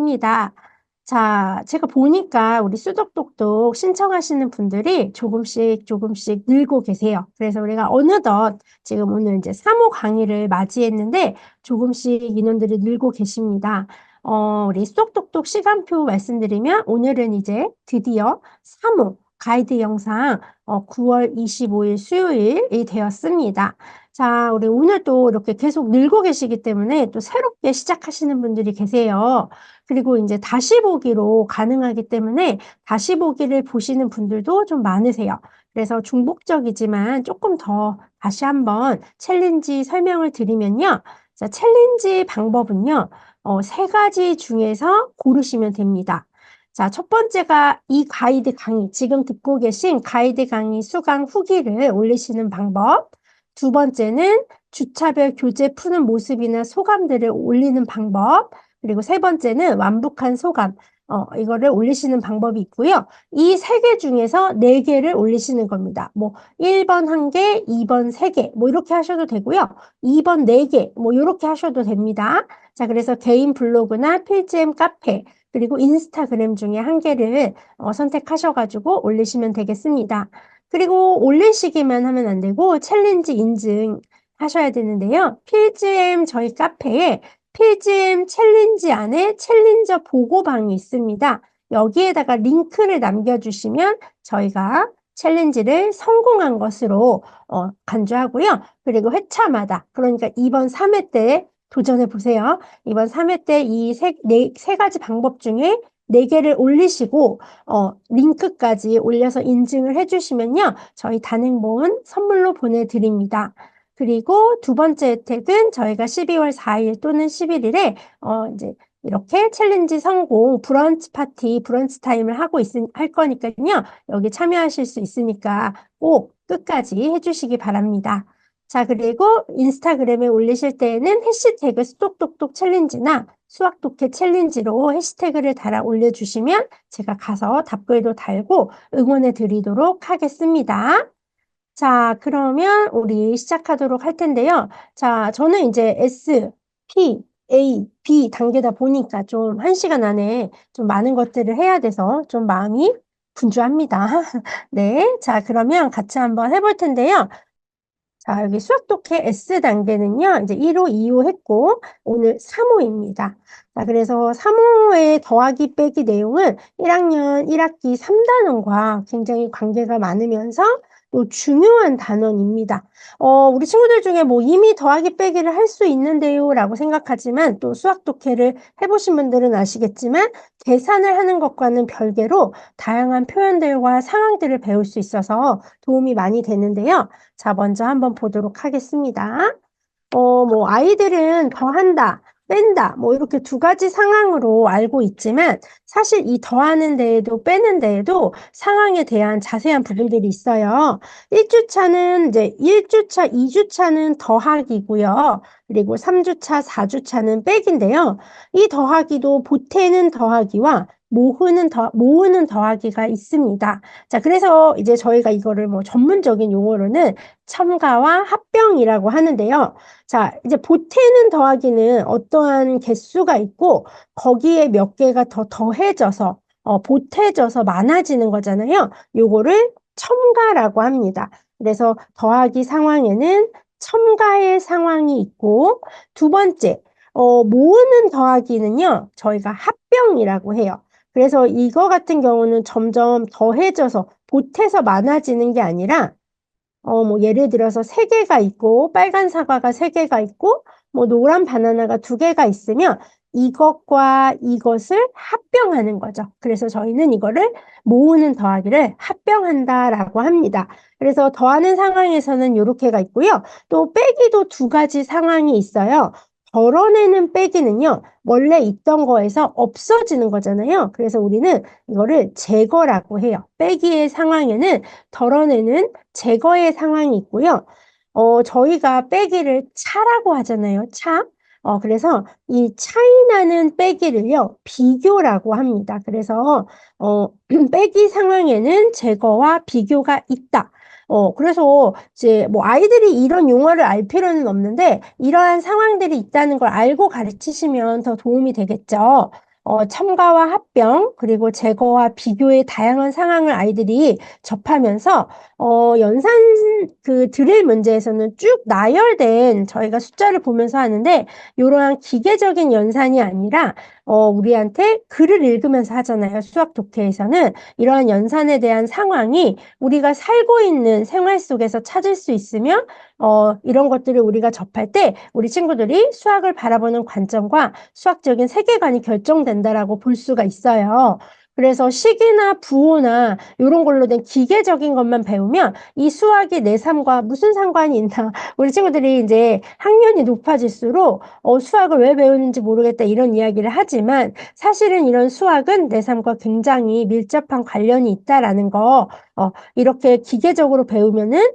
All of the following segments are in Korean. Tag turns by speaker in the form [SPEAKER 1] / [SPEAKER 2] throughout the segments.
[SPEAKER 1] 하겠습니다. 자, 제가 보니까 우리 수덕독독 신청하시는 분들이 조금씩 늘고 계세요. 그래서 우리가 어느덧 지금 오늘 이제 3호 강의를 맞이했는데 조금씩 인원들이 늘고 계십니다. 우리 수덕독독 시간표 말씀드리면 오늘은 이제 드디어 3호 가이드 영상 9월 25일 수요일이 되었습니다. 자, 우리 오늘 또 이렇게 계속 늘고 계시기 때문에 또 새롭게 시작하시는 분들이 계세요. 그리고 이제 다시 보기로 가능하기 때문에 다시 보기를 보시는 분들도 좀 많으세요. 그래서 중복적이지만 조금 더 다시 한번 챌린지 설명을 드리면요. 자, 챌린지 방법은요. 세 가지 중에서 고르시면 됩니다. 자, 첫 번째가 이 가이드 강의, 지금 듣고 계신 가이드 강의 수강 후기를 올리시는 방법. 두 번째는 주차별 교재 푸는 모습이나 소감들을 올리는 방법. 그리고 세 번째는 완북한 소감. 이거를 올리시는 방법이 있고요. 이 세 개 중에서 네 개를 올리시는 겁니다. 뭐 1번 1개, 2번 3개, 뭐 이렇게 하셔도 되고요. 2번 4개, 뭐 이렇게 하셔도 됩니다. 자, 그래서 개인 블로그나 필지엠 카페, 그리고 인스타그램 중에 한 개를 선택하셔가지고 올리시면 되겠습니다. 그리고 올리시기만 하면 안 되고 챌린지 인증하셔야 되는데요. 필지엠 저희 카페에 필지엠 챌린지 안에 챌린저 보고방이 있습니다. 여기에다가 링크를 남겨주시면 저희가 챌린지를 성공한 것으로 간주하고요. 그리고 회차마다, 그러니까 이번 3회 때 도전해 보세요. 이번 3회 때 이 세 가지 방법 중에 4개를 올리시고 링크까지 올려서 인증을 해주시면요. 저희 단행본 선물로 보내드립니다. 그리고 두 번째 혜택은 저희가 12월 4일 또는 11일에 이제 이렇게 챌린지 성공 브런치 파티, 브런치 타임을 할 거니까요. 여기 참여하실 수 있으니까 꼭 끝까지 해주시기 바랍니다. 자, 그리고 인스타그램에 올리실 때에는 해시태그 수독독독 챌린지나 수학독해 챌린지로 해시태그를 달아 올려주시면 제가 가서 답글도 달고 응원해 드리도록 하겠습니다. 자, 그러면 우리 시작하도록 할 텐데요. 자, 저는 이제 S, P, A, B 단계다 보니까 좀 1시간 안에 좀 많은 것들을 해야 돼서 좀 마음이 분주합니다. 네, 자, 그러면 같이 한번 해볼 텐데요. 자, 여기 수학 독해 S 단계는요, 이제 1호, 2호 했고, 오늘 3호입니다. 자, 그래서 3호의 더하기 빼기 내용은 1학년 1학기 3단원과 굉장히 관계가 많으면서 또 중요한 단원입니다. 우리 친구들 중에 뭐 이미 더하기 빼기를 할 수 있는데요, 라고 생각하지만 또 수학 독해를 해보신 분들은 아시겠지만 계산을 하는 것과는 별개로 다양한 표현들과 상황들을 배울 수 있어서 도움이 많이 되는데요. 자, 먼저 한번 보도록 하겠습니다. 뭐, 아이들은 더한다, 뺀다, 뭐, 이렇게 두 가지 상황으로 알고 있지만, 사실 이 더하는 데에도 빼는 데에도 상황에 대한 자세한 부분들이 있어요. 1주차는 이제 1주차, 2주차는 더하기고요. 그리고 3주차, 4주차는 빼기인데요. 이 더하기도 보태는 더하기와 모으는 더하기가 있습니다. 자, 그래서 이제 저희가 이거를 뭐 전문적인 용어로는 첨가와 합병이라고 하는데요. 자, 이제 보태는 더하기는 어떠한 개수가 있고 거기에 몇 개가 더 더해져서 보태져서 많아지는 거잖아요. 요거를 첨가라고 합니다. 그래서 더하기 상황에는 첨가의 상황이 있고 두 번째, 모으는 더하기는요. 저희가 합병이라고 해요. 그래서 이거 같은 경우는 점점 더해져서 보태서 많아지는 게 아니라 뭐 예를 들어서 3개가 있고 빨간 사과가 3개가 있고 뭐 노란 바나나가 2개가 있으면 이것과 이것을 합병하는 거죠. 그래서 저희는 이거를 모으는 더하기를 합병한다라고 합니다. 그래서 더하는 상황에서는 이렇게가 있고요. 또 빼기도 두 가지 상황이 있어요. 덜어내는 빼기는요. 원래 있던 거에서 없어지는 거잖아요. 그래서 우리는 이거를 제거라고 해요. 빼기의 상황에는 덜어내는 제거의 상황이 있고요. 저희가 빼기를 차라고 하잖아요. 차. 그래서 이 차이 나는 빼기를요, 비교라고 합니다. 그래서, 빼기 상황에는 제거와 비교가 있다. 그래서 이제 뭐 아이들이 이런 용어를 알 필요는 없는데, 이러한 상황들이 있다는 걸 알고 가르치시면 더 도움이 되겠죠. 첨가와 합병, 그리고 제거와 비교의 다양한 상황을 아이들이 접하면서, 연산 그 드릴 문제에서는 쭉 나열된 저희가 숫자를 보면서 하는데, 이러한 기계적인 연산이 아니라, 우리한테 글을 읽으면서 하잖아요. 수학 독해에서는. 이러한 연산에 대한 상황이 우리가 살고 있는 생활 속에서 찾을 수 있으며, 이런 것들을 우리가 접할 때 우리 친구들이 수학을 바라보는 관점과 수학적인 세계관이 결정된다라고 볼 수가 있어요. 그래서 식이나 부호나 이런 걸로 된 기계적인 것만 배우면 이 수학이 내 삶과 무슨 상관이 있나. 우리 친구들이 이제 학년이 높아질수록 수학을 왜 배우는지 모르겠다 이런 이야기를 하지만 사실은 이런 수학은 내 삶과 굉장히 밀접한 관련이 있다라는 거 이렇게 기계적으로 배우면은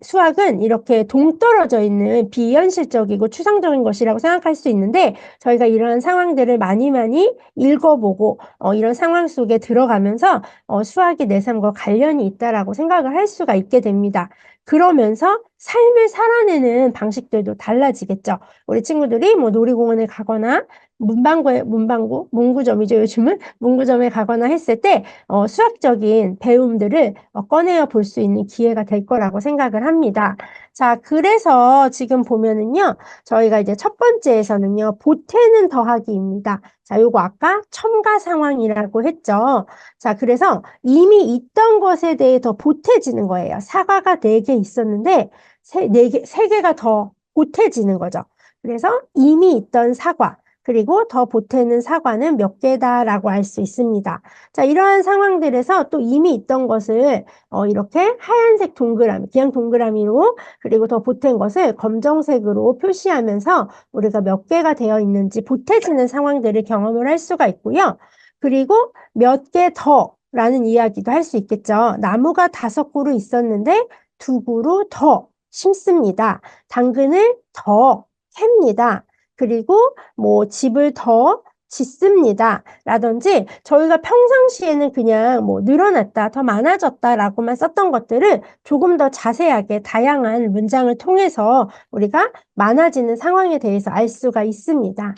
[SPEAKER 1] 수학은 이렇게 동떨어져 있는 비현실적이고 추상적인 것이라고 생각할 수 있는데 저희가 이런 상황들을 많이 많이 읽어보고 이런 상황 속에 들어가면서 수학이 내 삶과 관련이 있다라고 생각을 할 수가 있게 됩니다. 그러면서 삶을 살아내는 방식들도 달라지겠죠. 우리 친구들이 뭐 놀이공원에 가거나 문구점이죠. 요즘은 문구점에 가거나 했을 때 수학적인 배움들을 꺼내어 볼 수 있는 기회가 될 거라고 생각을 합니다. 자, 그래서 지금 보면은요, 저희가 이제 첫 번째에서는요, 보태는 더하기입니다. 자, 요거 아까 첨가 상황이라고 했죠. 자, 그래서 이미 있던 것에 대해 더 보태지는 거예요. 사과가 4개 있었는데, 3개가 더 보태지는 거죠. 그래서 이미 있던 사과, 그리고 더 보태는 사과는 몇 개다라고 알 수 있습니다. 자, 이러한 상황들에서 또 이미 있던 것을 이렇게 하얀색 동그라미, 그냥 동그라미로 그리고 더 보탠 것을 검정색으로 표시하면서 우리가 몇 개가 되어 있는지 보태지는 상황들을 경험을 할 수가 있고요. 그리고 몇 개 더라는 이야기도 할 수 있겠죠. 나무가 5그루 있었는데 2그루 더 심습니다. 당근을 더 캡니다. 그리고 뭐 집을 더 짓습니다. 라든지 저희가 평상시에는 그냥 뭐 늘어났다, 더 많아졌다 라고만 썼던 것들을 조금 더 자세하게 다양한 문장을 통해서 우리가 많아지는 상황에 대해서 알 수가 있습니다.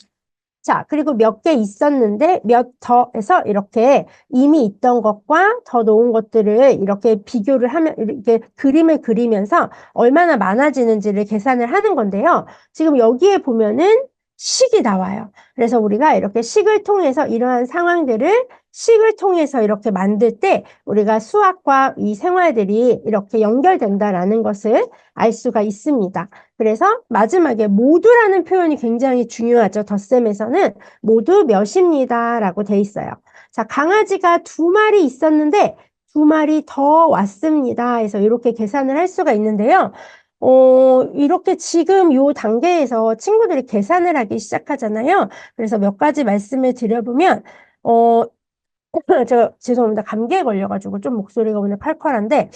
[SPEAKER 1] 자, 그리고 몇 개 있었는데 몇 더해서 이렇게 이미 있던 것과 더 놓은 것들을 이렇게 비교를 하면 이렇게 그림을 그리면서 얼마나 많아지는지를 계산을 하는 건데요. 지금 여기에 보면은 식이 나와요. 그래서 우리가 이렇게 식을 통해서 이러한 상황들을 식을 통해서 이렇게 만들 때 우리가 수학과 이 생활들이 이렇게 연결된다라는 것을 알 수가 있습니다. 그래서 마지막에 모두라는 표현이 굉장히 중요하죠. 덧셈에서는 모두 몇입니다 라고 돼 있어요. 자, 강아지가 2마리 있었는데 2마리 더 왔습니다 해서 이렇게 계산을 할 수가 있는데요. 이렇게 지금 요 단계에서 친구들이 계산을 하기 시작하잖아요. 그래서 몇 가지 말씀을 드려보면 저 죄송합니다. 감기에 걸려가지고 좀 목소리가 오늘 칼칼한데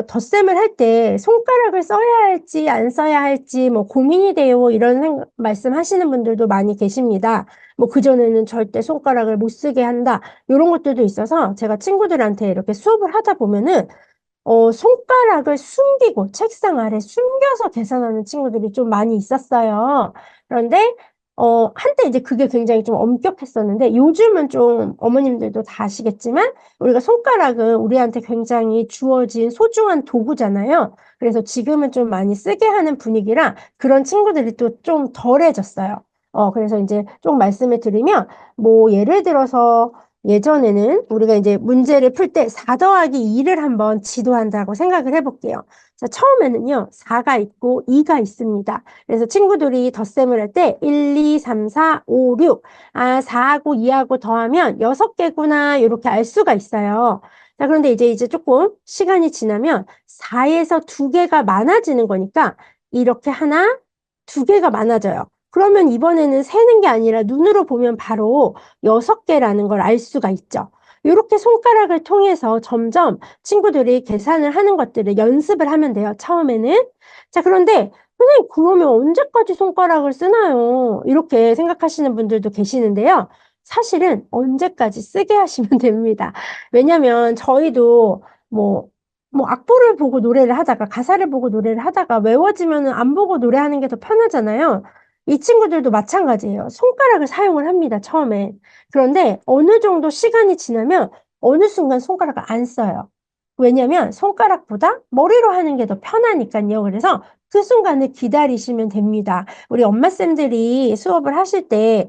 [SPEAKER 1] 덧셈을 할 때 손가락을 써야 할지 안 써야 할지 뭐 고민이 돼요. 이런 말씀 하시는 분들도 많이 계십니다. 뭐 그전에는 절대 손가락을 못 쓰게 한다. 이런 것들도 있어서 제가 친구들한테 이렇게 수업을 하다 보면은 손가락을 숨기고 책상 아래 숨겨서 계산하는 친구들이 좀 많이 있었어요. 그런데 한때 이제 그게 굉장히 좀 엄격했었는데 요즘은 좀 어머님들도 다 아시겠지만 우리가 손가락은 우리한테 굉장히 주어진 소중한 도구잖아요. 그래서 지금은 좀 많이 쓰게 하는 분위기라 그런 친구들이 또 좀 덜해졌어요. 그래서 이제 좀 말씀을 드리면 뭐 예를 들어서 예전에는 우리가 이제 문제를 풀 때 4 더하기 2를 한번 지도한다고 생각을 해볼게요. 자, 처음에는요, 4가 있고 2가 있습니다. 그래서 친구들이 덧셈을 할 때 1, 2, 3, 4, 5, 6. 아, 4하고 2하고 더하면 6개구나. 이렇게 알 수가 있어요. 자, 그런데 이제 조금 시간이 지나면 4에서 2개가 많아지는 거니까 이렇게 하나, 2개가 많아져요. 그러면 이번에는 세는 게 아니라 눈으로 보면 바로 6개라는 걸 알 수가 있죠. 이렇게 손가락을 통해서 점점 친구들이 계산을 하는 것들을 연습을 하면 돼요. 처음에는. 자, 그런데 선생님, 그러면 언제까지 손가락을 쓰나요? 이렇게 생각하시는 분들도 계시는데요. 사실은 언제까지 쓰게 하시면 됩니다. 왜냐면 저희도 뭐 악보를 보고 노래를 하다가 가사를 보고 노래를 하다가 외워지면 안 보고 노래하는 게 더 편하잖아요. 이 친구들도 마찬가지예요. 손가락을 사용을 합니다, 처음에. 그런데 어느 정도 시간이 지나면 어느 순간 손가락을 안 써요. 왜냐면 손가락보다 머리로 하는 게 더 편하니까요. 그래서 그 순간을 기다리시면 됩니다. 우리 엄마쌤들이 수업을 하실 때,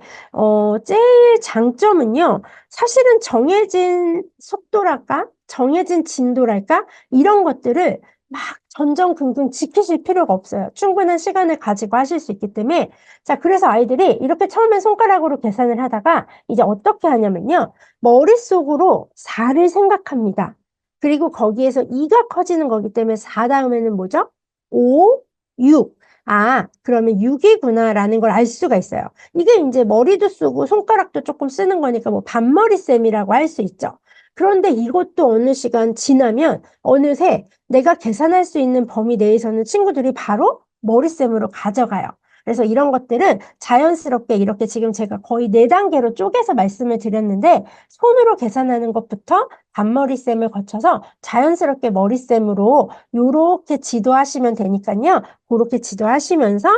[SPEAKER 1] 제일 장점은요, 사실은 정해진 속도랄까? 정해진 진도랄까? 이런 것들을 막 전전긍긍 지키실 필요가 없어요. 충분한 시간을 가지고 하실 수 있기 때문에. 자, 그래서 아이들이 이렇게 처음에 손가락으로 계산을 하다가 이제 어떻게 하냐면요. 머릿속으로 4를 생각합니다. 그리고 거기에서 2가 커지는 거기 때문에 4 다음에는 뭐죠? 5, 6. 아, 그러면 6이구나라는 걸 알 수가 있어요. 이게 이제 머리도 쓰고 손가락도 조금 쓰는 거니까 뭐 반머리쌤이라고 할 수 있죠. 그런데 이것도 어느 시간 지나면 어느새 내가 계산할 수 있는 범위 내에서는 친구들이 바로 머리쌤으로 가져가요. 그래서 이런 것들은 자연스럽게 이렇게 지금 제가 거의 4단계로 쪼개서 말씀을 드렸는데 손으로 계산하는 것부터 반머리쌤을 거쳐서 자연스럽게 머리쌤으로 요렇게 지도하시면 되니까요. 그렇게 지도하시면서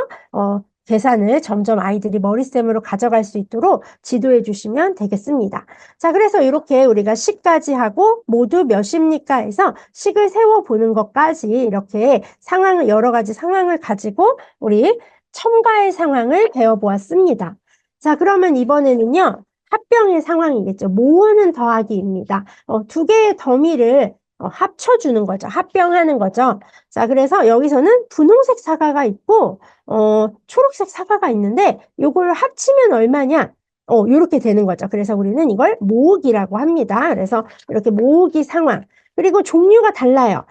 [SPEAKER 1] 계산을 점점 아이들이 머리쌤으로 가져갈 수 있도록 지도해 주시면 되겠습니다. 자, 그래서 이렇게 우리가 식까지 하고 모두 몇입니까 해서 식을 세워보는 것까지 이렇게 상황을, 여러 가지 상황을 가지고 우리 첨가의 상황을 배워보았습니다. 자, 그러면 이번에는요. 합병의 상황이겠죠. 모으는 더하기입니다. 두 개의 더미를 합쳐주는 거죠. 합병하는 거죠. 자, 그래서 여기서는 분홍색 사과가 있고, 초록색 사과가 있는데, 요걸 합치면 얼마냐? 요렇게 되는 거죠. 그래서 우리는 이걸 모으기라고 합니다. 그래서 이렇게 모으기 상황. 그리고 종류가 달라요.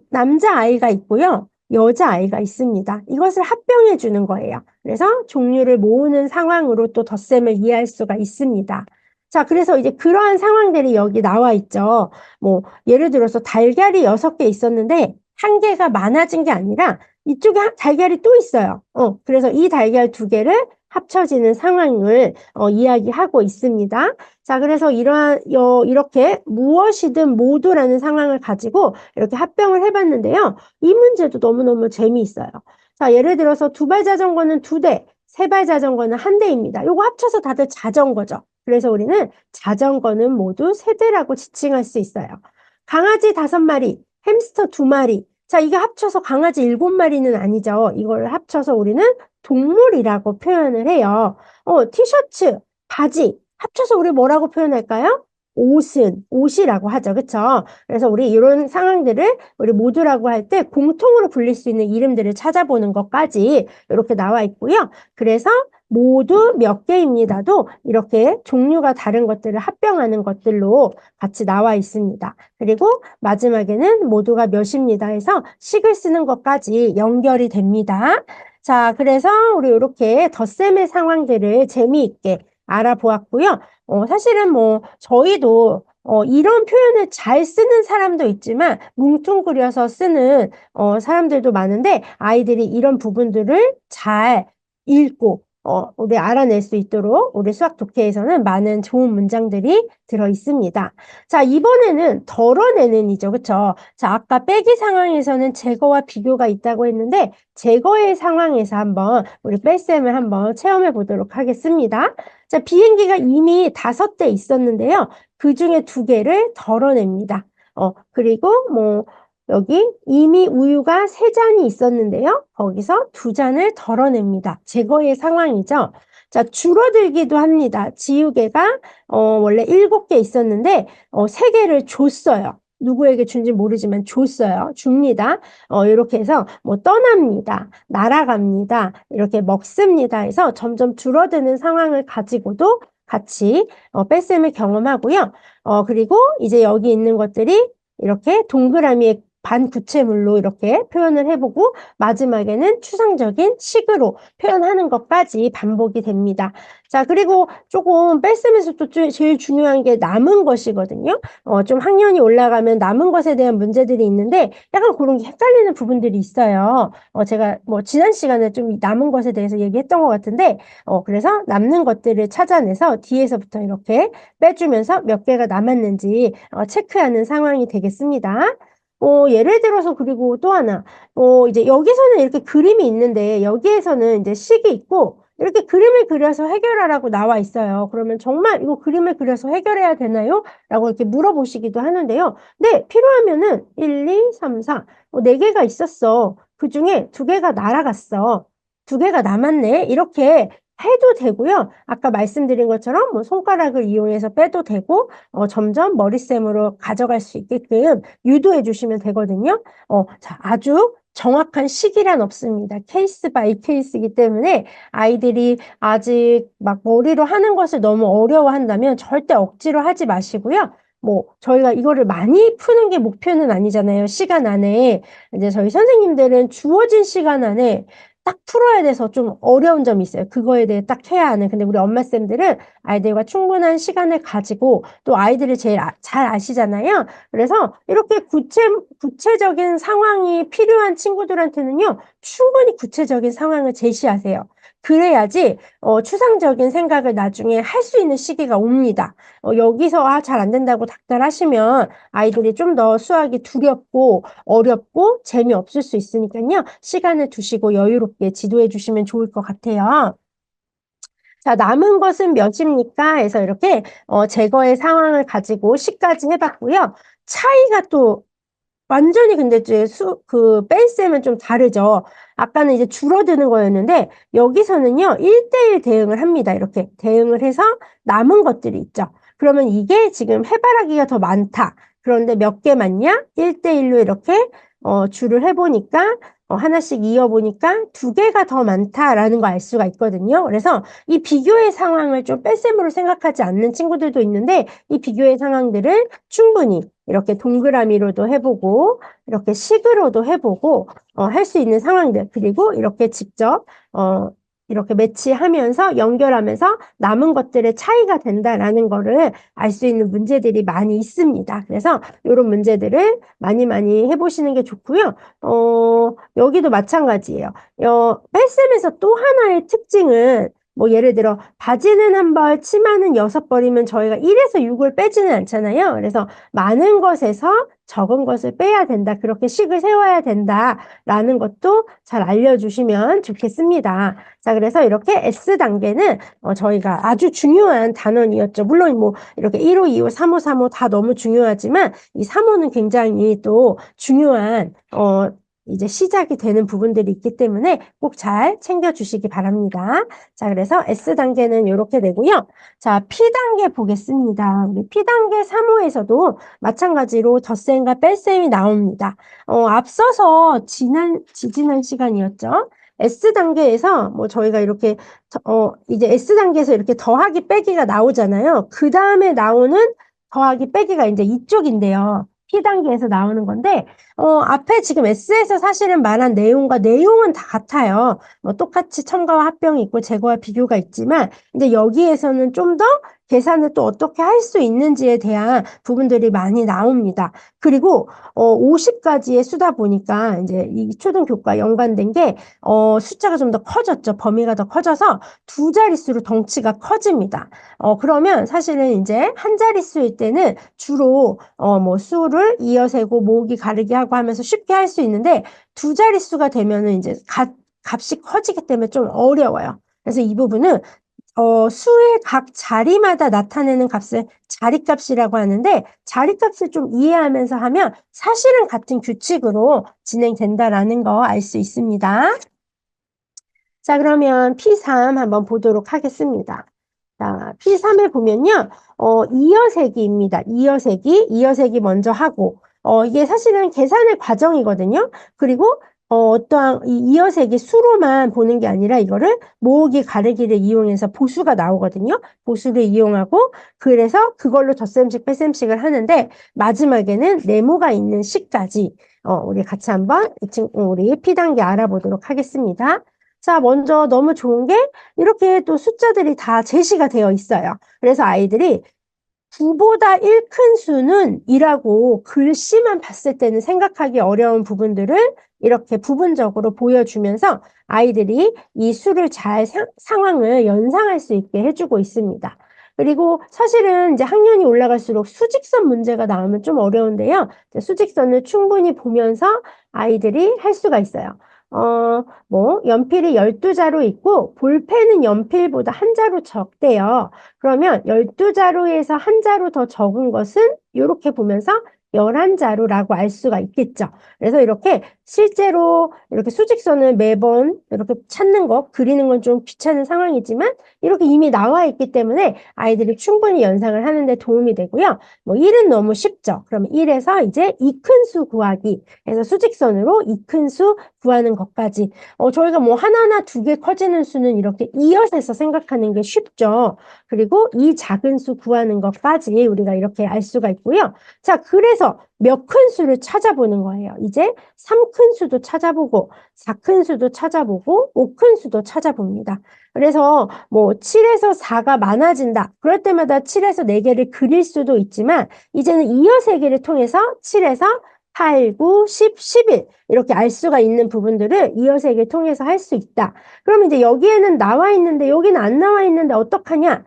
[SPEAKER 1] 남자아이가 있고요. 여자아이가 있습니다. 이것을 합병해 주는 거예요. 그래서 종류를 모으는 상황으로 또 덧셈을 이해할 수가 있습니다. 자, 그래서 이제 그러한 상황들이 여기 나와 있죠. 뭐, 예를 들어서 달걀이 6개 있었는데, 한 개가 많아진 게 아니라, 이쪽에 달걀이 또 있어요. 그래서 이 달걀 2개를 합쳐지는 상황을 이야기하고 있습니다. 자, 그래서 이렇게 무엇이든 모두라는 상황을 가지고 이렇게 합병을 해봤는데요. 이 문제도 너무너무 재미있어요. 자, 예를 들어서 2발 자전거는 2대, 3발 자전거는 1대입니다. 요거 합쳐서 다들 자전거죠. 그래서 우리는 자전거는 모두 3대라고 지칭할 수 있어요. 강아지 5마리, 햄스터 2마리. 자, 이게 합쳐서 강아지 7마리는 아니죠. 이걸 합쳐서 우리는 동물이라고 표현을 해요. 티셔츠, 바지, 합쳐서 우리 뭐라고 표현할까요? 옷이라고 하죠. 그쵸? 그래서 우리 이런 상황들을 우리 모두라고 할 때 공통으로 불릴 수 있는 이름들을 찾아보는 것까지 이렇게 나와 있고요. 그래서 모두 몇 개입니다도 이렇게 종류가 다른 것들을 합병하는 것들로 같이 나와 있습니다. 그리고 마지막에는 모두가 몇입니다 해서 식을 쓰는 것까지 연결이 됩니다. 자, 그래서 우리 이렇게 덧셈의 상황들을 재미있게 알아보았고요. 사실은 뭐 저희도 이런 표현을 잘 쓰는 사람도 있지만 뭉뚱그려서 쓰는 사람들도 많은데 아이들이 이런 부분들을 잘 읽고 우리 알아낼 수 있도록 우리 수학 독해에서는 많은 좋은 문장들이 들어 있습니다. 자, 이번에는 덜어내는 이죠. 그쵸? 자, 아까 빼기 상황에서는 제거와 비교가 있다고 했는데 제거의 상황에서 한번 우리 뺄셈을 한번 체험해 보도록 하겠습니다. 자, 비행기가 이미 5대 있었는데요. 그 중에 2개를 덜어냅니다. 그리고 뭐 여기 이미 우유가 3잔이 있었는데요. 거기서 2잔을 덜어냅니다. 제거의 상황이죠. 자, 줄어들기도 합니다. 지우개가 원래 7개 있었는데 3개를 줬어요. 누구에게 준지 모르지만 줬어요. 줍니다. 이렇게 해서 뭐 떠납니다. 날아갑니다. 이렇게 먹습니다. 해서 점점 줄어드는 상황을 가지고도 같이 뺄셈을 경험하고요. 그리고 이제 여기 있는 것들이 이렇게 동그라미에 반구체물로 이렇게 표현을 해보고 마지막에는 추상적인 식으로 표현하는 것까지 반복이 됩니다. 자, 그리고 조금 뺄셈에서 또 제일 중요한 게 남은 것이거든요. 좀 학년이 올라가면 남은 것에 대한 문제들이 있는데 약간 그런 게 헷갈리는 부분들이 있어요. 제가 뭐 지난 시간에 좀 남은 것에 대해서 얘기했던 것 같은데 그래서 남는 것들을 찾아내서 뒤에서부터 이렇게 빼주면서 몇 개가 남았는지 체크하는 상황이 되겠습니다. 예를 들어서 그리고 또 하나 이제 여기서는 이렇게 그림이 있는데 여기에서는 이제 식이 있고 이렇게 그림을 그려서 해결하라고 나와 있어요. 그러면 정말 이거 그림을 그려서 해결해야 되나요? 라고 이렇게 물어보시기도 하는데요. 네, 필요하면은 1, 2, 3, 4, 4개가 있었어. 그 중에 2개가 날아갔어. 2개가 남았네. 이렇게 해도 되고요. 아까 말씀드린 것처럼 뭐 손가락을 이용해서 빼도 되고 점점 머리쌤으로 가져갈 수 있게끔 유도해 주시면 되거든요. 자, 아주 정확한 시기란 없습니다. 케이스 바이 케이스이기 때문에 아이들이 아직 막 머리로 하는 것을 너무 어려워한다면 절대 억지로 하지 마시고요. 뭐 저희가 이거를 많이 푸는 게 목표는 아니잖아요. 시간 안에. 이제 저희 선생님들은 주어진 시간 안에 딱 풀어야 돼서 좀 어려운 점이 있어요. 그거에 대해 딱 해야 하는. 근데 우리 엄마쌤들은 아이들과 충분한 시간을 가지고 또 아이들을 제일 잘 아시잖아요. 그래서 이렇게 구체적인 상황이 필요한 친구들한테는요, 충분히 구체적인 상황을 제시하세요. 그래야지 추상적인 생각을 나중에 할 수 있는 시기가 옵니다. 여기서 잘 안 된다고 닥달하시면 아이들이 좀 더 수학이 두렵고 어렵고 재미없을 수 있으니까요. 시간을 두시고 여유롭게 지도해 주시면 좋을 것 같아요. 자, 남은 것은 몇입니까? 해서 이렇게 제거의 상황을 가지고 시까지 해봤고요. 차이가 또 완전히 근데 이제 뺀셈은 좀 다르죠. 아까는 이제 줄어드는 거였는데 여기서는요, 1대1 대응을 합니다. 이렇게 대응을 해서 남은 것들이 있죠. 그러면 이게 지금 해바라기가 더 많다. 그런데 몇 개 많냐? 1대1로 이렇게 줄을 해보니까 하나씩 이어보니까 2개가 더 많다라는 거 알 수가 있거든요. 그래서 이 비교의 상황을 좀 뺄셈으로 생각하지 않는 친구들도 있는데 이 비교의 상황들을 충분히 이렇게 동그라미로도 해보고 이렇게 식으로도 해보고 할 수 있는 상황들 그리고 이렇게 직접 이렇게 매치하면서 연결하면서 남은 것들의 차이가 된다라는 거를 알 수 있는 문제들이 많이 있습니다. 그래서 이런 문제들을 많이 해보시는 게 좋고요. 여기도 마찬가지예요. 뺄셈에서 또 하나의 특징은 뭐 예를 들어 바지는 한 벌, 치마는 6벌이면 저희가 1에서 6을 빼지는 않잖아요. 그래서 많은 것에서 적은 것을 빼야 된다. 그렇게 식을 세워야 된다라는 것도 잘 알려주시면 좋겠습니다. 자, 그래서 이렇게 S단계는 저희가 아주 중요한 단원이었죠. 물론 뭐 이렇게 1호, 2호, 3호, 3호 다 너무 중요하지만 이 3호는 굉장히 또 중요한 이제 시작이 되는 부분들이 있기 때문에 꼭 잘 챙겨주시기 바랍니다. 자, 그래서 S단계는 이렇게 되고요. 자, P단계 보겠습니다. 우리 P단계 3호에서도 마찬가지로 덧셈과 뺄셈이 나옵니다. 앞서서 지지난 시간이었죠. S단계에서 뭐 저희가 이렇게 이제 S단계에서 이렇게 더하기 빼기가 나오잖아요. 그 다음에 나오는 더하기 빼기가 이제 이쪽인데요. P단계에서 나오는 건데 앞에 지금 S에서 사실은 말한 내용과 내용은 다 같아요. 똑같이 첨가와 합병이 있고 제거와 비교가 있지만 이제 여기에서는 좀 더 계산을 또 어떻게 할 수 있는지에 대한 부분들이 많이 나옵니다. 그리고 50가지의 수다 보니까 이제 이 초등교과 연관된 게 숫자가 좀 더 커졌죠. 범위가 더 커져서 2자릿수로 덩치가 커집니다. 그러면 사실은 이제 한 자릿수일 때는 주로 뭐 수를 이어 세고 모으기 가르기 하고 하면서 쉽게 할 수 있는데 2자릿수가 되면은 이제 값이 커지기 때문에 좀 어려워요. 그래서 이 부분은 수의 각 자리마다 나타내는 값을 자리값이라고 하는데 자리값을 좀 이해하면서 하면 사실은 같은 규칙으로 진행된다라는 거 알 수 있습니다. 자, 그러면 P3 한번 보도록 하겠습니다. 자, P3에 보면요. 이어세기입니다. 이어세기 먼저 하고 이게 사실은 계산의 과정이거든요. 그리고 어떠한 이 이어세기 수로만 보는 게 아니라 이거를 모으기 가르기를 이용해서 보수가 나오거든요. 보수를 이용하고 그래서 그걸로 덧셈식 뺄셈식을 하는데 마지막에는 네모가 있는 식까지 우리 같이 한번 우리 P단계 알아보도록 하겠습니다. 자, 먼저 너무 좋은 게 이렇게 또 숫자들이 다 제시가 되어 있어요. 그래서 아이들이 9보다 1 큰 수는 이라고 글씨만 봤을 때는 생각하기 어려운 부분들을 이렇게 부분적으로 보여주면서 아이들이 이 수를 잘 상황을 연상할 수 있게 해주고 있습니다. 그리고 사실은 이제 학년이 올라갈수록 수직선 문제가 나오면 좀 어려운데요. 수직선을 충분히 보면서 아이들이 할 수가 있어요. 연필이 12자루 있고 볼펜은 연필보다 한 자루 적대요. 그러면 12자루에서 한 자루 더 적은 것은 이렇게 보면서 11자루라고 알 수가 있겠죠. 그래서 이렇게 실제로 이렇게 수직선을 매번 이렇게 찾는 거, 그리는 건 좀 귀찮은 상황이지만 이렇게 이미 나와 있기 때문에 아이들이 충분히 연상을 하는 데 도움이 되고요. 1은 너무 쉽죠. 그럼 1에서 이제 이 큰 수 구하기. 그래서 수직선으로 이 큰 수 구하는 것까지. 저희가 뭐 하나나 두 개 커지는 수는 이렇게 이어서 생각하는 게 쉽죠. 그리고 이 작은 수 구하는 것까지 우리가 이렇게 알 수가 있고요. 자, 그래서 몇 큰 수를 찾아보는 거예요. 이제 3큰 수도 찾아보고 4큰 수도 찾아보고 5큰 수도 찾아봅니다. 그래서 뭐 7에서 4가 많아진다. 그럴 때마다 7에서 4개를 그릴 수도 있지만 이제는 이어 세기를 통해서 7에서 8, 9, 10, 11 이렇게 알 수가 있는 부분들을 이어 세기를 통해서 할 수 있다. 그럼 이제 여기에는 나와 있는데 여기는 안 나와 있는데 어떡하냐?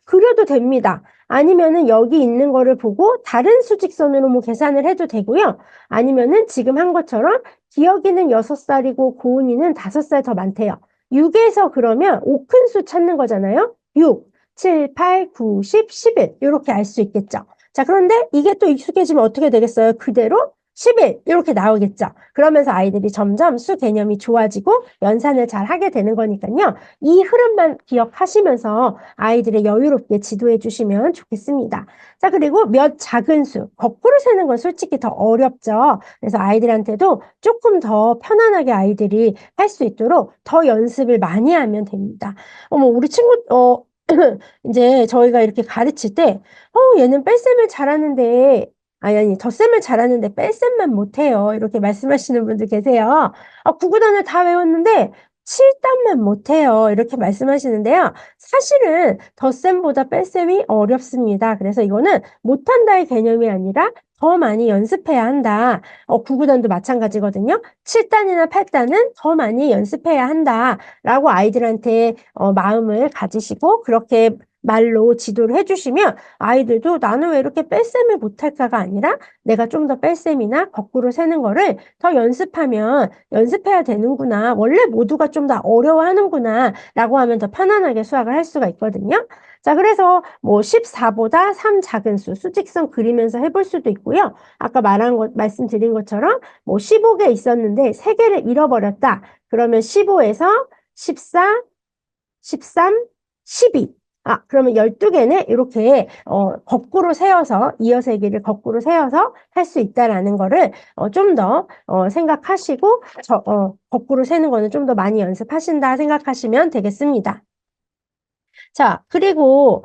[SPEAKER 1] 그려도 됩니다. 아니면은 여기 있는 거를 보고 다른 수직선으로 뭐 계산을 해도 되고요. 아니면은 지금 한 것처럼 기억이는 6살이고 고은이는 5살 더 많대요. 6에서 그러면 5큰 수 찾는 거잖아요. 6, 7, 8, 9, 10, 11 이렇게 알 수 있겠죠. 자, 그런데 이게 또 익숙해지면 어떻게 되겠어요? 그대로 11 이렇게 나오겠죠. 그러면서 아이들이 점점 수 개념이 좋아지고 연산을 잘 하게 되는 거니까요. 이 흐름만 기억하시면서 아이들의 여유롭게 지도해 주시면 좋겠습니다. 자, 그리고 몇 작은 수, 거꾸로 세는 건 솔직히 더 어렵죠. 그래서 아이들한테도 조금 더 편안하게 아이들이 할 수 있도록 더 연습을 많이 하면 됩니다. 우리 친구, 이제 저희가 이렇게 가르칠 때, 얘는 뺄셈을 잘하는데, 아니, 덧셈을 잘하는데 뺄셈만 못해요. 이렇게 말씀하시는 분들 계세요. 구구단을 다 외웠는데, 7단만 못해요. 이렇게 말씀하시는데요. 사실은 덧셈보다 뺄셈이 어렵습니다. 그래서 이거는 못한다의 개념이 아니라 더 많이 연습해야 한다. 구구단도 마찬가지거든요. 7단이나 8단은 더 많이 연습해야 한다. 라고 아이들한테 마음을 가지시고 그렇게 말로 지도를 해주시면 아이들도 나는 왜 이렇게 뺄셈을 못할까가 아니라 내가 좀 더 뺄셈이나 거꾸로 세는 거를 더 연습하면 연습해야 되는구나. 원래 모두가 좀 더 어려워하는구나. 라고 하면 더 편안하게 수학을 할 수가 있거든요. 자, 그래서 뭐 14보다 3 작은 수, 수직선 그리면서 해볼 수도 있고요. 아까 말씀드린 것처럼 뭐 15개 있었는데 3개를 잃어버렸다. 그러면 15에서 14, 13, 12. 그러면 12개는 이렇게 거꾸로 세워서 이어세기를 거꾸로 세워서 할 수 있다라는 거를 좀 더 생각하시고 거꾸로 세는 거는 좀 더 많이 연습하신다 생각하시면 되겠습니다. 자, 그리고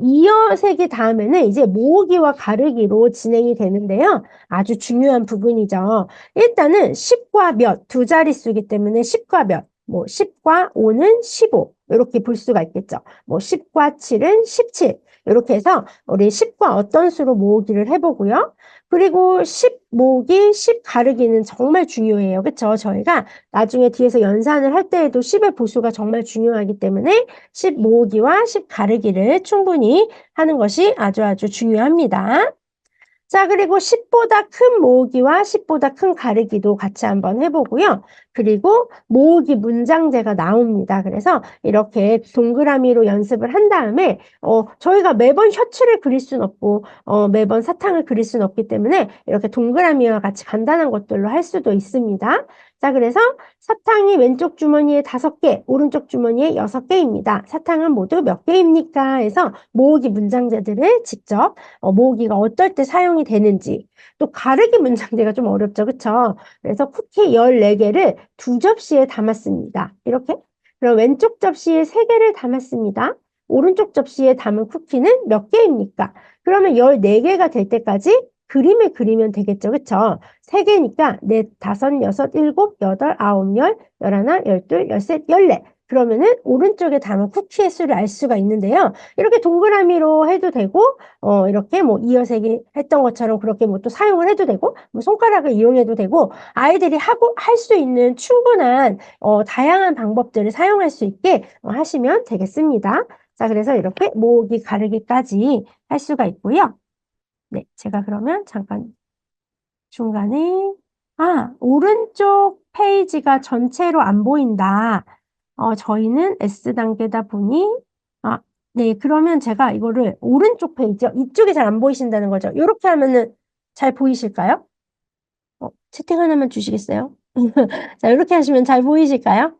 [SPEAKER 1] 이어세기 다음에는 이제 모으기와 가르기로 진행이 되는데요. 아주 중요한 부분이죠. 일단은 10과 몇, 두 자릿수이기 때문에 10과 몇, 뭐 10과 5는 15 이렇게 볼 수가 있겠죠. 뭐 10과 7은 17 이렇게 해서 우리 10과 어떤 수로 모으기를 해보고요. 그리고 10 모으기, 10 가르기는 정말 중요해요. 그렇죠? 저희가 나중에 뒤에서 연산을 할 때에도 10의 보수가 정말 중요하기 때문에 10 모으기와 10 가르기를 충분히 하는 것이 아주 중요합니다. 자, 그리고 10보다 큰 모으기와 10보다 큰 가르기도 같이 한번 해보고요. 그리고 모으기 문장제가 나옵니다. 그래서 이렇게 동그라미로 연습을 한 다음에 저희가 매번 셔츠를 그릴 수는 없고 매번 사탕을 그릴 수는 없기 때문에 이렇게 동그라미와 같이 간단한 것들로 할 수도 있습니다. 자, 그래서 사탕이 왼쪽 주머니에 5개, 오른쪽 주머니에 6개입니다. 사탕은 모두 몇 개입니까? 해서 모으기 문장제들을 직접 모으기가 어떨 때 사용이 되는지 또 가르기 문장제가 좀 어렵죠. 그쵸? 그래서 쿠키 14개를 두 접시에 담았습니다. 이렇게 그럼 왼쪽 접시에 3개를 담았습니다. 오른쪽 접시에 담은 쿠키는 몇 개입니까? 그러면 14개가 될 때까지 그림을 그리면 되겠죠. 그쵸? 3개니까 4, 5, 6, 7, 8, 9, 10, 11, 12, 13, 14 그러면은 오른쪽에 담은 쿠키의 수를 알 수가 있는데요. 이렇게 동그라미로 해도 되고 이렇게 뭐 이어세기 했던 것처럼 그렇게 뭐 또 사용을 해도 되고 뭐 손가락을 이용해도 되고 아이들이 하고 할 수 있는 충분한 다양한 방법들을 사용할 수 있게 하시면 되겠습니다. 자, 그래서 이렇게 모으기, 가르기까지 할 수가 있고요. 네, 제가 그러면 잠깐 중간에 오른쪽 페이지가 전체로 안 보인다. 저희는 S단계다 보니, 아, 네, 그러면 제가 이거를 오른쪽 페이지요. 이쪽이 잘 안 보이신다는 거죠. 이렇게 하면은 잘 보이실까요? 채팅 하나만 주시겠어요? 자, 이렇게 하시면 잘 보이실까요?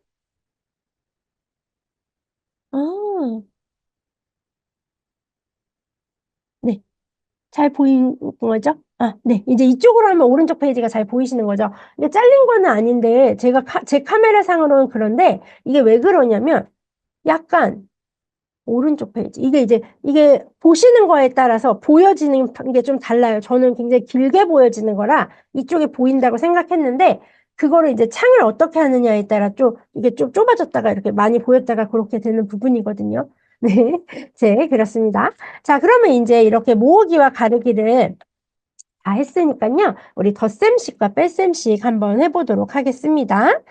[SPEAKER 1] 아, 네. 잘 보이는 거죠? 네. 이제 이쪽으로 하면 오른쪽 페이지가 잘 보이시는 거죠? 이게 잘린 거는 아닌데, 제 카메라 상으로는 그런데, 이게 왜 그러냐면, 약간, 오른쪽 페이지. 이게 보시는 거에 따라서 보여지는 게 좀 달라요. 저는 굉장히 길게 보여지는 거라 이쪽에 보인다고 생각했는데, 그거를 이제 창을 어떻게 하느냐에 따라 이게 좀 좁아졌다가 이렇게 많이 보였다가 그렇게 되는 부분이거든요. 네. 그렇습니다. 자, 그러면 이제 이렇게 모으기와 가르기를 다 했으니까요. 우리 덧셈식과 뺄셈식 한번 해보도록 하겠습니다.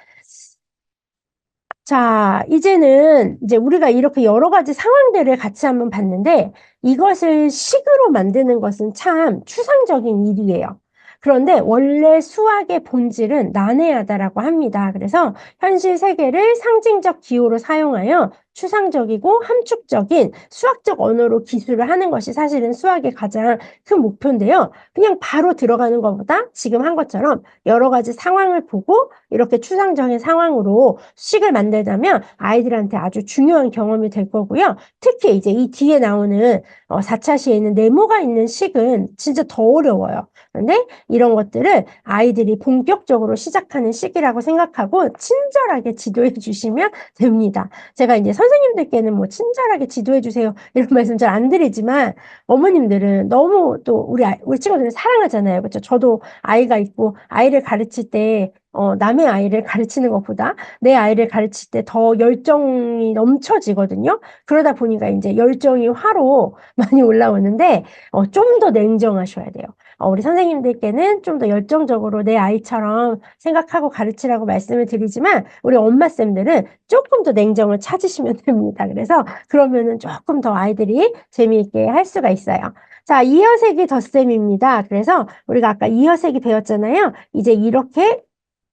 [SPEAKER 1] 자, 이제는 이제 우리가 이렇게 여러 가지 상황들을 같이 한번 봤는데 이것을 식으로 만드는 것은 참 추상적인 일이에요. 그런데 원래 수학의 본질은 난해하다라고 합니다. 그래서 현실 세계를 상징적 기호로 사용하여 추상적이고 함축적인 수학적 언어로 기술을 하는 것이 사실은 수학의 가장 큰 목표인데요. 그냥 바로 들어가는 것보다 지금 한 것처럼 여러 가지 상황을 보고 이렇게 추상적인 상황으로 식을 만들자면 아이들한테 아주 중요한 경험이 될 거고요. 특히 이제 이 뒤에 나오는 4차 시에 있는 네모가 있는 식은 진짜 더 어려워요. 그런데 이런 것들을 아이들이 본격적으로 시작하는 시기라고 생각하고 친절하게 지도해 주시면 됩니다. 제가 이제 선생님들께는 뭐 친절하게 지도해 주세요 이런 말씀 잘 안 드리지만 어머님들은 너무 또 우리 친구들을 사랑하잖아요. 그렇죠? 저도 아이가 있고 아이를 가르칠 때 남의 아이를 가르치는 것보다 내 아이를 가르칠 때 더 열정이 넘쳐지거든요. 그러다 보니까 이제 열정이 화로 많이 올라오는데 좀 더 냉정하셔야 돼요. 우리 선생님들께는 좀 더 열정적으로 내 아이처럼 생각하고 가르치라고 말씀을 드리지만 우리 엄마쌤들은 조금 더 냉정을 찾으시면 됩니다. 그래서 그러면은 조금 더 아이들이 재미있게 할 수가 있어요. 자, 이어세기 덧셈입니다. 그래서 우리가 아까 이어세기 배웠잖아요. 이제 이렇게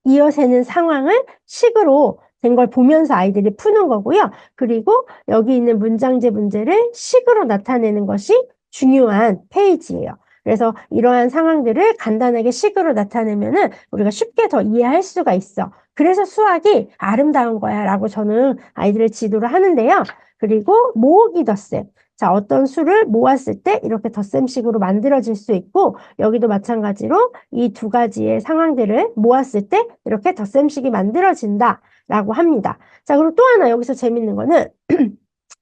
[SPEAKER 1] 이어세는 상황을 식으로 된 걸 보면서 아이들이 푸는 거고요. 그리고 여기 있는 문장제 문제를 식으로 나타내는 것이 중요한 페이지예요. 그래서 이러한 상황들을 간단하게 식으로 나타내면은 우리가 쉽게 더 이해할 수가 있어. 그래서 수학이 아름다운 거야 라고 저는 아이들을 지도를 하는데요. 그리고 모으기 덧셈. 자, 어떤 수를 모았을 때 이렇게 덧셈식으로 만들어질 수 있고 여기도 마찬가지로 이 두 가지의 상황들을 모았을 때 이렇게 덧셈식이 만들어진다라고 합니다. 자, 그리고 또 하나 여기서 재밌는 거는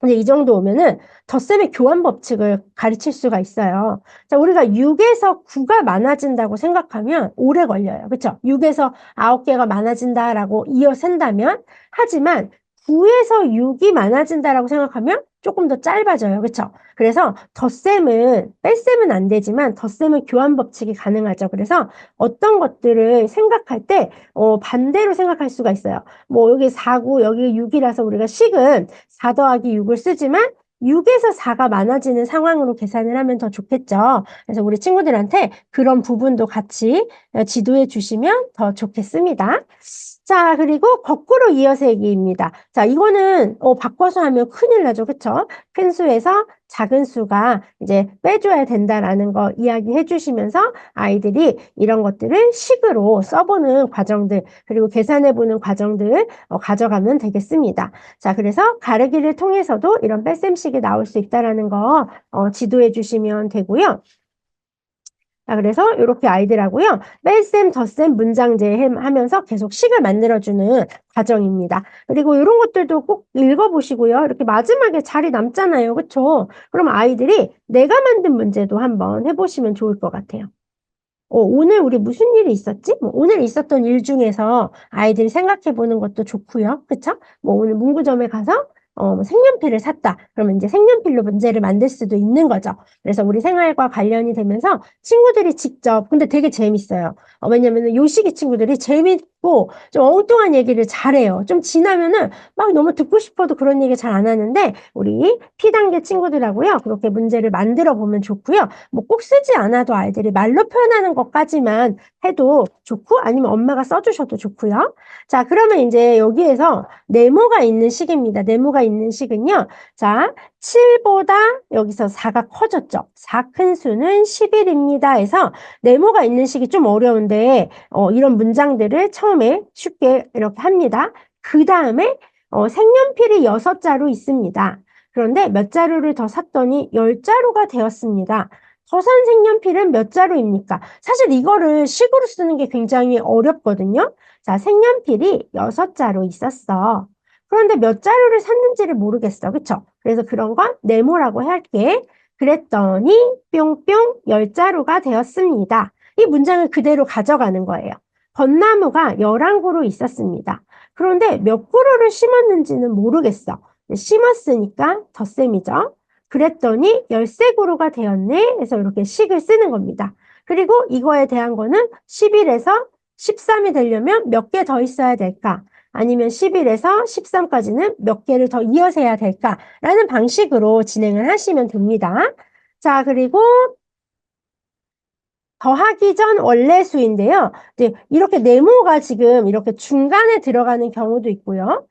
[SPEAKER 1] 이제 이 정도 오면은 덧셈의 교환 법칙을 가르칠 수가 있어요. 자, 우리가 6에서 9가 많아진다고 생각하면 오래 걸려요. 그렇죠? 6에서 9개가 많아진다라고 이어 센다면 하지만 9에서 6이 많아진다라고 생각하면 조금 더 짧아져요. 그렇죠? 그래서 덧셈은 뺄셈은 안 되지만 덧셈은 교환 법칙이 가능하죠. 그래서 어떤 것들을 생각할 때 반대로 생각할 수가 있어요. 뭐 여기 4고 여기 6이라서 우리가 식은 4 더하기 6을 쓰지만 6에서 4가 많아지는 상황으로 계산을 하면 더 좋겠죠. 그래서 우리 친구들한테 그런 부분도 같이 지도해 주시면 더 좋겠습니다. 자, 그리고 거꾸로 이어세기입니다. 자, 이거는 바꿔서 하면 큰일 나죠. 그쵸? 큰 수에서 작은 수가 이제 빼줘야 된다라는 거 이야기해 주시면서 아이들이 이런 것들을 식으로 써보는 과정들 그리고 계산해보는 과정들 가져가면 되겠습니다. 자, 그래서 가르기를 통해서도 이런 뺄셈식이 나올 수 있다라는 거 지도해 주시면 되고요. 자, 그래서 이렇게 아이들하고요. 뺄셈, 덧셈, 문장제 하면서 계속 식을 만들어주는 과정입니다. 그리고 이런 것들도 꼭 읽어보시고요. 이렇게 마지막에 자리 남잖아요. 그쵸? 그럼 아이들이 내가 만든 문제도 한번 해보시면 좋을 것 같아요. 오늘 우리 무슨 일이 있었지? 뭐 오늘 있었던 일 중에서 아이들이 생각해 보는 것도 좋고요. 그쵸? 뭐 오늘 문구점에 가서 뭐 색연필을 샀다. 그러면 이제 색연필로 문제를 만들 수도 있는 거죠. 그래서 우리 생활과 관련이 되면서 친구들이 직접, 근데 되게 재밌어요. 왜냐면은 요 시기 친구들이 재밌고 좀 엉뚱한 얘기를 잘해요. 좀 지나면은 막 너무 듣고 싶어도 그런 얘기 잘 안 하는데 우리 P단계 친구들하고요. 그렇게 문제를 만들어 보면 좋고요. 뭐 꼭 쓰지 않아도 아이들이 말로 표현하는 것까지만 해도 좋고 아니면 엄마가 써주셔도 좋고요. 자, 그러면 이제 여기에서 네모가 있는 식입니다. 네모가 있는 식은요. 자, 7보다 여기서 4가 커졌죠. 4 큰 수는 11입니다. 해서 네모가 있는 식이 좀 어려운데 이런 문장들을 처음에 쉽게 이렇게 합니다. 그 다음에 색연필이 6자루 있습니다. 그런데 몇 자루를 더 샀더니 10자루가 되었습니다. 더 산 색연필은 몇 자루입니까? 사실 이거를 식으로 쓰는 게 굉장히 어렵거든요. 자, 색연필이 6자루 있었어. 그런데 몇 자루를 샀는지를 모르겠어. 그쵸? 그래서 그런 건 네모라고 할게. 그랬더니 뿅뿅 10자루가 되었습니다. 이 문장을 그대로 가져가는 거예요. 벚나무가 11그루 있었습니다. 그런데 몇 그루를 심었는지는 모르겠어. 심었으니까 덧셈이죠. 그랬더니 13그루가 되었네. 그래서 이렇게 식을 쓰는 겁니다. 그리고 이거에 대한 거는 11에서 13이 되려면 몇 개 더 있어야 될까? 아니면 11에서 13까지는 몇 개를 더 이어서 해야 될까? 라는 방식으로 진행을 하시면 됩니다. 자, 그리고 더하기 전 원래 수인데요. 이제 이렇게 네모가 지금 이렇게 중간에 들어가는 경우도 있고요.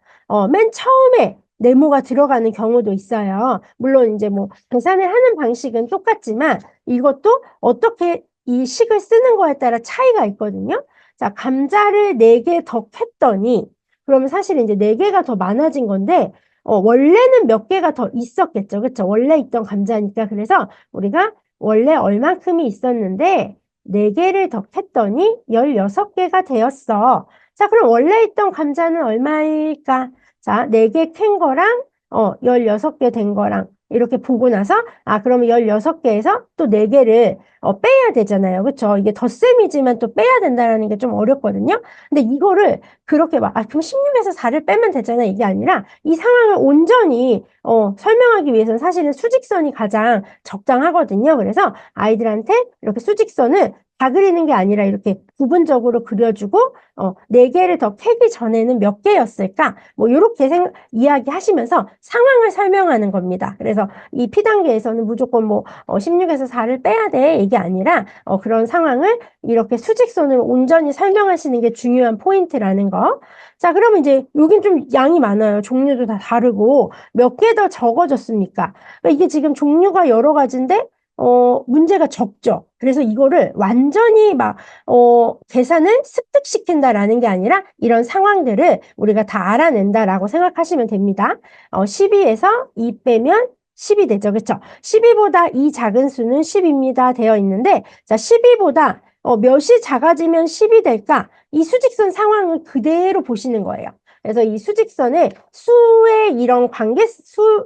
[SPEAKER 1] 맨 처음에 네모가 들어가는 경우도 있어요. 물론 이제 뭐 계산을 하는 방식은 똑같지만 이것도 어떻게 이 식을 쓰는 거에 따라 차이가 있거든요. 자, 감자를 4개 더 캤더니 그러면 사실 이제 4개가 더 많아진 건데 원래는 몇 개가 더 있었겠죠. 그렇죠? 원래 있던 감자니까. 그래서 우리가 원래 얼만큼이 있었는데 4개를 더 캤더니 16개가 되었어. 자, 그럼 원래 있던 감자는 얼마일까? 자, 4개 캔 거랑 16개 된 거랑 이렇게 보고 나서 그러면 16개에서 또 4개를 빼야 되잖아요. 그렇죠? 이게 덧셈이지만 또 빼야 된다는 게 좀 어렵거든요. 근데 이거를 그렇게 막 그럼 16에서 4를 빼면 되잖아. 이게 아니라 이 상황을 온전히 설명하기 위해서는 사실은 수직선이 가장 적당하거든요. 그래서 아이들한테 이렇게 수직선을 다 그리는 게 아니라 이렇게 부분적으로 그려주고 4개를 더 캐기 전에는 몇 개였을까? 뭐 이렇게 이야기하시면서 상황을 설명하는 겁니다. 그래서 이 P단계에서는 무조건 뭐 16에서 4를 빼야 돼 이게 아니라 그런 상황을 이렇게 수직선으로 온전히 설명하시는 게 중요한 포인트라는 거. 자, 그러면 이제 여긴 좀 양이 많아요. 종류도 다 다르고 몇 개 더 적어졌습니까? 그러니까 이게 지금 종류가 여러 가지인데 문제가 적죠. 그래서 이거를 완전히 막, 계산을 습득시킨다라는 게 아니라 이런 상황들을 우리가 다 알아낸다라고 생각하시면 됩니다. 12에서 2 빼면 10이 되죠. 그쵸? 12보다 이 작은 수는 10입니다. 되어 있는데, 자, 12보다 몇이 작아지면 10이 될까? 이 수직선 상황을 그대로 보시는 거예요. 그래서 이 수직선에 수의 이런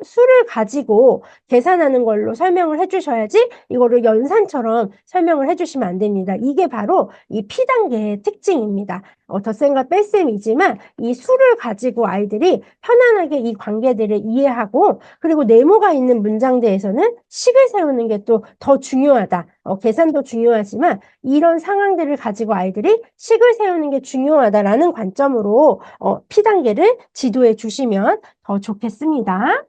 [SPEAKER 1] 수를 가지고 계산하는 걸로 설명을 해주셔야지 이거를 연산처럼 설명을 해주시면 안 됩니다. 이게 바로 이 P단계의 특징입니다. 덧셈과 뺄셈이지만 이 수를 가지고 아이들이 편안하게 이 관계들을 이해하고 그리고 네모가 있는 문장대에서는 식을 세우는 게 또 더 중요하다. 계산도 중요하지만 이런 상황들을 가지고 아이들이 식을 세우는 게 중요하다라는 관점으로 P단계를 지도해 주시면 더 좋겠습니다.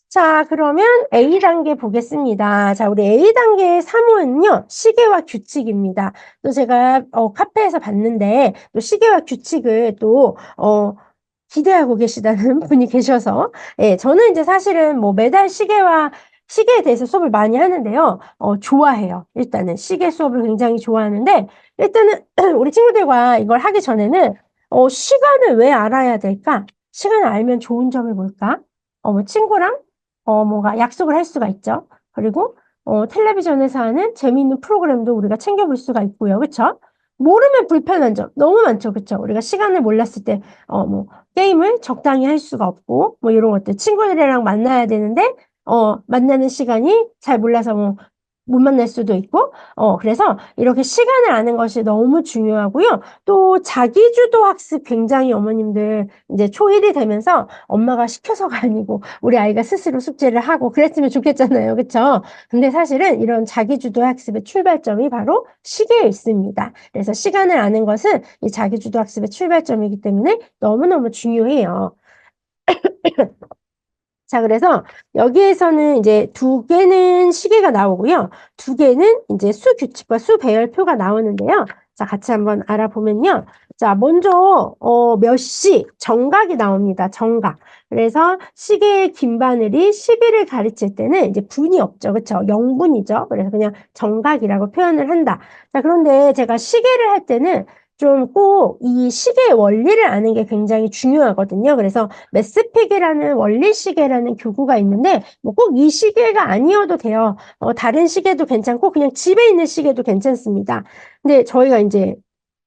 [SPEAKER 1] 자, 그러면 A단계 보겠습니다. 자, 우리 A단계의 사무는요, 시계와 규칙입니다. 또 제가 카페에서 봤는데, 또 시계와 규칙을 또, 기대하고 계시다는 분이 계셔서, 예, 저는 이제 사실은 뭐 매달 시계에 대해서 수업을 많이 하는데요, 좋아해요. 일단은 시계 수업을 굉장히 좋아하는데, 일단은 우리 친구들과 이걸 하기 전에는, 시간을 왜 알아야 될까? 시간을 알면 좋은 점이 뭘까? 뭐 친구랑 뭔가 약속을 할 수가 있죠. 그리고 텔레비전에서 하는 재미있는 프로그램도 우리가 챙겨볼 수가 있고요. 그쵸? 모르면 불편한 점 너무 많죠. 그쵸? 우리가 시간을 몰랐을 때, 뭐, 게임을 적당히 할 수가 없고, 뭐, 이런 것들. 친구들이랑 만나야 되는데, 만나는 시간이 잘 몰라서 뭐, 못 만날 수도 있고, 그래서 이렇게 시간을 아는 것이 너무 중요하고요. 또 자기주도 학습 굉장히 어머님들 이제 초1이 되면서 엄마가 시켜서가 아니고 우리 아이가 스스로 숙제를 하고 그랬으면 좋겠잖아요. 그쵸? 근데 사실은 이런 자기주도 학습의 출발점이 바로 시계에 있습니다. 그래서 시간을 아는 것은 이 자기주도 학습의 출발점이기 때문에 너무너무 중요해요. 자, 그래서 여기에서는 이제 두 개는 시계가 나오고요. 두 개는 이제 수 규칙과 수 배열표가 나오는데요. 자, 같이 한번 알아보면요. 자, 먼저, 몇 시, 정각이 나옵니다. 정각. 그래서 시계의 긴 바늘이 11을 가르칠 때는 이제 분이 없죠. 그쵸? 0분이죠. 그래서 그냥 정각이라고 표현을 한다. 자, 그런데 제가 시계를 할 때는 좀 꼭 이 시계의 원리를 아는 게 굉장히 중요하거든요. 그래서 매스픽이라는 원리 시계라는 교구가 있는데 뭐 꼭 이 시계가 아니어도 돼요. 다른 시계도 괜찮고 그냥 집에 있는 시계도 괜찮습니다. 근데 저희가 이제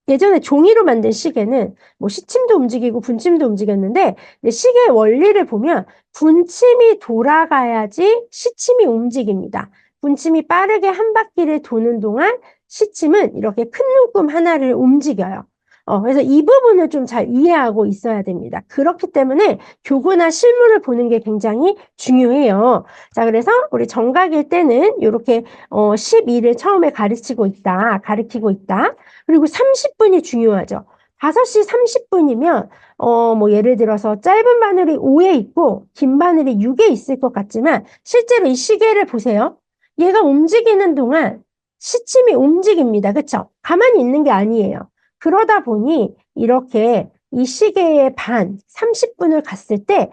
[SPEAKER 1] 예전에 종이로 만든 시계는 뭐 시침도 움직이고 분침도 움직였는데 시계의 원리를 보면 분침이 돌아가야지 시침이 움직입니다. 분침이 빠르게 한 바퀴를 도는 동안 시침은 이렇게 큰 눈금 하나를 움직여요. 그래서 이 부분을 좀 잘 이해하고 있어야 됩니다. 그렇기 때문에 교구나 실물을 보는 게 굉장히 중요해요. 자, 그래서 우리 정각일 때는 이렇게 12를 처음에 가르치고 있다. 그리고 30분이 중요하죠. 5시 30분이면 뭐 예를 들어서 짧은 바늘이 5에 있고 긴 바늘이 6에 있을 것 같지만 실제로 이 시계를 보세요. 얘가 움직이는 동안 시침이 움직입니다. 그쵸? 가만히 있는 게 아니에요. 그러다 보니 이렇게 이 시계의 반 30분을 갔을 때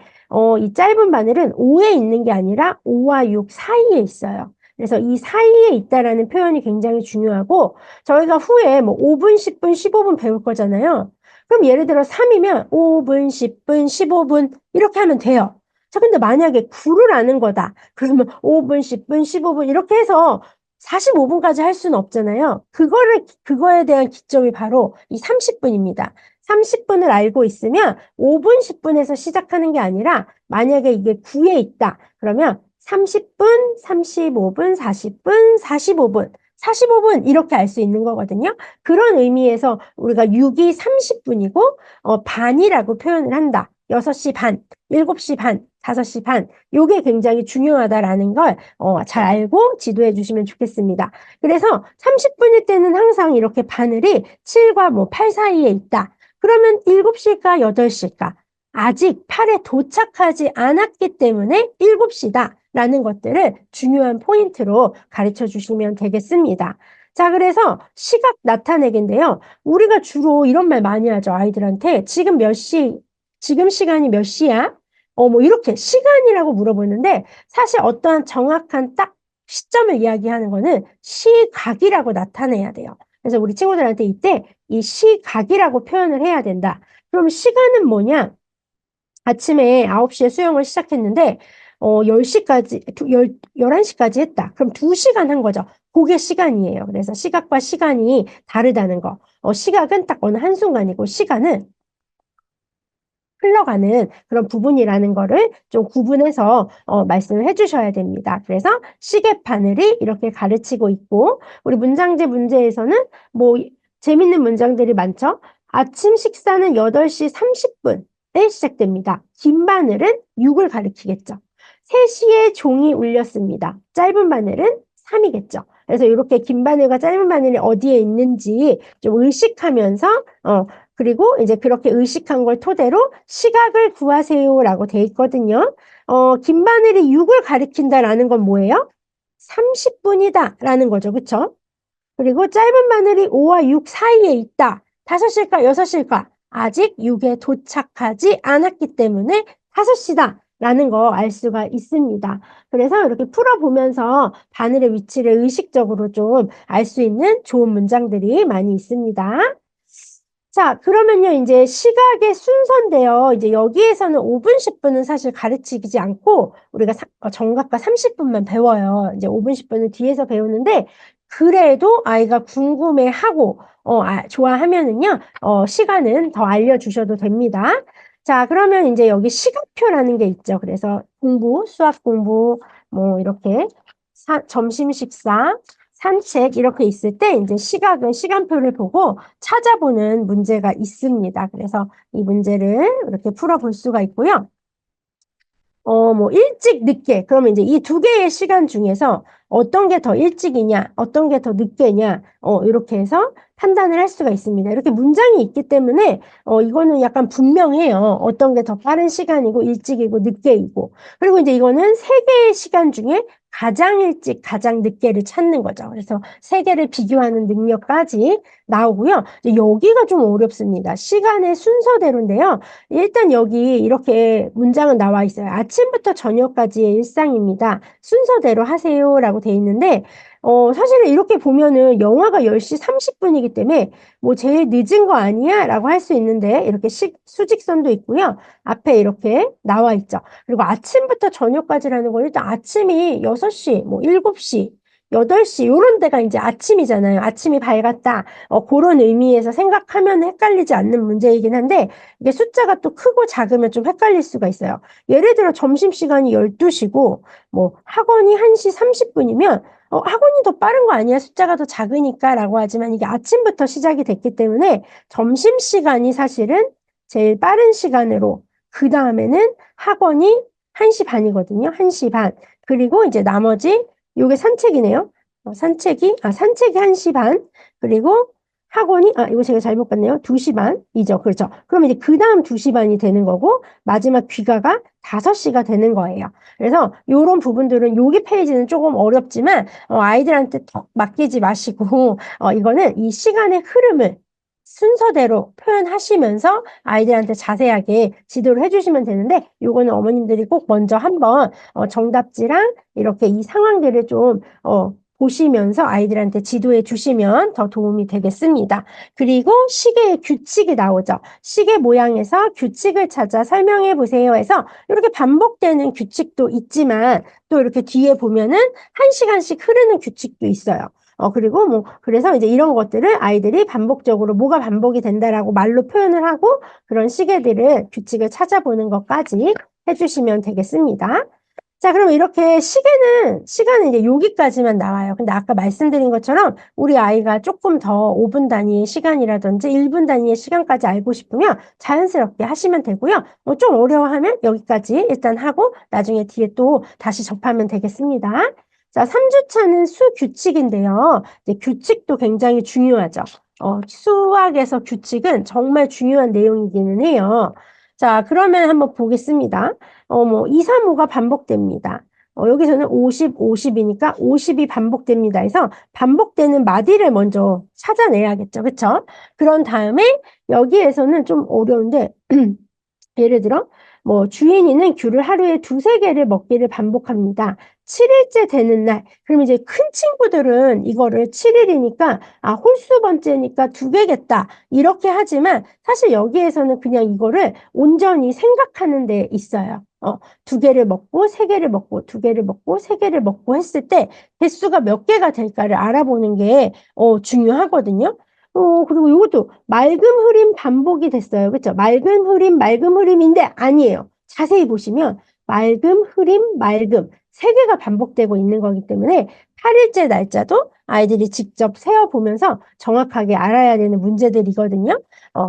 [SPEAKER 1] 이 짧은 바늘은 5에 있는 게 아니라 5와 6 사이에 있어요. 그래서 이 사이에 있다라는 표현이 굉장히 중요하고 저희가 후에 뭐 5분, 10분, 15분 배울 거잖아요. 그럼 예를 들어 3이면 5분, 10분, 15분 이렇게 하면 돼요. 자, 근데 만약에 9를 아는 거다. 그러면 5분, 10분, 15분 이렇게 해서 45분까지 할 수는 없잖아요. 그거에 대한 기점이 바로 이 30분입니다. 30분을 알고 있으면 5분, 10분에서 시작하는 게 아니라 만약에 이게 9에 있다. 그러면 30분, 35분, 40분, 45분, 45분 이렇게 알 수 있는 거거든요. 그런 의미에서 우리가 6이 30분이고 반이라고 표현을 한다. 6시 반, 7시 반, 5시 반. 요게 굉장히 중요하다라는 걸 잘 알고 지도해 주시면 좋겠습니다. 그래서 30분일 때는 항상 이렇게 바늘이 7과 뭐 8 사이에 있다. 그러면 7시일까 8시일까? 아직 8에 도착하지 않았기 때문에 7시다. 라는 것들을 중요한 포인트로 가르쳐 주시면 되겠습니다. 자, 그래서 시각 나타내기인데요. 우리가 주로 이런 말 많이 하죠. 아이들한테 지금 몇 시, 지금 시간이 몇 시야? 뭐 이렇게 시간이라고 물어보는데 사실 어떠한 정확한 딱 시점을 이야기하는 거는 시각이라고 나타내야 돼요. 그래서 우리 친구들한테 이때 이 시각이라고 표현을 해야 된다. 그럼 시간은 뭐냐? 아침에 9시에 수영을 시작했는데 10시까지, 11시까지 했다. 그럼 2시간 한 거죠. 그게 시간이에요. 그래서 시각과 시간이 다르다는 거. 시각은 딱 어느 한순간이고 시간은 흘러가는 그런 부분이라는 거를 좀 구분해서 말씀을 해주셔야 됩니다. 그래서 시계 바늘이 이렇게 가르치고 있고 우리 문장제 문제에서는 뭐 재밌는 문장들이 많죠. 아침 식사는 8시 30분에 시작됩니다. 긴 바늘은 6을 가리키겠죠. 3시에 종이 울렸습니다. 짧은 바늘은 3이겠죠. 그래서 이렇게 긴 바늘과 짧은 바늘이 어디에 있는지 좀 의식하면서 그리고 이제 그렇게 의식한 걸 토대로 시각을 구하세요라고 돼 있거든요. 긴 바늘이 6을 가리킨다라는 건 뭐예요? 30분이다라는 거죠. 그쵸? 그리고 짧은 바늘이 5와 6 사이에 있다. 5시일까? 6시일까? 아직 6에 도착하지 않았기 때문에 5시다. 라는 거 알 수가 있습니다. 그래서 이렇게 풀어보면서 바늘의 위치를 의식적으로 좀 알 수 있는 좋은 문장들이 많이 있습니다. 자, 그러면요, 이제 시각의 순서인데요. 이제 여기에서는 5분, 10분은 사실 가르치지 않고 우리가 정각과 30분만 배워요. 이제 5분, 10분은 뒤에서 배우는데 그래도 아이가 궁금해하고 좋아하면은요, 시간은 더 알려주셔도 됩니다. 자, 그러면 이제 여기 시각표라는 게 있죠. 그래서 공부, 수학 공부, 뭐 이렇게 점심 식사, 산책 이렇게 있을 때 이제 시각은 시간표를 보고 찾아보는 문제가 있습니다. 그래서 이 문제를 이렇게 풀어볼 수가 있고요. 뭐, 일찍, 늦게. 그러면 이제 이 두 개의 시간 중에서 어떤 게 더 일찍이냐, 어떤 게 더 늦게냐, 이렇게 해서 판단을 할 수가 있습니다. 이렇게 문장이 있기 때문에, 이거는 약간 분명해요. 어떤 게 더 빠른 시간이고, 일찍이고, 늦게이고. 그리고 이제 이거는 세 개의 시간 중에 가장 일찍, 가장 늦게를 찾는 거죠. 그래서 세 개를 비교하는 능력까지 나오고요. 이제 여기가 좀 어렵습니다. 시간의 순서대로인데요. 일단 여기 이렇게 문장은 나와 있어요. 아침부터 저녁까지의 일상입니다. 순서대로 하세요라고 돼 있는데 사실은 이렇게 보면은 영화가 10시 30분이기 때문에 뭐 제일 늦은 거 아니야? 라고 할 수 있는데 이렇게 수직선도 있고요. 앞에 이렇게 나와 있죠. 그리고 아침부터 저녁까지라는 건 일단 아침이 6시, 뭐 7시, 8시 이런 데가 이제 아침이잖아요. 아침이 밝았다. 그런 의미에서 생각하면 헷갈리지 않는 문제이긴 한데 이게 숫자가 또 크고 작으면 좀 헷갈릴 수가 있어요. 예를 들어 점심시간이 12시고 뭐 학원이 1시 30분이면 학원이 더 빠른 거 아니야? 숫자가 더 작으니까 라고 하지만 이게 아침부터 시작이 됐기 때문에 점심시간이 사실은 제일 빠른 시간으로 그 다음에는 학원이 1시 반이거든요. 1시 반. 그리고 이제 나머지 요게 산책이네요. 산책이 1시 반. 그리고 학원이, 이거 제가 잘못 봤네요. 2시 반이죠. 그렇죠. 그러면 이제 그 다음 2시 반이 되는 거고, 마지막 귀가가 5시가 되는 거예요. 그래서 요런 부분들은 여기 페이지는 조금 어렵지만, 아이들한테 턱 맡기지 마시고, 이거는 이 시간의 흐름을 순서대로 표현하시면서 아이들한테 자세하게 지도를 해주시면 되는데, 요거는 어머님들이 꼭 먼저 한번 정답지랑 이렇게 이 상황들을 좀, 보시면서 아이들한테 지도해 주시면 더 도움이 되겠습니다. 그리고 시계의 규칙이 나오죠. 시계 모양에서 규칙을 찾아 설명해 보세요 해서 이렇게 반복되는 규칙도 있지만 또 이렇게 뒤에 보면은 1시간씩 흐르는 규칙도 있어요. 그리고 뭐, 그래서 이제 이런 것들을 아이들이 반복적으로 뭐가 반복이 된다라고 말로 표현을 하고 그런 시계들을 규칙을 찾아보는 것까지 해주시면 되겠습니다. 자, 그럼 이렇게 시간은 이제 여기까지만 나와요. 근데 아까 말씀드린 것처럼 우리 아이가 조금 더 5분 단위의 시간이라든지 1분 단위의 시간까지 알고 싶으면 자연스럽게 하시면 되고요. 좀 어려워하면 여기까지 일단 하고 나중에 뒤에 또 다시 접하면 되겠습니다. 자, 3주차는 수 규칙인데요. 이제 규칙도 굉장히 중요하죠. 수학에서 규칙은 정말 중요한 내용이기는 해요. 자, 그러면 한번 보겠습니다. 뭐, 2, 3, 5가 반복됩니다. 여기서는 50, 50이니까 50이 반복됩니다 해서 반복되는 마디를 먼저 찾아내야겠죠. 그쵸? 그런 다음에 여기에서는 좀 어려운데, 예를 들어, 뭐, 주인이는 귤을 하루에 2~3개를 먹기를 반복합니다. 7일째 되는 날. 그럼 이제 큰 친구들은 이거를 7일이니까, 홀수 번째니까 2개겠다. 이렇게 하지만 사실 여기에서는 그냥 이거를 온전히 생각하는 데 있어요. 2개를 먹고, 3개를 먹고, 2개를 먹고, 3개를 먹고 했을 때 개수가 몇 개가 될까를 알아보는 게, 중요하거든요. 그리고 이것도 맑음 흐림 반복이 됐어요. 그렇죠? 맑음 흐림인데 아니에요. 자세히 보시면 맑음 흐림 맑음 세 개가 반복되고 있는 거기 때문에 8일째 날짜도 아이들이 직접 세어보면서 정확하게 알아야 되는 문제들이거든요.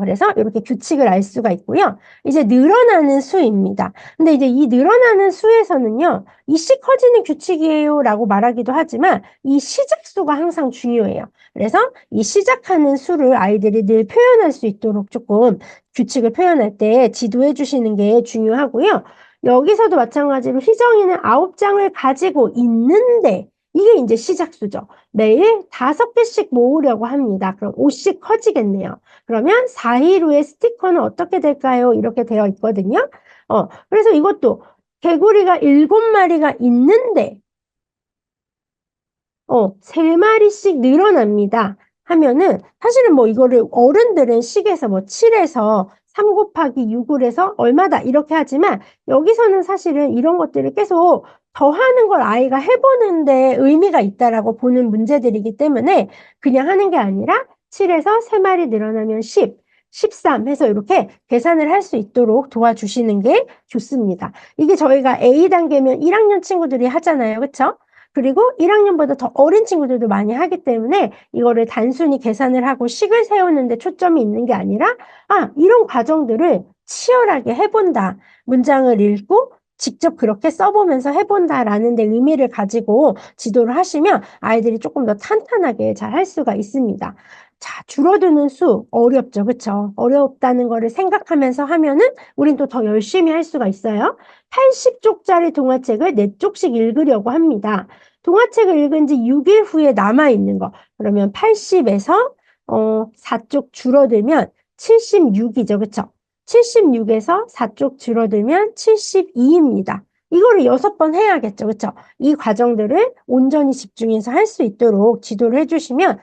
[SPEAKER 1] 그래서 이렇게 규칙을 알 수가 있고요. 이제 늘어나는 수입니다. 근데 이제 이 늘어나는 수에서는요. 이씨 커지는 규칙이에요 라고 말하기도 하지만 이 시작수가 항상 중요해요. 그래서 이 시작하는 수를 아이들이 늘 표현할 수 있도록 조금 규칙을 표현할 때 지도해 주시는 게 중요하고요. 여기서도 마찬가지로 희정이는 9장을 가지고 있는데 이게 이제 시작수죠. 매일 5개씩 모으려고 합니다. 그럼 5씩 커지겠네요. 그러면 4일 후에 스티커는 어떻게 될까요? 이렇게 되어 있거든요. 그래서 이것도 개구리가 7마리가 있는데 3마리씩 늘어납니다. 하면은, 사실은 뭐 이거를 어른들은 식에서 뭐 7에서 3 곱하기 6을 해서 얼마다 이렇게 하지만 여기서는 사실은 이런 것들을 계속 더하는 걸 아이가 해보는데 의미가 있다라고 보는 문제들이기 때문에 그냥 하는 게 아니라 7에서 3마리 늘어나면 10, 13 해서 이렇게 계산을 할 수 있도록 도와주시는 게 좋습니다. 이게 저희가 A단계면 1학년 친구들이 하잖아요. 그쵸? 그리고 1학년보다 더 어린 친구들도 많이 하기 때문에 이거를 단순히 계산을 하고 식을 세우는 데 초점이 있는 게 아니라 이런 과정들을 치열하게 해본다. 문장을 읽고 직접 그렇게 써보면서 해본다라는 데 의미를 가지고 지도를 하시면 아이들이 조금 더 탄탄하게 잘 할 수가 있습니다. 자, 줄어드는 수 어렵죠. 그쵸? 어렵다는 거를 생각하면서 하면은 우린 또 더 열심히 할 수가 있어요. 80쪽짜리 동화책을 4쪽씩 읽으려고 합니다. 동화책을 읽은 지 6일 후에 남아있는 거. 그러면 80에서 4쪽 줄어들면 76이죠. 그쵸? 76에서 4쪽 줄어들면 72입니다. 이거를 6번 해야겠죠. 그쵸? 이 과정들을 온전히 집중해서 할 수 있도록 지도를 해주시면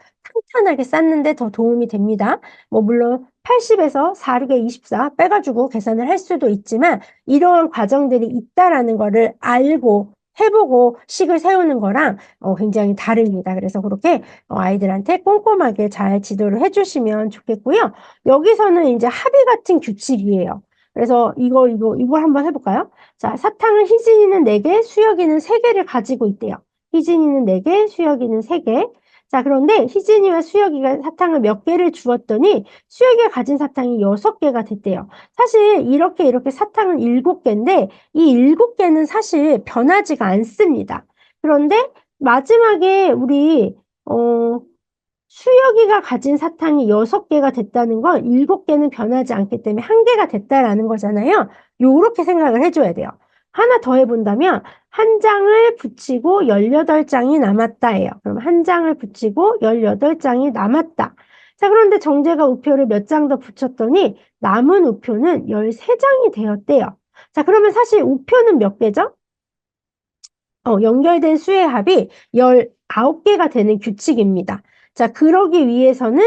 [SPEAKER 1] 탄탄하게 쌓는데 더 도움이 됩니다. 뭐 물론 80에서 4, 6에 24 빼가지고 계산을 할 수도 있지만 이러한 과정들이 있다라는 거를 알고 해보고 식을 세우는 거랑 굉장히 다릅니다. 그래서 그렇게 아이들한테 꼼꼼하게 잘 지도를 해주시면 좋겠고요. 여기서는 이제 합의 같은 규칙이에요. 그래서 이거 한번 해볼까요? 자, 사탕을 희진이는 4개, 수혁이는 3개를 가지고 있대요. 희진이는 4개, 수혁이는 3개. 자, 그런데 희진이와 수혁이가 사탕을 몇 개를 주었더니 수혁이가 가진 사탕이 6개가 됐대요. 사실 이렇게 사탕은 7개인데 이 7개는 사실 변하지가 않습니다. 그런데 마지막에 우리 수혁이가 가진 사탕이 6개가 됐다는 건 7개는 변하지 않기 때문에 1개가 됐다라는 거잖아요. 요렇게 생각을 해줘야 돼요. 하나 더 해본다면 한 장을 붙이고 18장이 남았다예요. 그럼 한 장을 붙이고 18장이 남았다. 자, 그런데 정재가 우표를 몇 장 더 붙였더니 남은 우표는 13장이 되었대요. 자, 그러면 사실 우표는 몇 개죠? 연결된 수의 합이 19개가 되는 규칙입니다. 자, 그러기 위해서는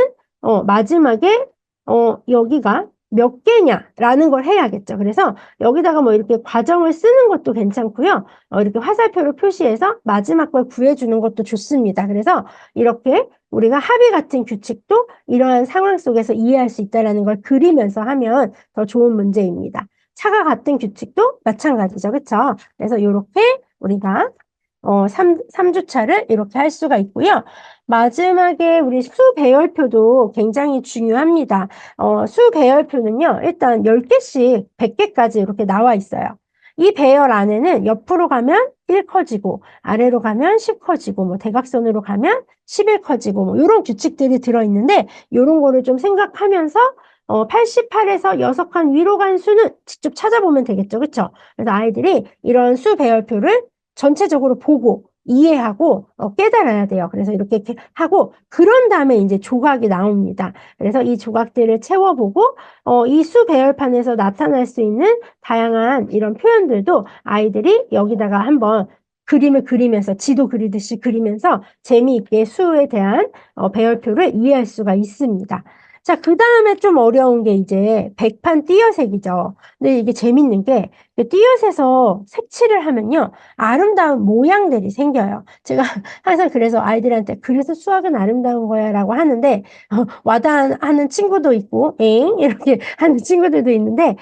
[SPEAKER 1] 마지막에 여기가 몇 개냐라는 걸 해야겠죠. 그래서 여기다가 뭐 이렇게 과정을 쓰는 것도 괜찮고요. 이렇게 화살표로 표시해서 마지막 걸 구해주는 것도 좋습니다. 그래서 이렇게 우리가 합의 같은 규칙도 이러한 상황 속에서 이해할 수 있다는 걸 그리면서 하면 더 좋은 문제입니다. 차가 같은 규칙도 마찬가지죠. 그렇죠? 그래서 이렇게 우리가 3주차를 이렇게 할 수가 있고요. 마지막에 우리 수 배열표도 굉장히 중요합니다. 수 배열표는요, 일단 10개씩 100개까지 이렇게 나와 있어요. 이 배열 안에는 옆으로 가면 1 커지고, 아래로 가면 10 커지고, 뭐 대각선으로 가면 11 커지고, 뭐 이런 규칙들이 들어있는데, 이런 거를 좀 생각하면서 88에서 6칸 위로 간 수는 직접 찾아보면 되겠죠. 그렇죠? 그래서 아이들이 이런 수 배열표를 전체적으로 보고 이해하고 깨달아야 돼요. 그래서 이렇게 하고 그런 다음에 이제 조각이 나옵니다. 그래서 이 조각들을 채워보고 이 수 배열판에서 나타날 수 있는 다양한 이런 표현들도 아이들이 여기다가 한번 그림을 그리면서 지도 그리듯이 그리면서 재미있게 수에 대한 배열표를 이해할 수가 있습니다. 자, 그 다음에 좀 어려운 게 이제 백판 띄어색이죠. 근데 이게 재밌는 게 띄어서에서 색칠을 하면요. 아름다운 모양들이 생겨요. 제가 항상 그래서 아이들한테 그래서 수학은 아름다운 거야 라고 하는데 와닿는 친구도 있고 엥 이렇게 하는 친구들도 있는데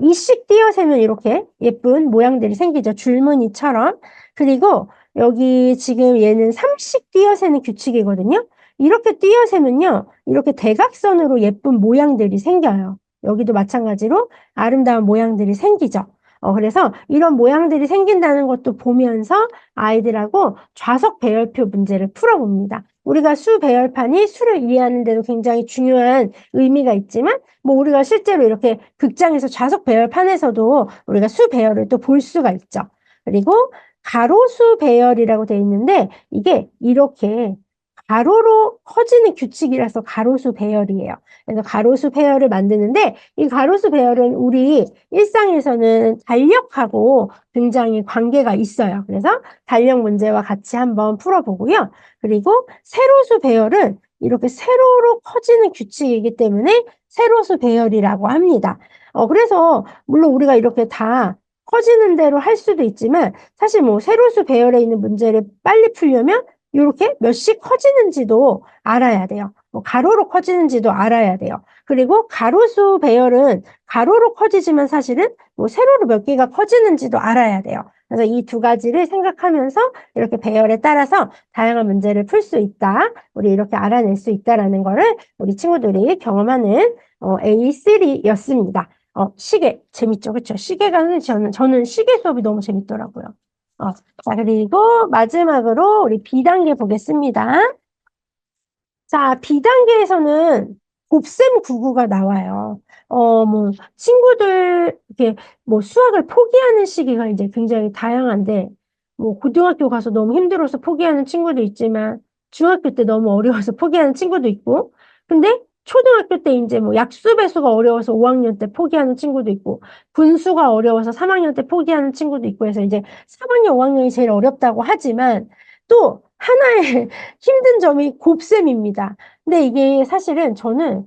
[SPEAKER 1] 이씩 띄어세면 이렇게 예쁜 모양들이 생기죠. 줄무늬처럼. 그리고 여기 지금 얘는 3씩 띄어세는 규칙이거든요. 이렇게 띄어세면요. 이렇게 대각선으로 예쁜 모양들이 생겨요. 여기도 마찬가지로 아름다운 모양들이 생기죠. 그래서 이런 모양들이 생긴다는 것도 보면서 아이들하고 좌석 배열표 문제를 풀어봅니다. 우리가 수 배열판이 수를 이해하는 데도 굉장히 중요한 의미가 있지만 뭐 우리가 실제로 이렇게 극장에서 좌석 배열판에서도 우리가 수 배열을 또 볼 수가 있죠. 그리고 가로수 배열이라고 되어 있는데 이게 이렇게 가로로 커지는 규칙이라서 가로수 배열이에요. 그래서 가로수 배열을 만드는데 이 가로수 배열은 우리 일상에서는 달력하고 굉장히 관계가 있어요. 그래서 달력 문제와 같이 한번 풀어보고요. 그리고 세로수 배열은 이렇게 세로로 커지는 규칙이기 때문에 세로수 배열이라고 합니다. 그래서 물론 우리가 이렇게 다 커지는 대로 할 수도 있지만 사실 뭐 세로수 배열에 있는 문제를 빨리 풀려면 이렇게 몇씩 커지는지도 알아야 돼요. 뭐 가로로 커지는지도 알아야 돼요. 그리고 가로수 배열은 가로로 커지지만 사실은 뭐 세로로 몇 개가 커지는지도 알아야 돼요. 그래서 이 두 가지를 생각하면서 이렇게 배열에 따라서 다양한 문제를 풀 수 있다. 우리 이렇게 알아낼 수 있다라는 거를 우리 친구들이 경험하는 A3였습니다. 시계 재밌죠, 그렇죠? 시계가는 저는 시계 수업이 너무 재밌더라고요. 자, 그리고 마지막으로 우리 B단계 보겠습니다. 자, B단계에서는 곱셈 구구가 나와요. 친구들, 이렇게, 수학을 포기하는 시기가 이제 굉장히 다양한데, 고등학교 가서 너무 힘들어서 포기하는 친구도 있지만, 중학교 때 너무 어려워서 포기하는 친구도 있고, 근데 초등학교 때 이제 약수 배수가 어려워서 5학년 때 포기하는 친구도 있고, 분수가 어려워서 3학년 때 포기하는 친구도 있고 해서 이제 3학년, 5학년이 제일 어렵다고 하지만, 또 하나의 힘든 점이 곱셈입니다. 근데 이게 사실은 저는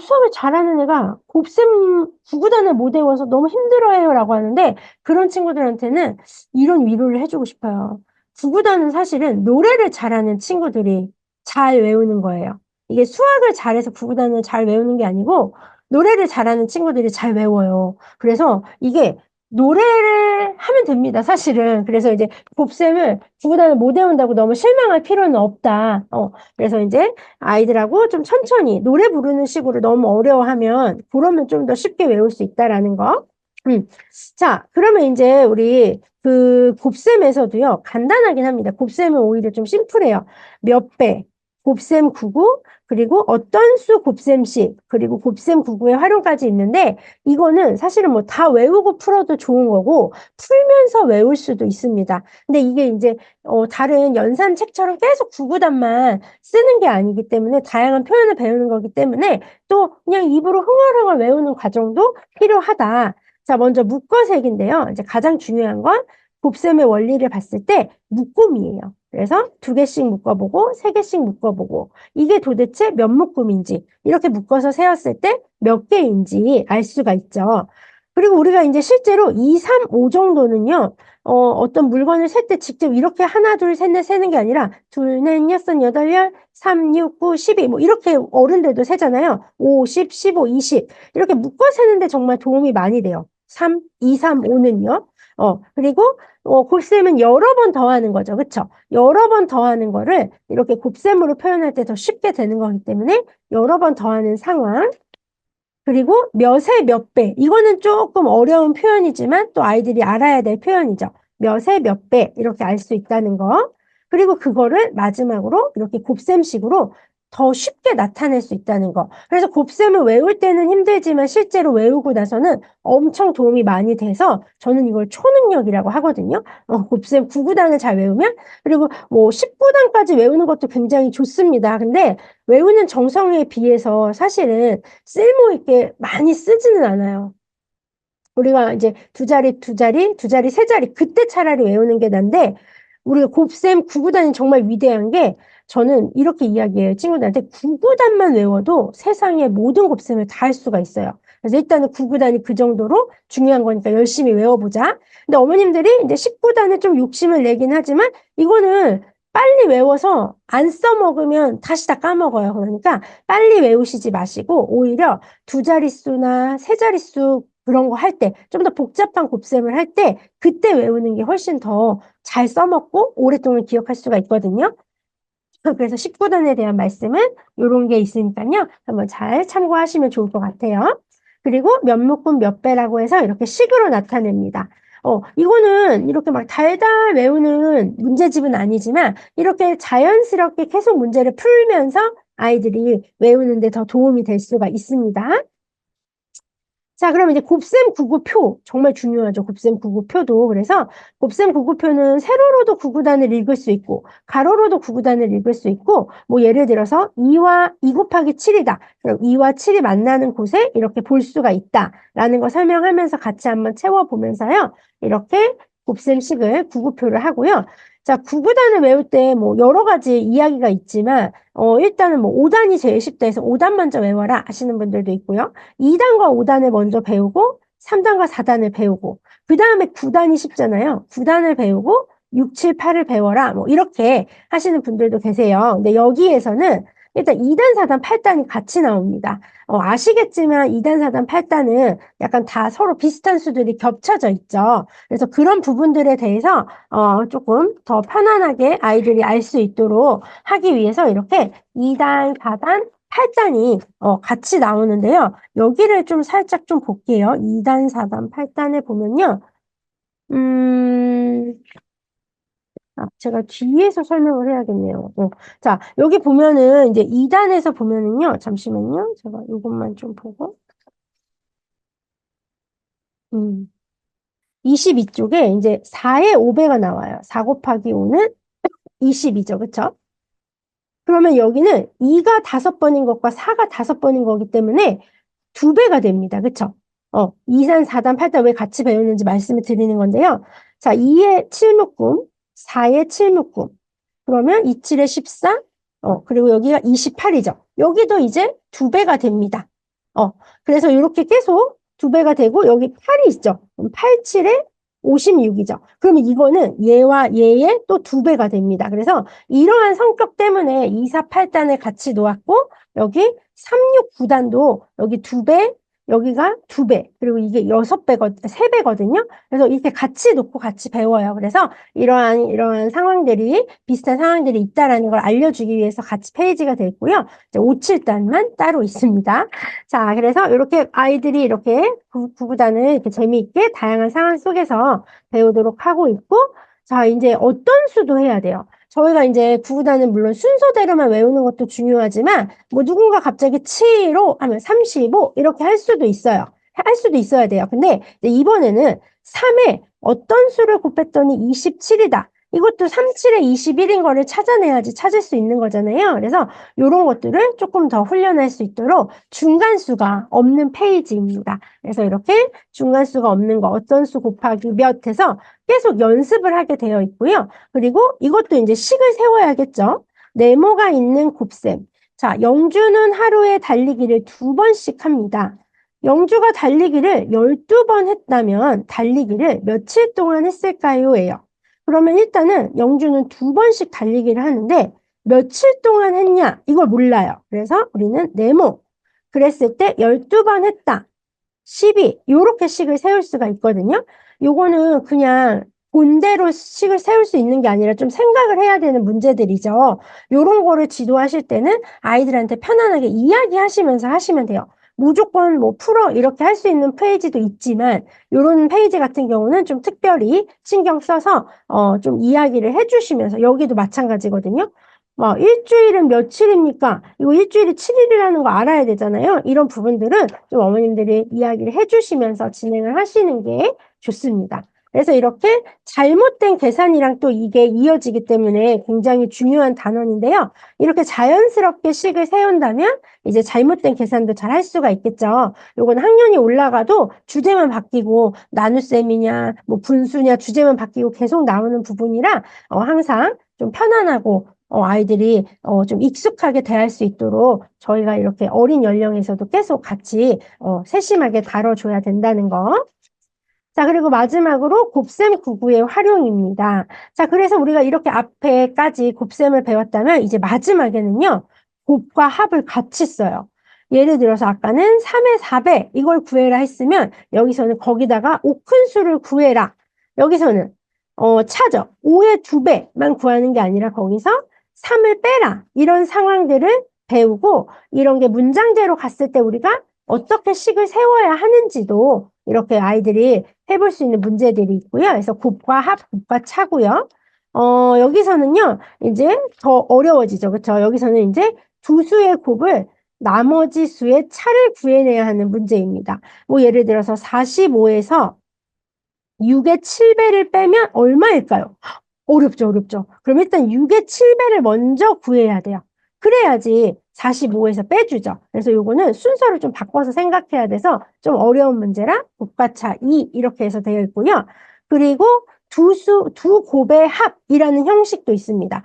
[SPEAKER 1] 수업을 잘하는 애가 곱셈 구구단을 못 외워서 너무 힘들어해요라고 하는데 그런 친구들한테는 이런 위로를 해주고 싶어요. 구구단은 사실은 노래를 잘하는 친구들이 잘 외우는 거예요. 이게 수학을 잘해서 구구단을 잘 외우는 게 아니고 노래를 잘하는 친구들이 잘 외워요. 그래서 이게 노래를 하면 됩니다, 사실은. 그래서 이제 곱셈을 구구단을 못 외운다고 너무 실망할 필요는 없다. 그래서 이제 아이들하고 좀 천천히 노래 부르는 식으로 너무 어려워하면 그러면 좀 더 쉽게 외울 수 있다라는 거. 자, 그러면 이제 우리 그 곱셈에서도요, 간단하긴 합니다. 곱셈은 오히려 좀 심플해요. 몇 배, 곱셈 구구, 그리고 어떤 수 곱셈식, 그리고 곱셈 구구의 활용까지 있는데, 이거는 사실은 뭐 다 외우고 풀어도 좋은 거고, 풀면서 외울 수도 있습니다. 근데 이게 이제, 다른 연산 책처럼 계속 구구단만 쓰는 게 아니기 때문에, 다양한 표현을 배우는 거기 때문에, 또 그냥 입으로 흥얼흥얼 외우는 과정도 필요하다. 자, 먼저 묶어색인데요. 이제 가장 중요한 건 곱셈의 원리를 봤을 때 묶음이에요. 그래서 2개씩 묶어보고 3개씩 묶어보고 이게 도대체 몇 묶음인지 이렇게 묶어서 세었을 때 몇 개인지 알 수가 있죠. 그리고 우리가 이제 실제로 2, 3, 5 정도는요. 어떤 물건을 셀 때 직접 이렇게 하나, 둘, 셋, 넷 세는 게 아니라 둘, 넷, 여섯, 여덟, 열, 3, 6, 9, 12 뭐 이렇게 어른들도 세잖아요. 5, 10, 15, 20 이렇게 묶어 세는데 정말 도움이 많이 돼요. 3, 2, 3, 5는요. 그리고 곱셈은 여러 번 더하는 거죠. 그쵸? 여러 번 더하는 거를 이렇게 곱셈으로 표현할 때 더 쉽게 되는 거기 때문에 여러 번 더하는 상황. 그리고 몇에 몇 배. 이거는 조금 어려운 표현이지만 또 아이들이 알아야 될 표현이죠. 몇에 몇 배. 이렇게 알 수 있다는 거. 그리고 그거를 마지막으로 이렇게 곱셈식으로 더 쉽게 나타낼 수 있다는 거. 그래서 곱셈을 외울 때는 힘들지만 실제로 외우고 나서는 엄청 도움이 많이 돼서 저는 이걸 초능력이라고 하거든요. 곱셈 9구단을 잘 외우면 그리고 뭐 10구단까지 외우는 것도 굉장히 좋습니다. 근데 외우는 정성에 비해서 사실은 쓸모 있게 많이 쓰지는 않아요. 우리가 이제 두 자리, 두 자리, 두 자리, 세 자리 그때 차라리 외우는 게 난데 우리가 곱셈 9구단이 정말 위대한 게 저는 이렇게 이야기해요. 친구들한테 9구단만 외워도 세상의 모든 곱셈을 다 할 수가 있어요. 그래서 일단은 9구단이 그 정도로 중요한 거니까 열심히 외워보자. 근데 어머님들이 이제 10구단에 좀 욕심을 내긴 하지만 이거는 빨리 외워서 안 써먹으면 다시 다 까먹어요. 그러니까 빨리 외우시지 마시고 오히려 두 자릿수나 세 자릿수 그런 거 할 때, 좀 더 복잡한 곱셈을 할 때, 그때 외우는 게 훨씬 더 잘 써먹고 오랫동안 기억할 수가 있거든요. 그래서 19단에 대한 말씀은 이런 게 있으니까요. 한번 잘 참고하시면 좋을 것 같아요. 그리고 몇 묶음 몇 배라고 해서 이렇게 식으로 나타냅니다. 이거는 이렇게 막 달달 외우는 문제집은 아니지만 이렇게 자연스럽게 계속 문제를 풀면서 아이들이 외우는데 더 도움이 될 수가 있습니다. 자, 그럼 이제 곱셈 구구표 정말 중요하죠. 곱셈 구구표도. 그래서 곱셈 구구표는 세로로도 구구단을 읽을 수 있고 가로로도 구구단을 읽을 수 있고 뭐 예를 들어서 2와 2 곱하기 7이다. 그럼 2와 7이 만나는 곳에 이렇게 볼 수가 있다라는 거 설명하면서 같이 한번 채워보면서요. 이렇게 곱셈식을 구구표를 하고요. 자, 구구단을 외울 때 뭐 여러 가지 이야기가 있지만 일단은 뭐 5단이 제일 쉽다 해서 5단 먼저 외워라 하시는 분들도 있고요. 2단과 5단을 먼저 배우고 3단과 4단을 배우고 그 다음에 9단이 쉽잖아요. 9단을 배우고 6, 7, 8을 배워라 뭐 이렇게 하시는 분들도 계세요. 근데 여기에서는 일단 2단, 4단, 8단이 같이 나옵니다. 아시겠지만 2단, 4단, 8단은 약간 다 서로 비슷한 수들이 겹쳐져 있죠. 그래서 그런 부분들에 대해서 조금 더 편안하게 아이들이 알 수 있도록 하기 위해서 이렇게 2단, 4단, 8단이 같이 나오는데요. 여기를 좀 살짝 좀 볼게요. 2단, 4단, 8단에 보면요. 음, 제가 뒤에서 설명을 해야겠네요. 자, 여기 보면은 이제 2단에서 보면은요. 잠시만요. 제가 이것만 좀 보고. 22쪽에 이제 4의 5배가 나와요. 4 곱하기 5는 22죠. 그쵸? 그러면 여기는 2가 5번인 것과 4가 5번인 거기 때문에 2배가 됩니다. 그쵸? 2단, 4단, 8단 왜 같이 배우는지 말씀을 드리는 건데요. 자, 2의 7묶음, 4의 7묶음. 그러면 27에 14, 그리고 여기가 28이죠. 여기도 이제 2배가 됩니다. 그래서 이렇게 계속 2배가 되고, 여기 8이 있죠. 그럼 8, 7에 56이죠. 그러면 이거는 얘와 얘의 또 2배가 됩니다. 그래서 이러한 성격 때문에 2, 4, 8단을 같이 놓았고, 여기 3, 6, 9단도 여기 2배, 여기가 2배, 그리고 이게 6배거든, 3배거든요. 그래서 이렇게 같이 놓고 같이 배워요. 그래서 이러한 상황들이, 비슷한 상황들이 있다라는 걸 알려주기 위해서 같이 페이지가 돼 있고요. 이제 5, 7단만 따로 있습니다. 자, 그래서 이렇게 아이들이 이렇게 구구단을 이렇게 재미있게 다양한 상황 속에서 배우도록 하고 있고, 자, 이제 어떤 수도 해야 돼요. 저희가 이제 구구단은 물론 순서대로만 외우는 것도 중요하지만, 뭐 누군가 갑자기 7로 하면 35 이렇게 할 수도 있어요. 할 수도 있어야 돼요. 근데 이번에는 3에 어떤 수를 곱했더니 27이다. 이것도 3, 7에 21인 거를 찾아내야지 찾을 수 있는 거잖아요. 그래서 이런 것들을 조금 더 훈련할 수 있도록 중간수가 없는 페이지입니다. 그래서 이렇게 중간수가 없는 거 어떤 수 곱하기 몇 해서 계속 연습을 하게 되어 있고요. 그리고 이것도 이제 식을 세워야겠죠. 네모가 있는 곱셈. 자, 영주는 하루에 달리기를 2번씩 합니다. 영주가 달리기를 12번 했다면 달리기를 며칠 동안 했을까요? 예요. 그러면 일단은 영주는 2번씩 달리기를 하는데 며칠 동안 했냐? 이걸 몰라요. 그래서 우리는 네모. 그랬을 때 12번 했다. 12. 요렇게 식을 세울 수가 있거든요. 요거는 그냥 본대로 식을 세울 수 있는 게 아니라 좀 생각을 해야 되는 문제들이죠. 요런 거를 지도하실 때는 아이들한테 편안하게 이야기하시면서 하시면 돼요. 무조건 뭐 풀어 이렇게 할 수 있는 페이지도 있지만 요런 페이지 같은 경우는 좀 특별히 신경 써서 좀 이야기를 해주시면서 여기도 마찬가지거든요. 뭐 일주일은 며칠입니까? 이거 일주일이 7일이라는 거 알아야 되잖아요. 이런 부분들은 좀 어머님들이 이야기를 해주시면서 진행을 하시는 게 좋습니다. 그래서 이렇게 잘못된 계산이랑 또 이게 이어지기 때문에 굉장히 중요한 단원인데요. 이렇게 자연스럽게 식을 세운다면 이제 잘못된 계산도 잘 할 수가 있겠죠. 요건 학년이 올라가도 주제만 바뀌고 나눗셈이냐 뭐 분수냐 주제만 바뀌고 계속 나오는 부분이라 항상 좀 편안하고 아이들이 좀 익숙하게 대할 수 있도록 저희가 이렇게 어린 연령에서도 계속 같이 세심하게 다뤄줘야 된다는 거. 자, 그리고 마지막으로 곱셈 구구의 활용입니다. 자, 그래서 우리가 이렇게 앞에까지 곱셈을 배웠다면 이제 마지막에는요. 곱과 합을 같이 써요. 예를 들어서 아까는 3의 4배 이걸 구해라 했으면 여기서는 거기다가 5큰수를 구해라. 여기서는 차죠. 5의 2배만 구하는 게 아니라 거기서 3을 빼라. 이런 상황들을 배우고 이런 게 문장제로 갔을 때 우리가 어떻게 식을 세워야 하는지도 이렇게 아이들이 해볼 수 있는 문제들이 있고요. 그래서 곱과 합, 곱과 차고요. 여기서는요, 이제 더 어려워지죠. 그렇죠? 여기서는 이제 두 수의 곱을 나머지 수의 차를 구해내야 하는 문제입니다. 뭐 예를 들어서 45에서 6의 7배를 빼면 얼마일까요? 어렵죠, 어렵죠. 그럼 일단 6의 7배를 먼저 구해야 돼요. 그래야지 45에서 빼주죠. 그래서 요거는 순서를 좀 바꿔서 생각해야 돼서 좀 어려운 문제라 곱과차 2 이렇게 해서 되어 있고요. 그리고 두 곱의 합이라는 형식도 있습니다.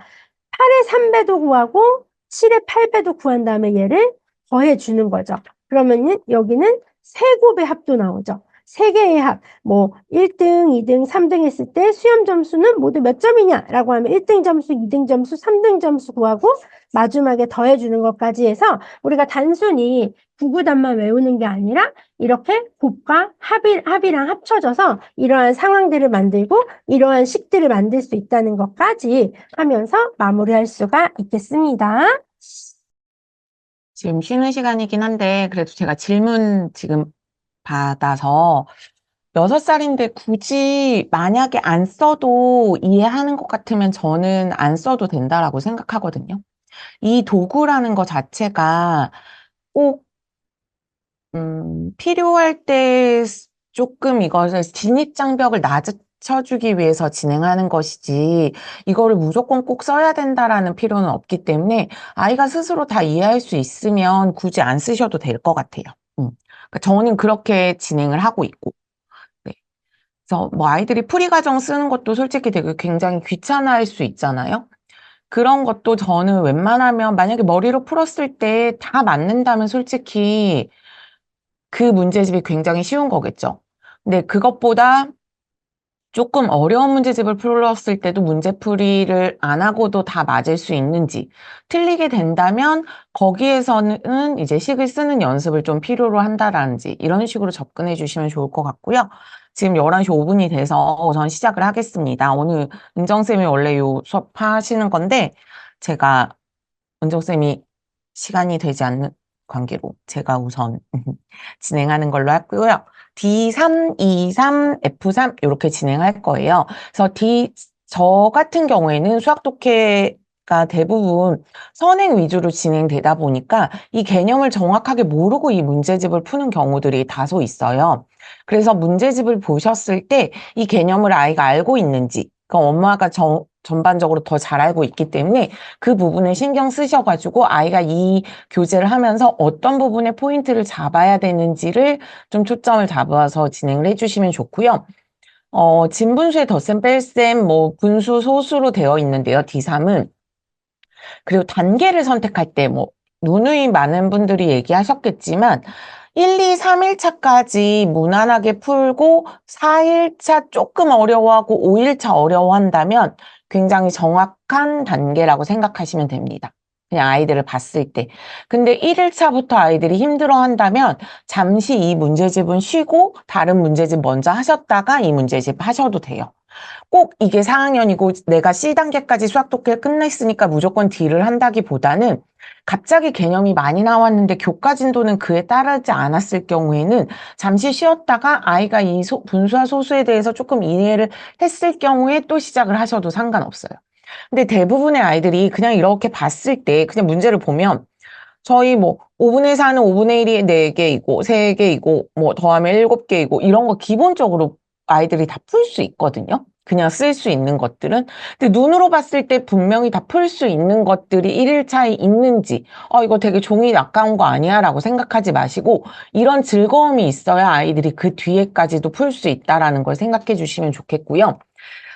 [SPEAKER 1] 8의 3배도 구하고 7의 8배도 구한 다음에 얘를 더해 주는 거죠. 그러면은 여기는 세 곱의 합도 나오죠. 세 개의 합, 뭐 1등, 2등, 3등 했을 때 수험 점수는 모두 몇 점이냐라고 하면 1등 점수, 2등 점수, 3등 점수 구하고 마지막에 더해주는 것까지 해서 우리가 단순히 구구단만 외우는 게 아니라 이렇게 곱과 합이랑 합쳐져서 이러한 상황들을 만들고 이러한 식들을 만들 수 있다는 것까지 하면서 마무리할 수가 있겠습니다.
[SPEAKER 2] 지금 쉬는 시간이긴 한데, 그래도 제가 질문 지금 받아서, 6살인데 굳이 만약에 안 써도 이해하는 것 같으면 저는 안 써도 된다라고 생각하거든요. 이 도구라는 것 자체가 꼭, 필요할 때 조금 이것을 진입장벽을 낮춰주기 위해서 진행하는 것이지, 이거를 무조건 꼭 써야 된다라는 필요는 없기 때문에 아이가 스스로 다 이해할 수 있으면 굳이 안 쓰셔도 될 것 같아요. 그러니까 저는 그렇게 진행을 하고 있고. 네. 그래서 뭐 아이들이 풀이 과정 쓰는 것도 솔직히 되게 굉장히 귀찮아할 수 있잖아요. 그런 것도 저는 웬만하면 만약에 머리로 풀었을 때 다 맞는다면 솔직히 그 문제집이 굉장히 쉬운 거겠죠. 근데 그것보다 조금 어려운 문제집을 풀었을 때도 문제풀이를 안 하고도 다 맞을 수 있는지, 틀리게 된다면 거기에서는 이제 식을 쓰는 연습을 좀 필요로 한다라든지 이런 식으로 접근해 주시면 좋을 것 같고요. 지금 11시 5분이 돼서 우선 시작을 하겠습니다. 오늘 은정쌤이 원래 요 수업 하시는 건데 제가 은정쌤이 시간이 되지 않는 관계로 제가 우선 진행하는 걸로 하고요. D3, E3, F3 이렇게 진행할 거예요. 그래서 저 같은 경우에는 수학 독해가 대부분 선행 위주로 진행되다 보니까 이 개념을 정확하게 모르고 이 문제집을 푸는 경우들이 다소 있어요. 그래서 문제집을 보셨을 때 이 개념을 아이가 알고 있는지, 그러니까 엄마가 전반적으로 더 잘 알고 있기 때문에 그 부분에 신경 쓰셔가지고 아이가 이 교재를 하면서 어떤 부분에 포인트를 잡아야 되는지를 좀 초점을 잡아서 진행을 해주시면 좋고요. 진분수의 덧셈, 뺄셈, 뭐 분수, 소수로 되어 있는데요. D3은. 그리고 단계를 선택할 때 뭐 누누이 많은 분들이 얘기하셨겠지만 1, 2, 3일차까지 무난하게 풀고 4일차 조금 어려워하고 5일차 어려워한다면 굉장히 정확한 단계라고 생각하시면 됩니다. 그냥 아이들을 봤을 때. 근데 1일차부터 아이들이 힘들어 한다면 잠시 이 문제집은 쉬고 다른 문제집 먼저 하셨다가 이 문제집 하셔도 돼요. 꼭 이게 4학년이고 내가 C단계까지 수학 독해를 끝냈으니까 무조건 D를 한다기보다는 갑자기 개념이 많이 나왔는데 교과 진도는 그에 따르지 않았을 경우에는 잠시 쉬었다가 아이가 이 분수와 소수에 대해서 조금 이해를 했을 경우에 또 시작을 하셔도 상관없어요. 근데 대부분의 아이들이 그냥 이렇게 봤을 때 그냥 문제를 보면 저희 뭐 5분의 4는 5분의 1이 4개이고 3개이고 뭐 더하면 7개이고 이런 거 기본적으로 아이들이 다 풀 수 있거든요. 그냥 쓸 수 있는 것들은. 근데 눈으로 봤을 때 분명히 다 풀 수 있는 것들이 1일차에 있는지 이거 되게 종이 아까운 거 아니야? 라고 생각하지 마시고 이런 즐거움이 있어야 아이들이 그 뒤에까지도 풀 수 있다라는 걸 생각해 주시면 좋겠고요.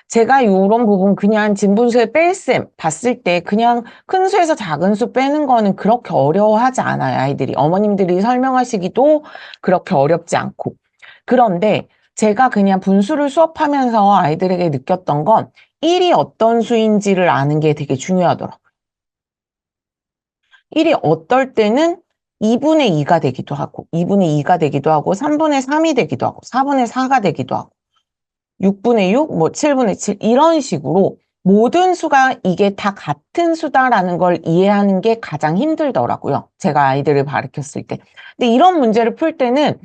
[SPEAKER 2] 제가 이런 부분 그냥 진분수의 뺄셈 봤을 때 그냥 큰 수에서 작은 수 빼는 거는 그렇게 어려워하지 않아요, 아이들이. 어머님들이 설명하시기도 그렇게 어렵지 않고. 그런데 제가 그냥 분수를 수업하면서 아이들에게 느꼈던 건 1이 어떤 수인지를 아는 게 되게 중요하더라고요. 1이 어떨 때는 2분의 2가 되기도 하고, 2분의 2가 되기도 하고, 3분의 3이 되기도 하고, 4분의 4가 되기도 하고, 6분의 6, 뭐 7분의 7 이런 식으로 모든 수가 이게 다 같은 수다라는 걸 이해하는 게 가장 힘들더라고요. 제가 아이들을 가르쳤을 때. 근데 이런 문제를 풀 때는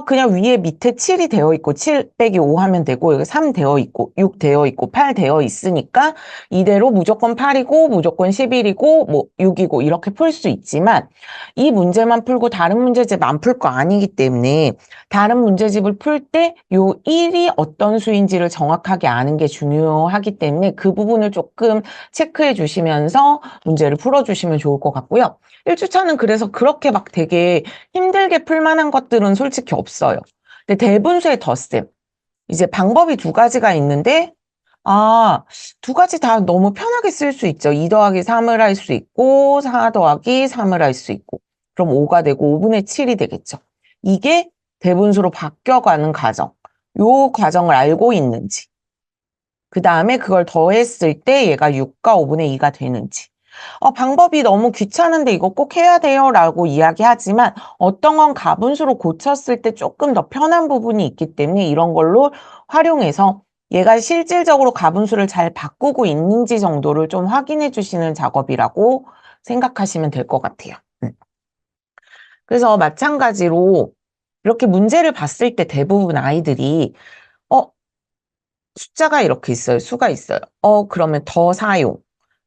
[SPEAKER 2] 그냥 위에 밑에 7이 되어 있고 7 빼기 5 하면 되고 여기 3 되어 있고 6 되어 있고 8 되어 있으니까 이대로 무조건 8이고 무조건 11이고 뭐 6이고 이렇게 풀 수 있지만 이 문제만 풀고 다른 문제집 안 풀 거 아니기 때문에 다른 문제집을 풀 때 요 1이 어떤 수인지를 정확하게 아는 게 중요하기 때문에 그 부분을 조금 체크해 주시면서 문제를 풀어주시면 좋을 것 같고요. 1주차는 그래서 그렇게 막 되게 힘들게 풀 만한 것들은 솔직히 없어요. 근데 대분수의 덧셈. 이제 방법이 두 가지가 있는데 두 가지 다 너무 편하게 쓸 수 있죠. 2 더하기 3을 할 수 있고 4 더하기 3을 할 수 있고 그럼 5가 되고 5분의 7이 되겠죠. 이게 대분수로 바뀌어가는 과정, 요 과정을 알고 있는지, 그 다음에 그걸 더했을 때 얘가 6과 5분의 2가 되는지. 방법이 너무 귀찮은데 이거 꼭 해야 돼요 라고 이야기하지만 어떤 건 가분수로 고쳤을 때 조금 더 편한 부분이 있기 때문에 이런 걸로 활용해서 얘가 실질적으로 가분수를 잘 바꾸고 있는지 정도를 좀 확인해 주시는 작업이라고 생각하시면 될 것 같아요. 그래서 마찬가지로 이렇게 문제를 봤을 때 대부분 아이들이 어, 숫자가 이렇게 있어요. 수가 있어요. 그러면 더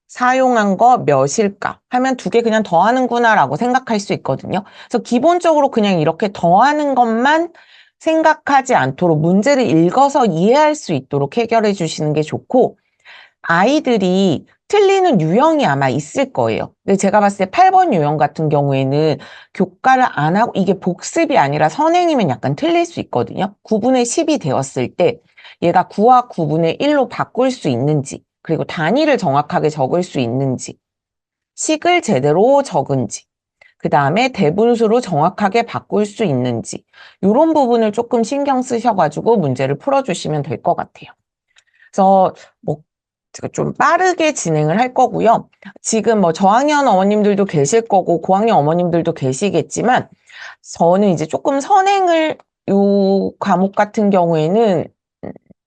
[SPEAKER 2] 사용한 거 몇일까 하면 두 개 그냥 더하는구나 라고 생각할 수 있거든요. 그래서 기본적으로 그냥 이렇게 더하는 것만 생각하지 않도록 문제를 읽어서 이해할 수 있도록 해결해 주시는 게 좋고, 아이들이 틀리는 유형이 아마 있을 거예요. 근데 제가 봤을 때 8번 유형 같은 경우에는 교과를 안 하고 이게 복습이 아니라 선행이면 약간 틀릴 수 있거든요. 9분의 10이 되었을 때 얘가 9와 9분의 1로 바꿀 수 있는지, 그리고 단위를 정확하게 적을 수 있는지, 식을 제대로 적은지, 그 다음에 대분수로 정확하게 바꿀 수 있는지, 이런 부분을 조금 신경 쓰셔가지고 문제를 풀어주시면 될 것 같아요. 그래서 뭐 제가 좀 빠르게 진행을 할 거고요. 지금 뭐 저학년 어머님들도 계실 거고 고학년 어머님들도 계시겠지만 저는 이제 조금 선행을 요 과목 같은 경우에는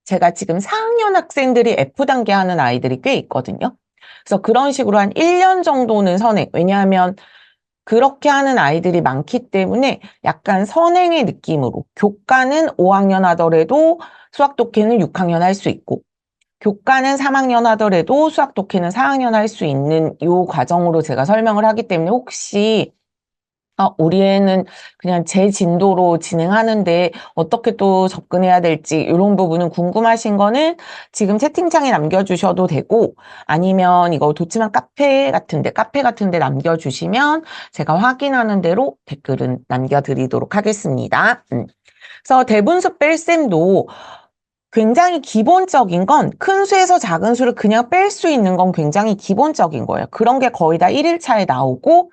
[SPEAKER 2] 제가 지금 4학년 학생들이 F단계 하는 아이들이 꽤 있거든요. 그래서 그런 식으로 한 1년 정도는 선행. 왜냐하면 그렇게 하는 아이들이 많기 때문에 약간 선행의 느낌으로 교과는 5학년 하더라도 수학 독해는 6학년 할 수 있고 교과는 3학년 하더라도 수학 독해는 4학년 할 수 있는 요 과정으로 제가 설명을 하기 때문에 혹시 우리 애는 그냥 제 진도로 진행하는데 어떻게 또 접근해야 될지 이런 부분은 궁금하신 거는 지금 채팅창에 남겨주셔도 되고 아니면 이거 도치만 카페 같은데 남겨주시면 제가 확인하는 대로 댓글은 남겨드리도록 하겠습니다. 그래서 대분수 뺄셈도 굉장히 기본적인 건 큰 수에서 작은 수를 그냥 뺄 수 있는 건 굉장히 기본적인 거예요. 그런 게 거의 다 1일차에 나오고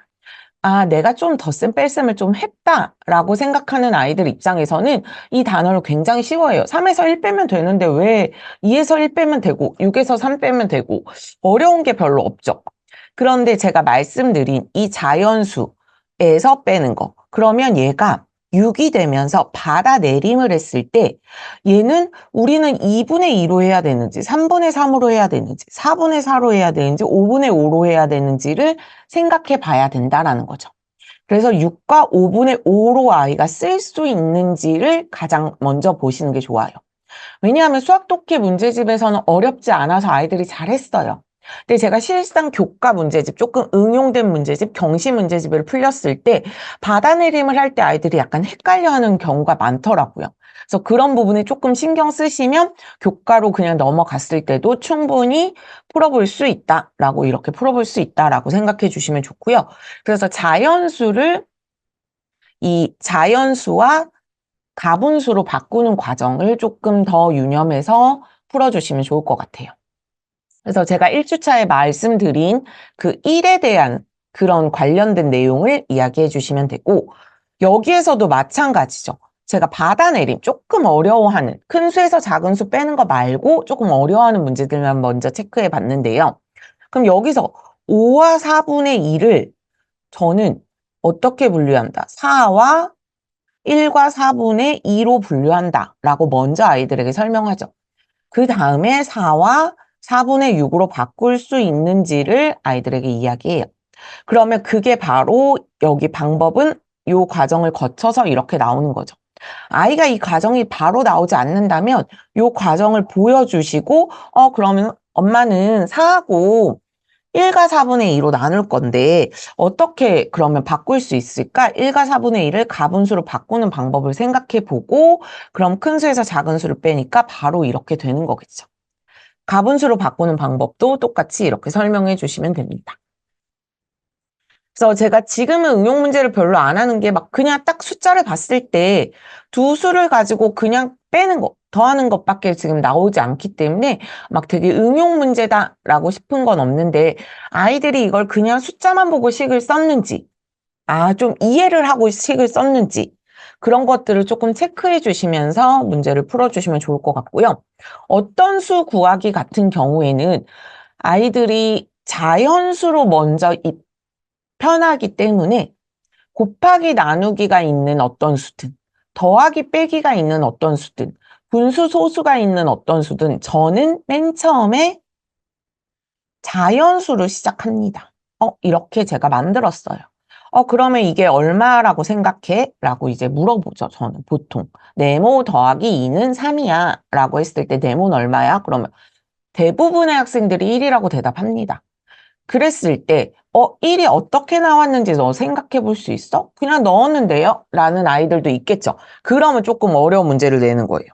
[SPEAKER 2] 내가 좀 덧셈 뺄셈을 좀 했다라고 생각하는 아이들 입장에서는 이 단어를 굉장히 쉬워해요. 3에서 1 빼면 되는데 왜 2에서 1 빼면 되고 6에서 3 빼면 되고 어려운 게 별로 없죠. 그런데 제가 말씀드린 이 자연수에서 빼는 거 그러면 얘가 6이 되면서 받아내림을 했을 때 얘는 우리는 2분의 2로 해야 되는지 3분의 3으로 해야 되는지 4분의 4로 해야 되는지 5분의 5로 해야 되는지를 생각해 봐야 된다라는 거죠. 그래서 6과 5분의 5로 아이가 쓸 수 있는지를 가장 먼저 보시는 게 좋아요. 왜냐하면 수학 독해 문제집에서는 어렵지 않아서 아이들이 잘했어요. 근데 제가 실상 교과 문제집, 조금 응용된 문제집, 경시 문제집을 풀렸을 때 받아내림을 할 때 아이들이 약간 헷갈려하는 경우가 많더라고요. 그래서 그런 부분에 조금 신경 쓰시면 교과로 그냥 넘어갔을 때도 충분히 풀어볼 수 있다라고 이렇게 풀어볼 수 있다라고 생각해 주시면 좋고요. 그래서 이 자연수와 가분수로 바꾸는 과정을 조금 더 유념해서 풀어주시면 좋을 것 같아요. 그래서 제가 1주차에 말씀드린 그 1에 대한 그런 관련된 내용을 이야기해 주시면 되고 여기에서도 마찬가지죠. 제가 받아내림, 조금 어려워하는 큰 수에서 작은 수 빼는 거 말고 조금 어려워하는 문제들만 먼저 체크해 봤는데요. 그럼 여기서 5와 4분의 2를 저는 어떻게 분류한다? 4와 1과 4분의 2로 분류한다 라고 먼저 아이들에게 설명하죠. 그 다음에 4와 4분의 6으로 바꿀 수 있는지를 아이들에게 이야기해요. 그러면 그게 바로 여기 방법은 이 과정을 거쳐서 이렇게 나오는 거죠. 아이가 이 과정이 바로 나오지 않는다면 이 과정을 보여주시고 그러면 엄마는 4하고 1과 4분의 2로 나눌 건데 어떻게 그러면 바꿀 수 있을까? 1과 4분의 1을 가분수로 바꾸는 방법을 생각해 보고 그럼 큰 수에서 작은 수를 빼니까 바로 이렇게 되는 거겠죠. 가분수로 바꾸는 방법도 똑같이 이렇게 설명해 주시면 됩니다. 그래서 제가 지금은 응용 문제를 별로 안 하는 게 막 그냥 딱 숫자를 봤을 때 두 수를 가지고 그냥 빼는 거, 더하는 것밖에 지금 나오지 않기 때문에 막 되게 응용 문제다라고 싶은 건 없는데 아이들이 이걸 그냥 숫자만 보고 식을 썼는지, 좀 이해를 하고 식을 썼는지, 그런 것들을 조금 체크해 주시면서 문제를 풀어주시면 좋을 것 같고요. 어떤 수 구하기 같은 경우에는 아이들이 자연수로 먼저 편하기 때문에 곱하기 나누기가 있는 어떤 수든, 더하기 빼기가 있는 어떤 수든, 분수 소수가 있는 어떤 수든 저는 맨 처음에 자연수로 시작합니다. 이렇게 제가 만들었어요. 그러면 이게 얼마라고 생각해? 라고 이제 물어보죠, 저는 보통. 네모 더하기 2는 3이야. 라고 했을 때 네모는 얼마야? 그러면 대부분의 학생들이 1이라고 대답합니다. 그랬을 때, 1이 어떻게 나왔는지 너 생각해 볼 수 있어? 그냥 넣었는데요? 라는 아이들도 있겠죠. 그러면 조금 어려운 문제를 내는 거예요.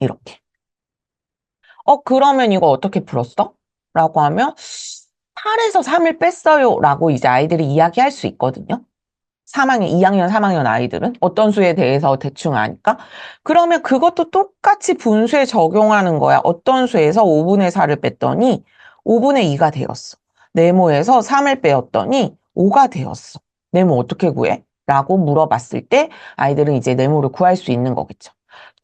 [SPEAKER 2] 이렇게. 그러면 이거 어떻게 풀었어? 라고 하면 8에서 3을 뺐어요. 라고 이제 아이들이 이야기할 수 있거든요. 2학년, 3학년 아이들은 어떤 수에 대해서 대충 아니까. 그러면 그것도 똑같이 분수에 적용하는 거야. 어떤 수에서 5분의 4를 뺐더니 5분의 2가 되었어. 네모에서 3을 빼었더니 5가 되었어. 네모 어떻게 구해? 라고 물어봤을 때 아이들은 이제 네모를 구할 수 있는 거겠죠.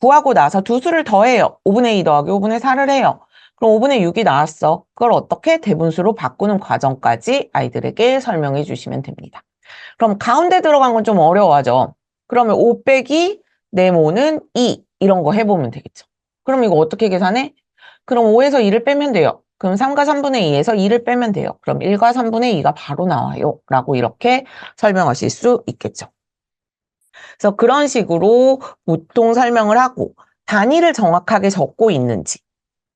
[SPEAKER 2] 구하고 나서 두 수를 더해요. 5분의 2 더하기 5분의 4를 해요. 그럼 5분의 6이 나왔어. 그걸 어떻게 대분수로 바꾸는 과정까지 아이들에게 설명해 주시면 됩니다. 그럼 가운데 들어간 건 좀 어려워하죠. 그러면 5 빼기 네모는 2 이런 거 해보면 되겠죠. 그럼 이거 어떻게 계산해? 그럼 5에서 2를 빼면 돼요. 그럼 3과 3분의 2에서 2를 빼면 돼요. 그럼 1과 3분의 2가 바로 나와요. 라고 이렇게 설명하실 수 있겠죠. 그래서 그런 식으로 보통 설명을 하고 단위를 정확하게 적고 있는지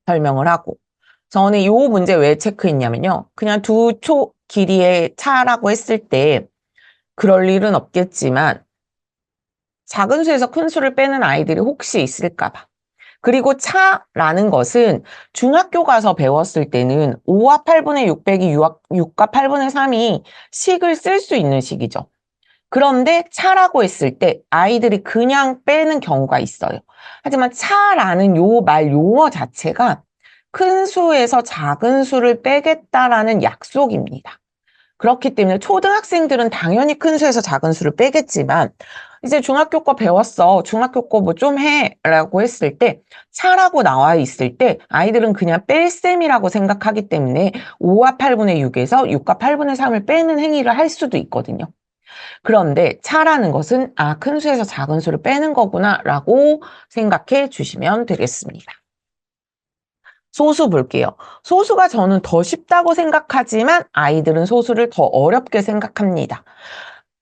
[SPEAKER 2] 설명을 하고 저는 이 문제 왜 체크했냐면요. 그냥 두 초 길이의 차라고 했을 때 그럴 일은 없겠지만 작은 수에서 큰 수를 빼는 아이들이 혹시 있을까 봐. 그리고 차라는 것은 중학교 가서 배웠을 때는 5와 8분의 6 빼기 6과 8분의 3이 식을 쓸 수 있는 식이죠. 그런데 차라고 했을 때 아이들이 그냥 빼는 경우가 있어요. 하지만 차라는 요 말 용어 자체가 큰 수에서 작은 수를 빼겠다라는 약속입니다. 그렇기 때문에 초등학생들은 당연히 큰 수에서 작은 수를 빼겠지만 이제 중학교 거 배웠어. 중학교 거 뭐 좀 해. 라고 했을 때 차라고 나와 있을 때 아이들은 그냥 뺄셈이라고 생각하기 때문에 5와 8분의 6에서 6과 8분의 3을 빼는 행위를 할 수도 있거든요. 그런데 차라는 것은 큰 수에서 작은 수를 빼는 거구나 라고 생각해 주시면 되겠습니다. 소수 볼게요. 소수가 저는 더 쉽다고 생각하지만 아이들은 소수를 더 어렵게 생각합니다.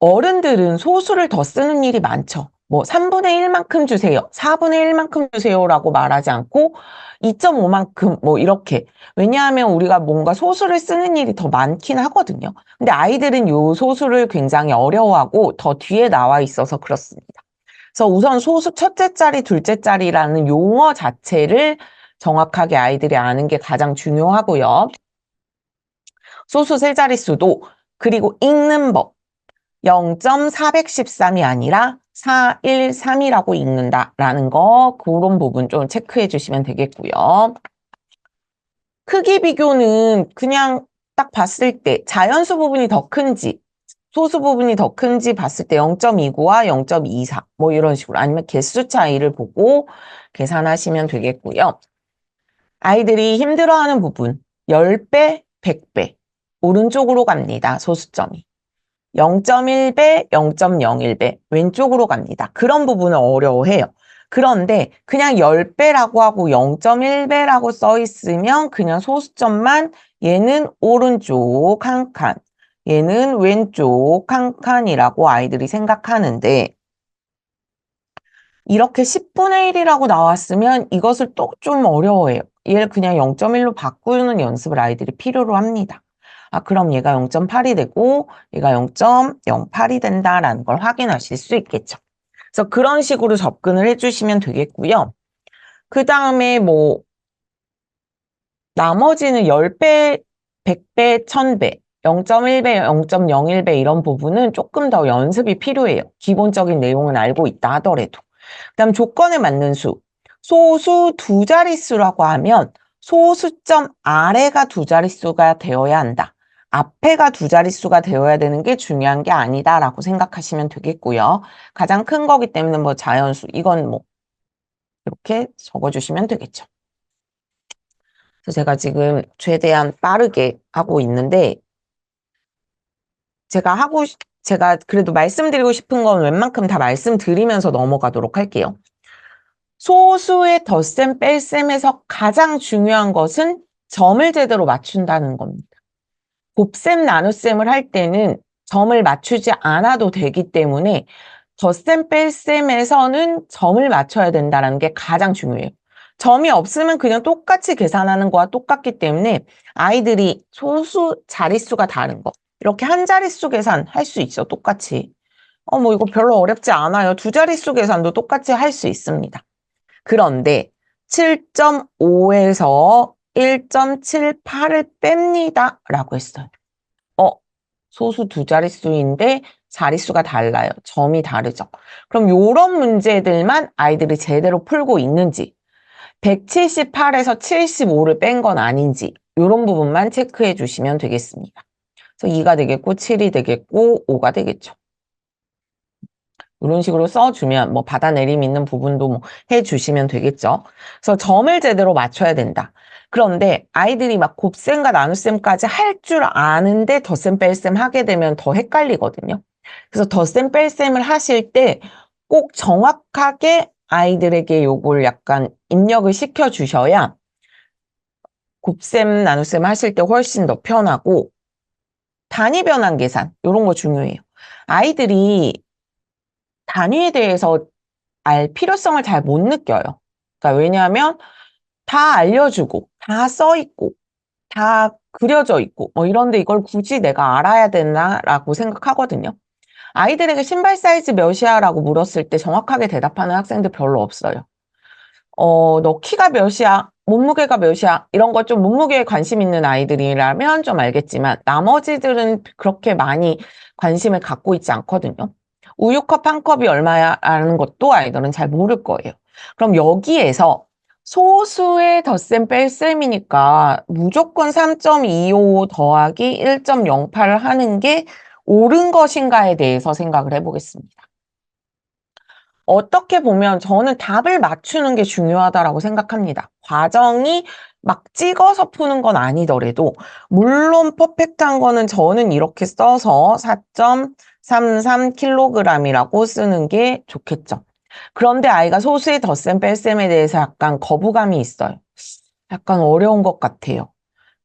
[SPEAKER 2] 어른들은 소수를 더 쓰는 일이 많죠. 뭐 3분의 1만큼 주세요. 4분의 1만큼 주세요라고 말하지 않고 2.5만큼 뭐 이렇게. 왜냐하면 우리가 뭔가 소수를 쓰는 일이 더 많긴 하거든요. 근데 아이들은 요 소수를 굉장히 어려워하고 더 뒤에 나와 있어서 그렇습니다. 그래서 우선 소수 첫째 자리, 둘째 자리라는 용어 자체를 정확하게 아이들이 아는 게 가장 중요하고요. 소수 세 자릿수도 그리고 읽는 법. 0.413이 아니라 413이라고 읽는다라는 거 그런 부분 좀 체크해 주시면 되겠고요. 크기 비교는 그냥 딱 봤을 때 자연수 부분이 더 큰지 소수 부분이 더 큰지 봤을 때 0.29와 0.24 뭐 이런 식으로 아니면 개수 차이를 보고 계산하시면 되겠고요. 아이들이 힘들어하는 부분 10배, 100배 오른쪽으로 갑니다. 소수점이. 0.1배, 0.01배 왼쪽으로 갑니다. 그런 부분은 어려워해요. 그런데 그냥 10배라고 하고 0.1배라고 써 있으면 그냥 소수점만 얘는 오른쪽 한 칸, 얘는 왼쪽 한 칸이라고 아이들이 생각하는데 이렇게 10분의 1이라고 나왔으면 이것을 또 좀 어려워해요. 얘를 그냥 0.1로 바꾸는 연습을 아이들이 필요로 합니다. 그럼 얘가 0.8이 되고 얘가 0.08이 된다라는 걸 확인하실 수 있겠죠. 그래서 그런 식으로 접근을 해주시면 되겠고요. 그 다음에 뭐 나머지는 10배, 100배, 1000배, 0.1배, 0.01배 이런 부분은 조금 더 연습이 필요해요. 기본적인 내용은 알고 있다 하더라도. 그다음 조건에 맞는 수. 소수 두 자릿수라고 하면 소수점 아래가 두 자릿수가 되어야 한다. 앞에가 두 자릿수가 되어야 되는 게 중요한 게 아니다라고 생각하시면 되겠고요. 가장 큰 거기 때문에 뭐 자연수, 이건 뭐 이렇게 적어주시면 되겠죠. 그래서 제가 지금 최대한 빠르게 하고 있는데, 제가 그래도 말씀드리고 싶은 건 웬만큼 다 말씀드리면서 넘어가도록 할게요. 소수의 덧셈 뺄셈에서 가장 중요한 것은 점을 제대로 맞춘다는 겁니다. 곱셈 나눗셈을 할 때는 점을 맞추지 않아도 되기 때문에 덧셈 뺄셈에서는 점을 맞춰야 된다는 게 가장 중요해요. 점이 없으면 그냥 똑같이 계산하는 거와 똑같기 때문에 아이들이 소수 자릿수가 다른 거, 이렇게 한 자릿수 계산 할 수 있어, 똑같이. 뭐 이거 별로 어렵지 않아요. 두 자릿수 계산도 똑같이 할 수 있습니다. 그런데 7.5에서 1.78을 뺍니다 라고 했어요. 소수 두 자릿수인데 자릿수가 달라요. 점이 다르죠. 그럼 이런 문제들만 아이들이 제대로 풀고 있는지, 178에서 75를 뺀 건 아닌지 이런 부분만 체크해 주시면 되겠습니다. 그래서 2가 되겠고 7이 되겠고 5가 되겠죠. 이런 식으로 써주면 뭐 받아내림 있는 부분도 뭐 해주시면 되겠죠. 그래서 점을 제대로 맞춰야 된다. 그런데 아이들이 막 곱셈과 나눗셈까지 할 줄 아는데 덧셈 뺄셈 하게 되면 더 헷갈리거든요. 그래서 덧셈 뺄셈을 하실 때 꼭 정확하게 아이들에게 요걸 약간 입력을 시켜 주셔야 곱셈 나눗셈 하실 때 훨씬 더 편하고, 단위 변환 계산 이런 거 중요해요. 아이들이 단위에 대해서 알 필요성을 잘 못 느껴요. 그러니까 왜냐하면 다 알려주고 다 써있고 다 그려져 있고 뭐 이런데 이걸 굳이 내가 알아야 되나라고 생각하거든요. 아이들에게 신발 사이즈 몇이야 라고 물었을 때 정확하게 대답하는 학생들 별로 없어요. 너 키가 몇이야? 몸무게가 몇이야? 이런 거 좀 몸무게에 관심 있는 아이들이라면 좀 알겠지만 나머지들은 그렇게 많이 관심을 갖고 있지 않거든요. 우유컵 한 컵이 얼마야? 라는 것도 아이들은 잘 모를 거예요. 그럼 여기에서 소수의 덧셈 뺄셈이니까 무조건 3.25 더하기 1.08을 하는 게 옳은 것인가에 대해서 생각을 해보겠습니다. 어떻게 보면 저는 답을 맞추는 게 중요하다라고 생각합니다. 과정이 막 찍어서 푸는 건 아니더라도, 물론 퍼펙트한 거는 저는 이렇게 써서 4.33kg이라고 쓰는 게 좋겠죠. 그런데 아이가 소수의 덧셈 뺄셈에 대해서 약간 거부감이 있어요. 약간 어려운 것 같아요.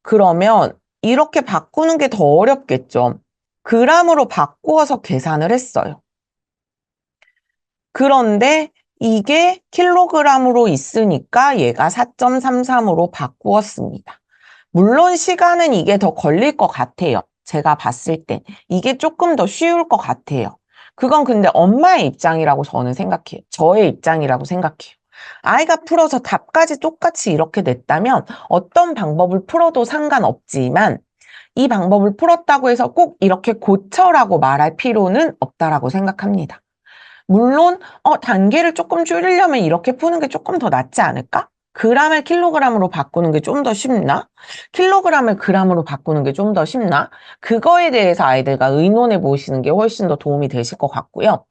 [SPEAKER 2] 그러면 이렇게 바꾸는 게 더 어렵겠죠. 그람으로 바꾸어서 계산을 했어요. 그런데 이게 킬로그램으로 있으니까 얘가 4.33으로 바꾸었습니다. 물론 시간은 이게 더 걸릴 것 같아요. 제가 봤을 때 이게 조금 더 쉬울 것 같아요. 그건 근데 엄마의 입장이라고 저는 생각해요. 저의 입장이라고 생각해요. 아이가 풀어서 답까지 똑같이 이렇게 냈다면 어떤 방법을 풀어도 상관없지만, 이 방법을 풀었다고 해서 꼭 이렇게 고쳐라고 말할 필요는 없다라고 생각합니다. 물론 단계를 조금 줄이려면 이렇게 푸는 게 조금 더 낫지 않을까? 그램을 킬로그램으로 바꾸는 게 좀 더 쉽나? 킬로그램을 그램으로 바꾸는 게 좀 더 쉽나? 그거에 대해서 아이들과 의논해 보시는 게 훨씬 더 도움이 되실 것 같고요.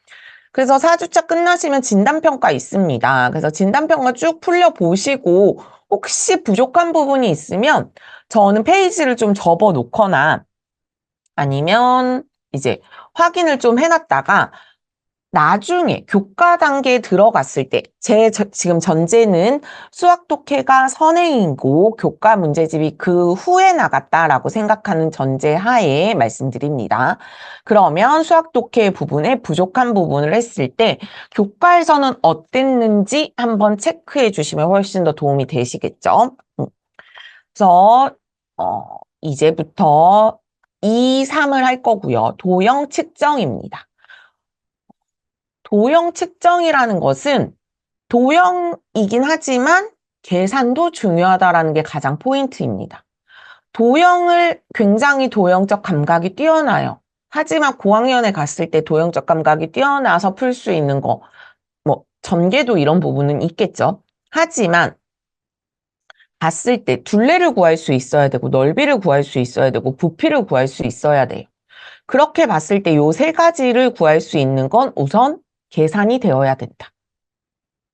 [SPEAKER 2] 그래서 4주차 끝나시면 진단평가 있습니다. 그래서 진단평가 쭉 풀려보시고 혹시 부족한 부분이 있으면 저는 페이지를 좀 접어 놓거나 아니면 이제 확인을 좀 해놨다가 나중에 교과 단계에 들어갔을 때, 지금 전제는 수학 독해가 선행이고 교과 문제집이 그 후에 나갔다라고 생각하는 전제 하에 말씀드립니다. 그러면 수학 독해 부분에 부족한 부분을 했을 때 교과에서는 어땠는지 한번 체크해 주시면 훨씬 더 도움이 되시겠죠. 그래서 이제부터 2, 3을 할 거고요. 도형 측정입니다. 도형 측정이라는 것은 도형이긴 하지만 계산도 중요하다라는 게 가장 포인트입니다. 도형을 굉장히 도형적 감각이 뛰어나요. 하지만 고학년에 갔을 때 도형적 감각이 뛰어나서 풀 수 있는 거, 뭐 전개도 이런 부분은 있겠죠. 하지만 봤을 때 둘레를 구할 수 있어야 되고 넓이를 구할 수 있어야 되고 부피를 구할 수 있어야 돼요. 그렇게 봤을 때 요 세 가지를 구할 수 있는 건 우선 계산이 되어야 된다.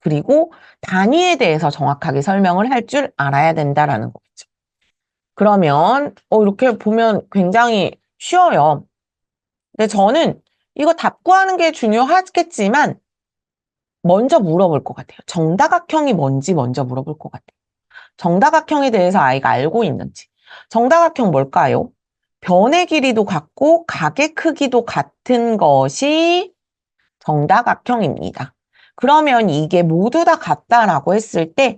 [SPEAKER 2] 그리고 단위에 대해서 정확하게 설명을 할 줄 알아야 된다라는 거겠죠. 그러면 이렇게 보면 굉장히 쉬워요. 근데 저는 이거 답 구하는 게 중요하겠지만 먼저 물어볼 것 같아요. 정다각형이 뭔지 먼저 물어볼 것 같아요. 정다각형에 대해서 아이가 알고 있는지. 정다각형 뭘까요? 변의 길이도 같고 각의 크기도 같은 것이 정다각형입니다. 그러면 이게 모두 다 같다라고 했을 때,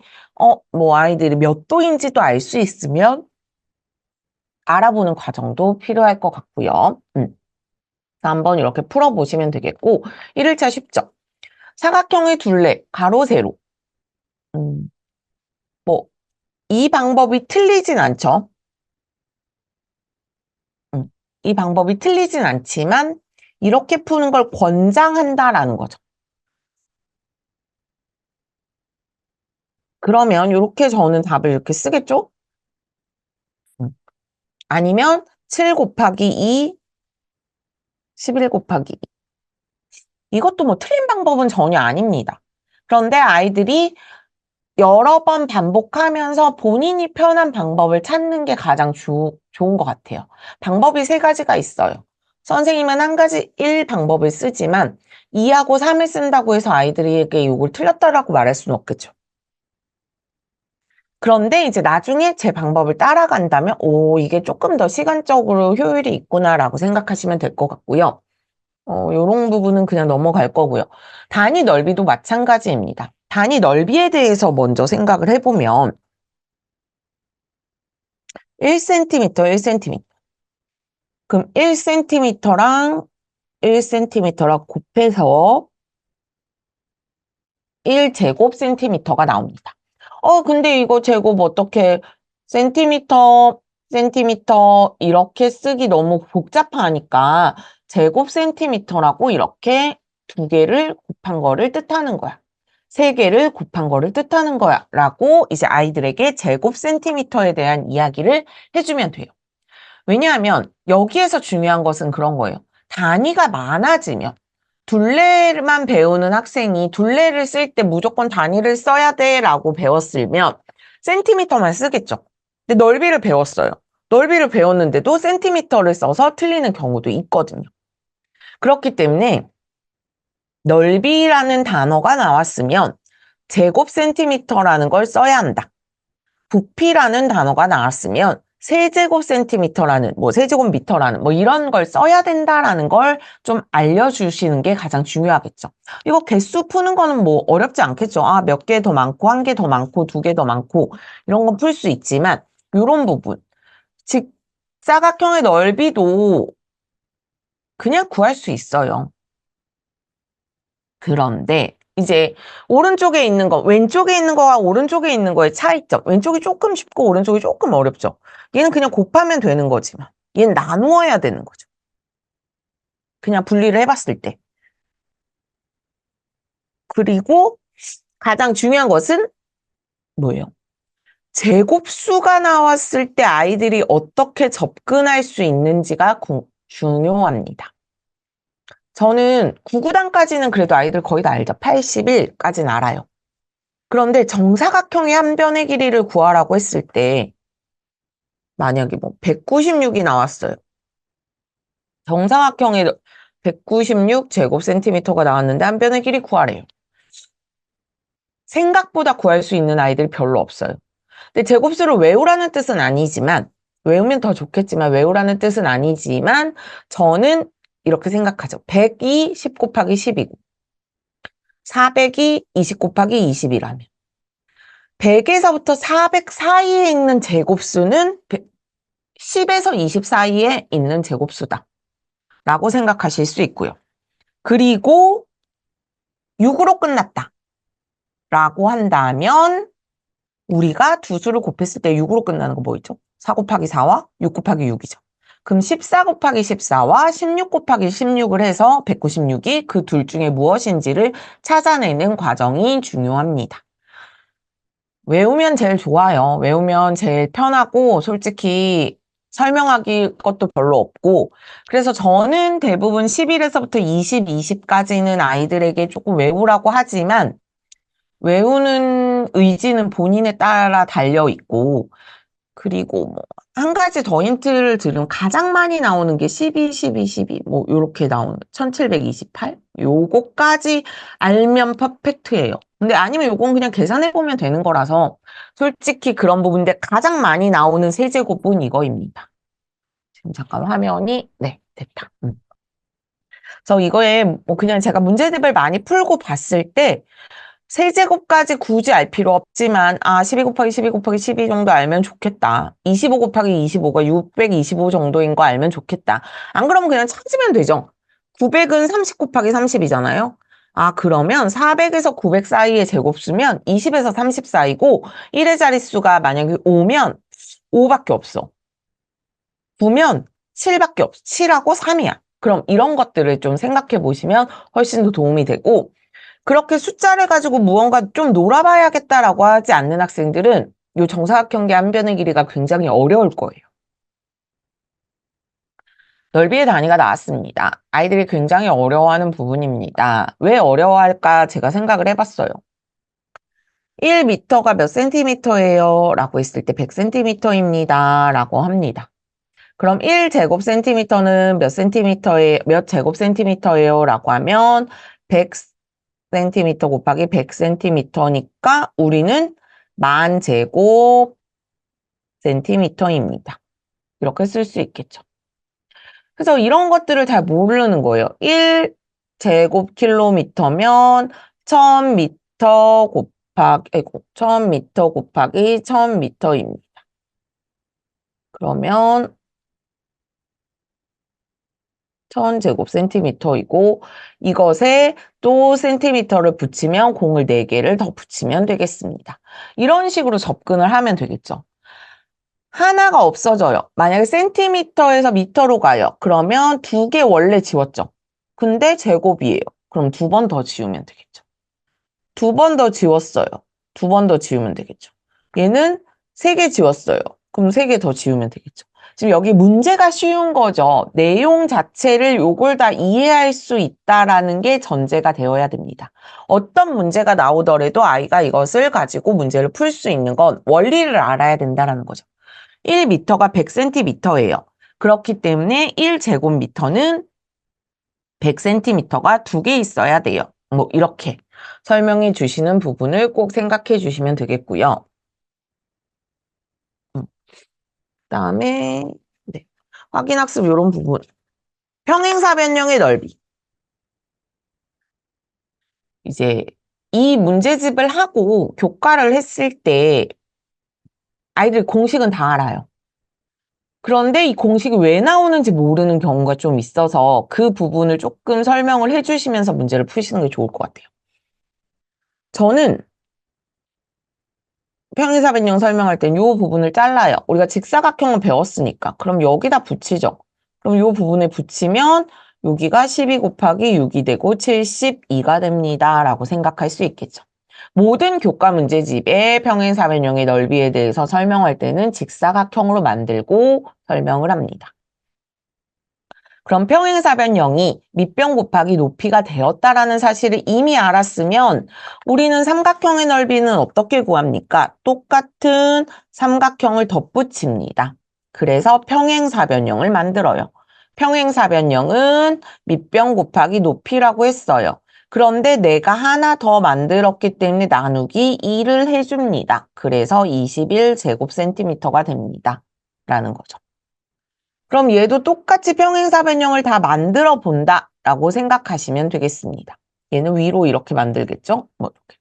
[SPEAKER 2] 뭐 아이들이 몇 도인지도 알 수 있으면 알아보는 과정도 필요할 것 같고요. 한번 이렇게 풀어보시면 되겠고, 1일차 쉽죠? 사각형의 둘레, 가로, 세로. 뭐, 이 방법이 틀리진 않죠. 이 방법이 틀리진 않지만, 이렇게 푸는 걸 권장한다라는 거죠. 그러면 이렇게 저는 답을 이렇게 쓰겠죠? 음. 아니면 7 곱하기 2, 11 곱하기 2. 이것도 뭐 틀린 방법은 전혀 아닙니다. 그런데 아이들이 여러 번 반복하면서 본인이 편한 방법을 찾는 게 가장 좋은 것 같아요. 방법이 세 가지가 있어요. 선생님은 한 가지 1 방법을 쓰지만 2하고 3을 쓴다고 해서 아이들에게 이걸 틀렸다라고 말할 수는 없겠죠. 그런데 이제 나중에 제 방법을 따라간다면 이게 조금 더 시간적으로 효율이 있구나라고 생각하시면 될 것 같고요. 요런 부분은 그냥 넘어갈 거고요. 단위 넓이도 마찬가지입니다. 단위 넓이에 대해서 먼저 생각을 해보면 1cm, 1cm. 그럼 1cm랑 1cm랑 곱해서 1제곱센티미터가 나옵니다. 근데 이거 제곱 어떻게 센티미터, 센티미터 이렇게 쓰기 너무 복잡하니까 제곱센티미터라고 이렇게 두 개를 곱한 거를 뜻하는 거야. 세 개를 곱한 거를 뜻하는 거야. 라고 이제 아이들에게 제곱센티미터에 대한 이야기를 해주면 돼요. 왜냐하면 여기에서 중요한 것은 그런 거예요. 단위가 많아지면 둘레만 배우는 학생이 둘레를 쓸 때 무조건 단위를 써야 돼 라고 배웠으면 센티미터만 쓰겠죠. 근데 넓이를 배웠어요. 넓이를 배웠는데도 센티미터를 써서 틀리는 경우도 있거든요. 그렇기 때문에 넓이라는 단어가 나왔으면 제곱 센티미터라는 걸 써야 한다. 부피라는 단어가 나왔으면 세제곱 센티미터라는 세제곱 미터라는 이런 걸 써야 된다라는 걸 좀 알려주시는 게 가장 중요하겠죠. 이거 개수 푸는 거는 어렵지 않겠죠. 몇 개 더 많고 한 개 더 많고 두 개 더 많고 이런 건 풀 수 있지만 이런 부분 즉 사각형의 넓이도 그냥 구할 수 있어요. 그런데 이제 오른쪽에 있는 거, 왼쪽에 있는 거와 오른쪽에 있는 거의 차이점. 왼쪽이 조금 쉽고 오른쪽이 조금 어렵죠. 얘는 그냥 곱하면 되는 거지만 얘는 나누어야 되는 거죠. 그냥 분리를 해봤을 때. 그리고 가장 중요한 것은 뭐예요? 제곱수가 나왔을 때 아이들이 어떻게 접근할 수 있는지가 중요합니다. 저는 9구단까지는 그래도 아이들 거의 다 알죠. 81까지는 알아요. 그런데 정사각형의 한 변의 길이를 구하라고 했을 때 만약에 196이 나왔어요. 정사각형의 196 제곱센티미터가 나왔는데 한 변의 길이 구하래요. 생각보다 구할 수 있는 아이들이 별로 없어요. 근데 제곱수를 외우라는 뜻은 아니지만 외우면 더 좋겠지만 외우라는 뜻은 아니지만 저는 이렇게 생각하죠. 100이 10 곱하기 10이고 400이 20 곱하기 20이라면 100에서부터 400 사이에 있는 제곱수는 10에서 20 사이에 있는 제곱수다 라고 생각하실 수 있고요. 그리고 6으로 끝났다 라고 한다면 우리가 두 수를 곱했을 때 6으로 끝나는 거 있죠? 4 곱하기 4와 6 곱하기 6이죠. 그럼 14 곱하기 14와 16 곱하기 16을 해서 196이 그 둘 중에 무엇인지를 찾아내는 과정이 중요합니다. 외우면 제일 좋아요. 외우면 제일 편하고 솔직히 설명하기 것도 별로 없고 그래서 저는 대부분 11에서부터 20, 20까지는 아이들에게 조금 외우라고 하지만 외우는 의지는 본인에 따라 달려 있고 그리고 뭐 한 가지 더 힌트를 드리면 가장 많이 나오는 게 12, 12, 12, 뭐 요렇게 나오는 1728? 요거까지 알면 퍼펙트예요. 근데 아니면 요건 그냥 계산해 보면 되는 거라서 솔직히 그런 부분인데 가장 많이 나오는 세제곱은 이거입니다. 지금 잠깐 화면이 네, 됐다. 그래서 이거에 뭐 그냥 제가 문제집을 많이 풀고 봤을 때 세제곱까지 굳이 알 필요 없지만 12 곱하기 12 곱하기 12 정도 알면 좋겠다. 25 곱하기 25가 625 정도인 거 알면 좋겠다. 안 그러면 그냥 찾으면 되죠. 900은 30 곱하기 30이잖아요. 그러면 400에서 900 사이의 제곱수면 20에서 30 사이고 1의 자릿수가 만약에 5면 5밖에 없어. 9면 7밖에 없어. 7하고 3이야. 그럼 이런 것들을 좀 생각해 보시면 훨씬 더 도움이 되고 그렇게 숫자를 가지고 무언가 좀 놀아봐야겠다라고 하지 않는 학생들은 이 정사각형계 한 변의 길이가 굉장히 어려울 거예요. 넓이의 단위가 나왔습니다. 아이들이 굉장히 어려워하는 부분입니다. 왜 어려워할까 제가 생각을 해봤어요. 1m가 몇 센티미터예요? 라고 했을 때 100cm입니다. 라고 합니다. 그럼 1제곱센티미터는 몇 제곱센티미터예요? 라고 하면 100cm 곱하기 100cm니까 우리는 10,000제곱센티미터입니다. 이렇게 쓸 수 있겠죠. 그래서 이런 것들을 잘 모르는 거예요. 1제곱킬로미터면 1000m 곱하기, 1000m 곱하기 1000m입니다. 그러면 1000제곱센티미터이고 이것에 또 센티미터를 붙이면 공을 4개를 더 붙이면 되겠습니다. 이런 식으로 접근을 하면 되겠죠. 하나가 없어져요. 만약에 센티미터에서 미터로 가요. 그러면 2개 원래 지웠죠. 근데 제곱이에요. 그럼 2번 더 지우면 되겠죠. 2번 더 지웠어요. 2번 더 지우면 되겠죠. 얘는 3개 지웠어요. 그럼 3개 더 지우면 되겠죠. 지금 여기 문제가 쉬운 거죠. 내용 자체를 요걸 다 이해할 수 있다라는 게 전제가 되어야 됩니다. 어떤 문제가 나오더라도 아이가 이것을 가지고 문제를 풀 수 있는 건 원리를 알아야 된다라는 거죠. 1m가 100cm예요. 그렇기 때문에 1제곱미터는 100cm가 2개 있어야 돼요. 뭐 이렇게 설명해 주시는 부분을 꼭 생각해 주시면 되겠고요. 그다음에 네. 확인학습 이런 부분. 평행사변형의 넓이. 이제 이 문제집을 하고 교과를 했을 때 아이들 공식은 다 알아요. 그런데 이 공식이 왜 나오는지 모르는 경우가 좀 있어서 그 부분을 조금 설명을 해주시면서 문제를 푸시는 게 좋을 것 같아요. 저는 평행사변형 설명할 땐 이 부분을 잘라요. 우리가 직사각형은 배웠으니까. 그럼 여기다 붙이죠. 그럼 이 부분에 붙이면 여기가 12 곱하기 6이 되고 72가 됩니다. 라고 생각할 수 있겠죠. 모든 교과 문제집의 평행사변형의 넓이에 대해서 설명할 때는 직사각형으로 만들고 설명을 합니다. 그럼 평행사변형이 밑변 곱하기 높이가 되었다라는 사실을 이미 알았으면 우리는 삼각형의 넓이는 어떻게 구합니까? 똑같은 삼각형을 덧붙입니다. 그래서 평행사변형을 만들어요. 평행사변형은 밑변 곱하기 높이라고 했어요. 그런데 내가 하나 더 만들었기 때문에 나누기 2를 해줍니다. 그래서 21제곱센티미터가 됩니다. 라는 거죠. 그럼 얘도 똑같이 평행사변형을 다 만들어 본다라고 생각하시면 되겠습니다. 얘는 위로 이렇게 만들겠죠? 뭐 이렇게.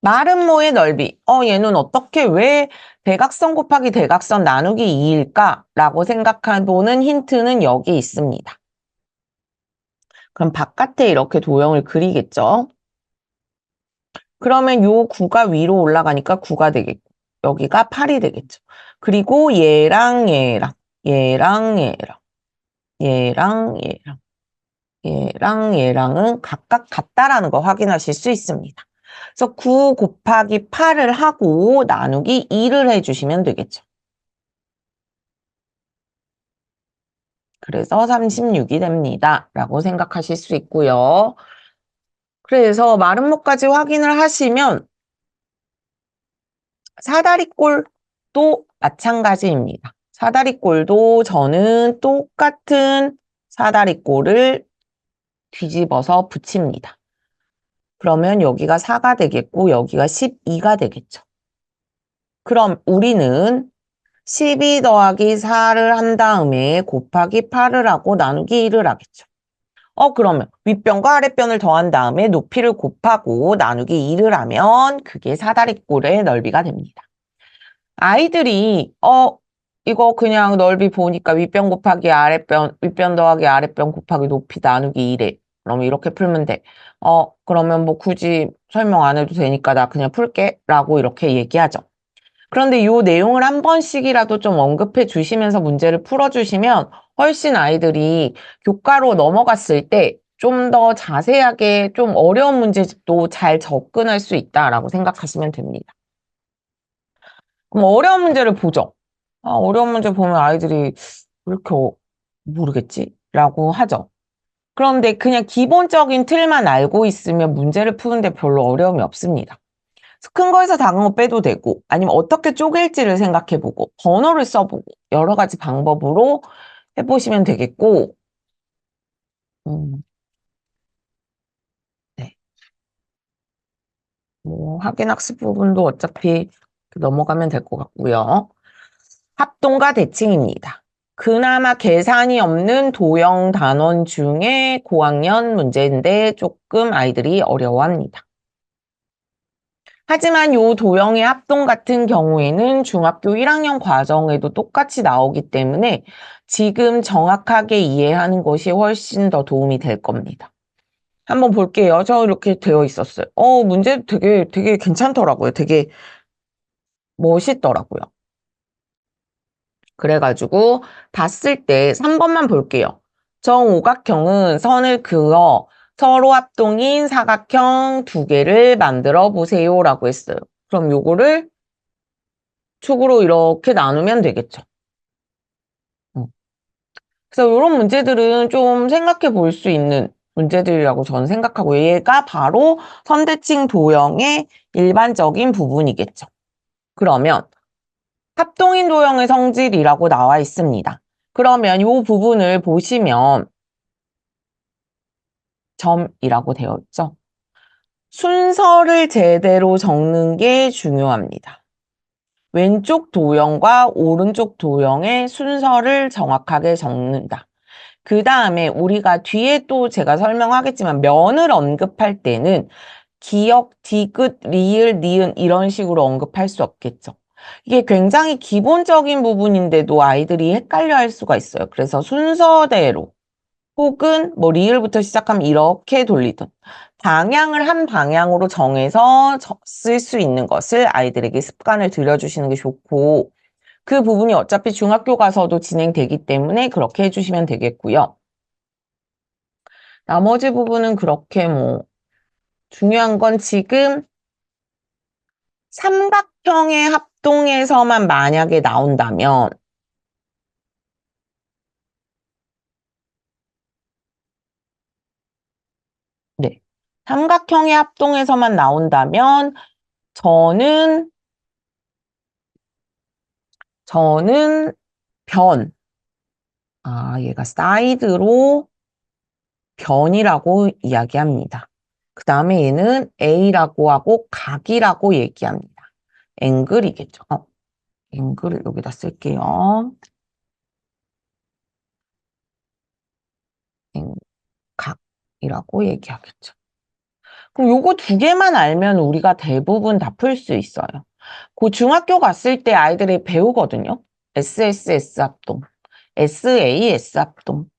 [SPEAKER 2] 마름모의 넓이. 얘는 어떻게 왜 대각선 곱하기 대각선 나누기 2일까라고 생각해보는 힌트는 여기 있습니다. 그럼 바깥에 이렇게 도형을 그리겠죠? 그러면 요 9가 위로 올라가니까 9가 되겠고 여기가 8이 되겠죠. 그리고 얘랑 얘랑 얘랑 얘랑 얘랑 얘랑 얘랑 얘랑은 각각 같다라는 거 확인하실 수 있습니다. 그래서 9 곱하기 8을 하고 나누기 2를 해주시면 되겠죠. 그래서 36이 됩니다. 라고 생각하실 수 있고요. 그래서 마름모까지 확인을 하시면 사다리꼴도 마찬가지입니다. 사다리꼴도 저는 똑같은 사다리꼴을 뒤집어서 붙입니다. 그러면 여기가 4가 되겠고 여기가 12가 되겠죠. 그럼 우리는 12 더하기 4를 한 다음에 곱하기 8을 하고 나누기 1을 하겠죠. 그러면 윗변과 아랫변을 더한 다음에 높이를 곱하고 나누기 2를 하면 그게 사다리꼴의 넓이가 됩니다. 아이들이 이거 그냥 넓이 보니까 윗변 곱하기 아랫변, 윗변 더하기 아랫변 곱하기 높이 나누기 2래. 그러면 이렇게 풀면 돼. 그러면 뭐 굳이 설명 안 해도 되니까 나 그냥 풀게 라고 이렇게 얘기하죠. 그런데 이 내용을 한 번씩이라도 좀 언급해 주시면서 문제를 풀어주시면 훨씬 아이들이 교과로 넘어갔을 때 좀 더 자세하게 좀 어려운 문제집도 잘 접근할 수 있다라고 생각하시면 됩니다. 그럼 어려운 문제를 보죠. 어려운 문제 보면 아이들이 왜 이렇게 모르겠지? 라고 하죠. 그런데 그냥 기본적인 틀만 알고 있으면 문제를 푸는데 별로 어려움이 없습니다. 큰 거에서 작은 거 빼도 되고 아니면 어떻게 쪼갤지를 생각해보고 번호를 써보고 여러 가지 방법으로 해보시면 되겠고 네. 뭐 확인학습 부분도 어차피 넘어가면 될 것 같고요. 합동과 대칭입니다. 그나마 계산이 없는 도형 단원 중에 고학년 문제인데 조금 아이들이 어려워합니다. 하지만 요 도형의 합동 같은 경우에는 중학교 1학년 과정에도 똑같이 나오기 때문에 지금 정확하게 이해하는 것이 훨씬 더 도움이 될 겁니다. 한번 볼게요. 저 이렇게 되어 있었어요. 문제 되게 괜찮더라고요. 되게 멋있더라고요. 그래가지고 봤을 때 3번만 볼게요. 정오각형은 선을 그어 서로 합동인 사각형 두 개를 만들어 보세요 라고 했어요. 그럼 요거를 축으로 이렇게 나누면 되겠죠. 그래서 이런 문제들은 좀 생각해 볼 수 있는 문제들이라고 저는 생각하고 얘가 바로 선대칭 도형의 일반적인 부분이겠죠. 그러면 합동인 도형의 성질이라고 나와 있습니다. 그러면 이 부분을 보시면 점이라고 되어 있죠. 순서를 제대로 적는 게 중요합니다. 왼쪽 도형과 오른쪽 도형의 순서를 정확하게 적는다. 그 다음에 우리가 뒤에 또 제가 설명하겠지만 면을 언급할 때는 기역, 디귿, 리을, 니은 이런 식으로 언급할 수 없겠죠. 이게 굉장히 기본적인 부분인데도 아이들이 헷갈려 할 수가 있어요. 그래서 순서대로 혹은 뭐 리을부터 시작하면 이렇게 돌리든 방향을 한 방향으로 정해서 쓸 수 있는 것을 아이들에게 습관을 들여주시는 게 좋고 그 부분이 어차피 중학교 가서도 진행되기 때문에 그렇게 해주시면 되겠고요. 나머지 부분은 그렇게 뭐 중요한 건 지금 삼각형의 합동에서만 만약에 나온다면 네. 삼각형의 합동에서만 나온다면 저는 저는 변 얘가 사이드로 변이라고 이야기합니다. 그 다음에 얘는 A라고 하고 각이라고 얘기합니다. 앵글이겠죠. 앵글을 여기다 쓸게요. 각이라고 얘기하겠죠. 그럼 요거 두 개만 알면 우리가 대부분 다 풀 수 있어요. 그 중학교 갔을 때 아이들이 배우거든요. SSS 합동, SAS 합동,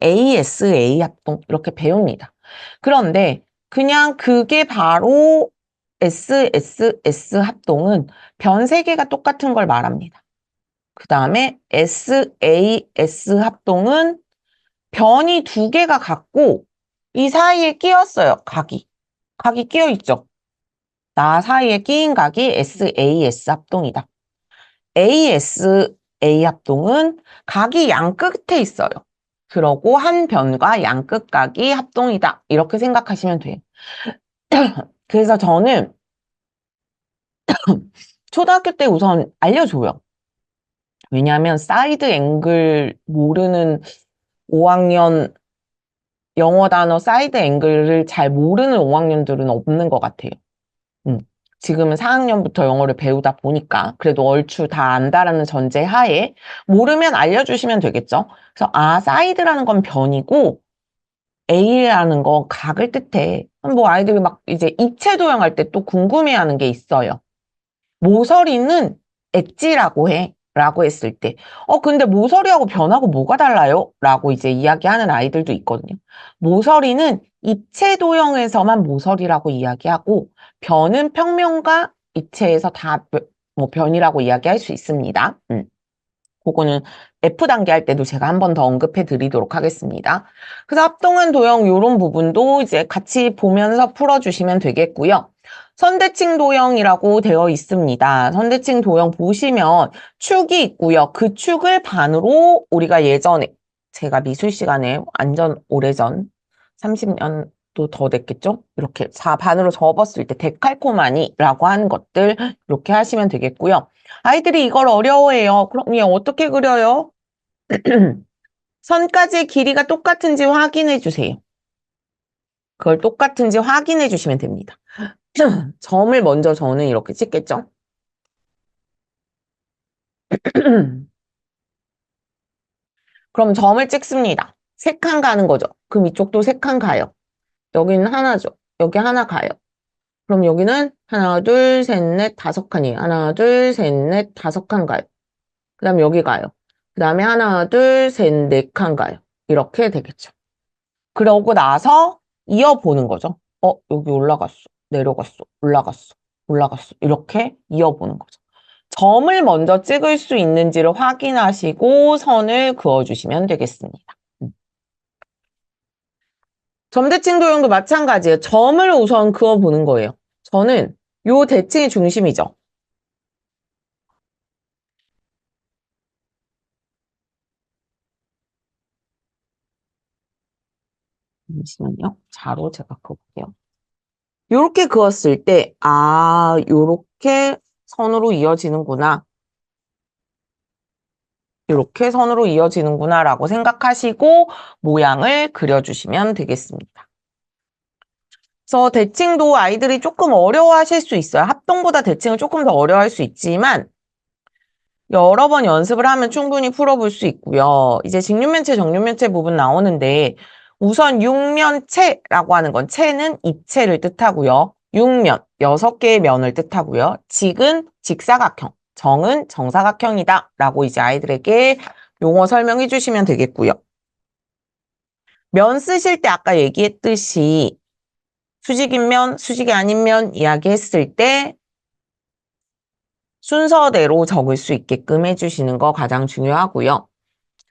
[SPEAKER 2] ASA 합동 이렇게 배웁니다. 그런데 그냥 그게 바로 SSS 합동은 변 세 개가 똑같은 걸 말합니다. 그 다음에 SAS 합동은 변이 두 개가 같고 이 사이에 끼었어요. 각이 끼어 있죠. 나 사이에 끼인 각이 SAS 합동이다. ASA 합동은 각이 양 끝에 있어요. 그러고 한 변과 양 끝각이 합동이다. 이렇게 생각하시면 돼요. 그래서 저는 초등학교 때 우선 알려줘요. 왜냐하면 사이드 앵글 모르는 5학년 영어 단어 사이드 앵글을 잘 모르는 5학년들은 없는 것 같아요. 지금은 4학년부터 영어를 배우다 보니까 그래도 얼추 다 안다라는 전제 하에 모르면 알려주시면 되겠죠. 그래서 사이드라는 건 변이고 A라는 건 각을 뜻해. 뭐 아이들이 막 이제 입체 도형할 때 또 궁금해하는 게 있어요. 모서리는 엣지라고 해. 라고 했을 때, 근데 모서리하고 변하고 뭐가 달라요? 라고 이제 이야기하는 아이들도 있거든요. 모서리는 입체 도형에서만 모서리라고 이야기하고, 변은 평면과 입체에서 다 뭐 변이라고 이야기할 수 있습니다. 그거는 F 단계 할 때도 제가 한 번 더 언급해 드리도록 하겠습니다. 그래서 합동한 도형 이런 부분도 이제 같이 보면서 풀어주시면 되겠고요. 선대칭 도형이라고 되어 있습니다. 선대칭 도형 보시면 축이 있고요. 그 축을 반으로 우리가 예전에 제가 미술 시간에 완전 오래전 30년도 더 됐겠죠? 이렇게 반으로 접었을 때 데칼코마니라고 하는 것들 이렇게 하시면 되겠고요. 아이들이 이걸 어려워해요. 그럼 얘 어떻게 그려요? 선까지의 길이가 똑같은지 확인해 주세요. 그걸 똑같은지 확인해 주시면 됩니다. 점을 먼저 저는 이렇게 찍겠죠? 그럼 점을 찍습니다. 세 칸 가는 거죠. 그럼 이쪽도 세 칸 가요. 여기는 하나죠. 여기 하나 가요. 그럼 여기는 하나, 둘, 셋, 넷, 다섯 칸이에요. 하나, 둘, 셋, 넷, 다섯 칸 가요. 그 다음에 여기 가요. 그 다음에 하나, 둘, 셋, 넷 칸 가요. 이렇게 되겠죠. 그러고 나서 이어보는 거죠. 여기 올라갔어. 내려갔어. 올라갔어. 올라갔어. 이렇게 이어보는 거죠. 점을 먼저 찍을 수 있는지를 확인하시고 선을 그어주시면 되겠습니다. 점대칭 도형도 마찬가지예요. 점을 우선 그어보는 거예요. 저는 요 대칭이 중심이죠. 잠시만요. 자로 제가 그을게요. 요렇게 그었을 때, 요렇게 선으로 이어지는구나. 이렇게 선으로 이어지는구나 라고 생각하시고 모양을 그려주시면 되겠습니다. 그래서 대칭도 아이들이 조금 어려워하실 수 있어요. 합동보다 대칭은 조금 더 어려워할 수 있지만 여러 번 연습을 하면 충분히 풀어볼 수 있고요. 이제 직육면체, 정육면체 부분 나오는데 우선 육면체라고 하는 건 체는 입체를 뜻하고요. 육면, 6개의 면을 뜻하고요. 직은 직사각형, 정은 정사각형이다 라고 이제 아이들에게 용어 설명해 주시면 되겠고요. 면 쓰실 때 아까 얘기했듯이 수직인 면, 수직이 아닌 면 이야기했을 때 순서대로 적을 수 있게끔 해주시는 거 가장 중요하고요.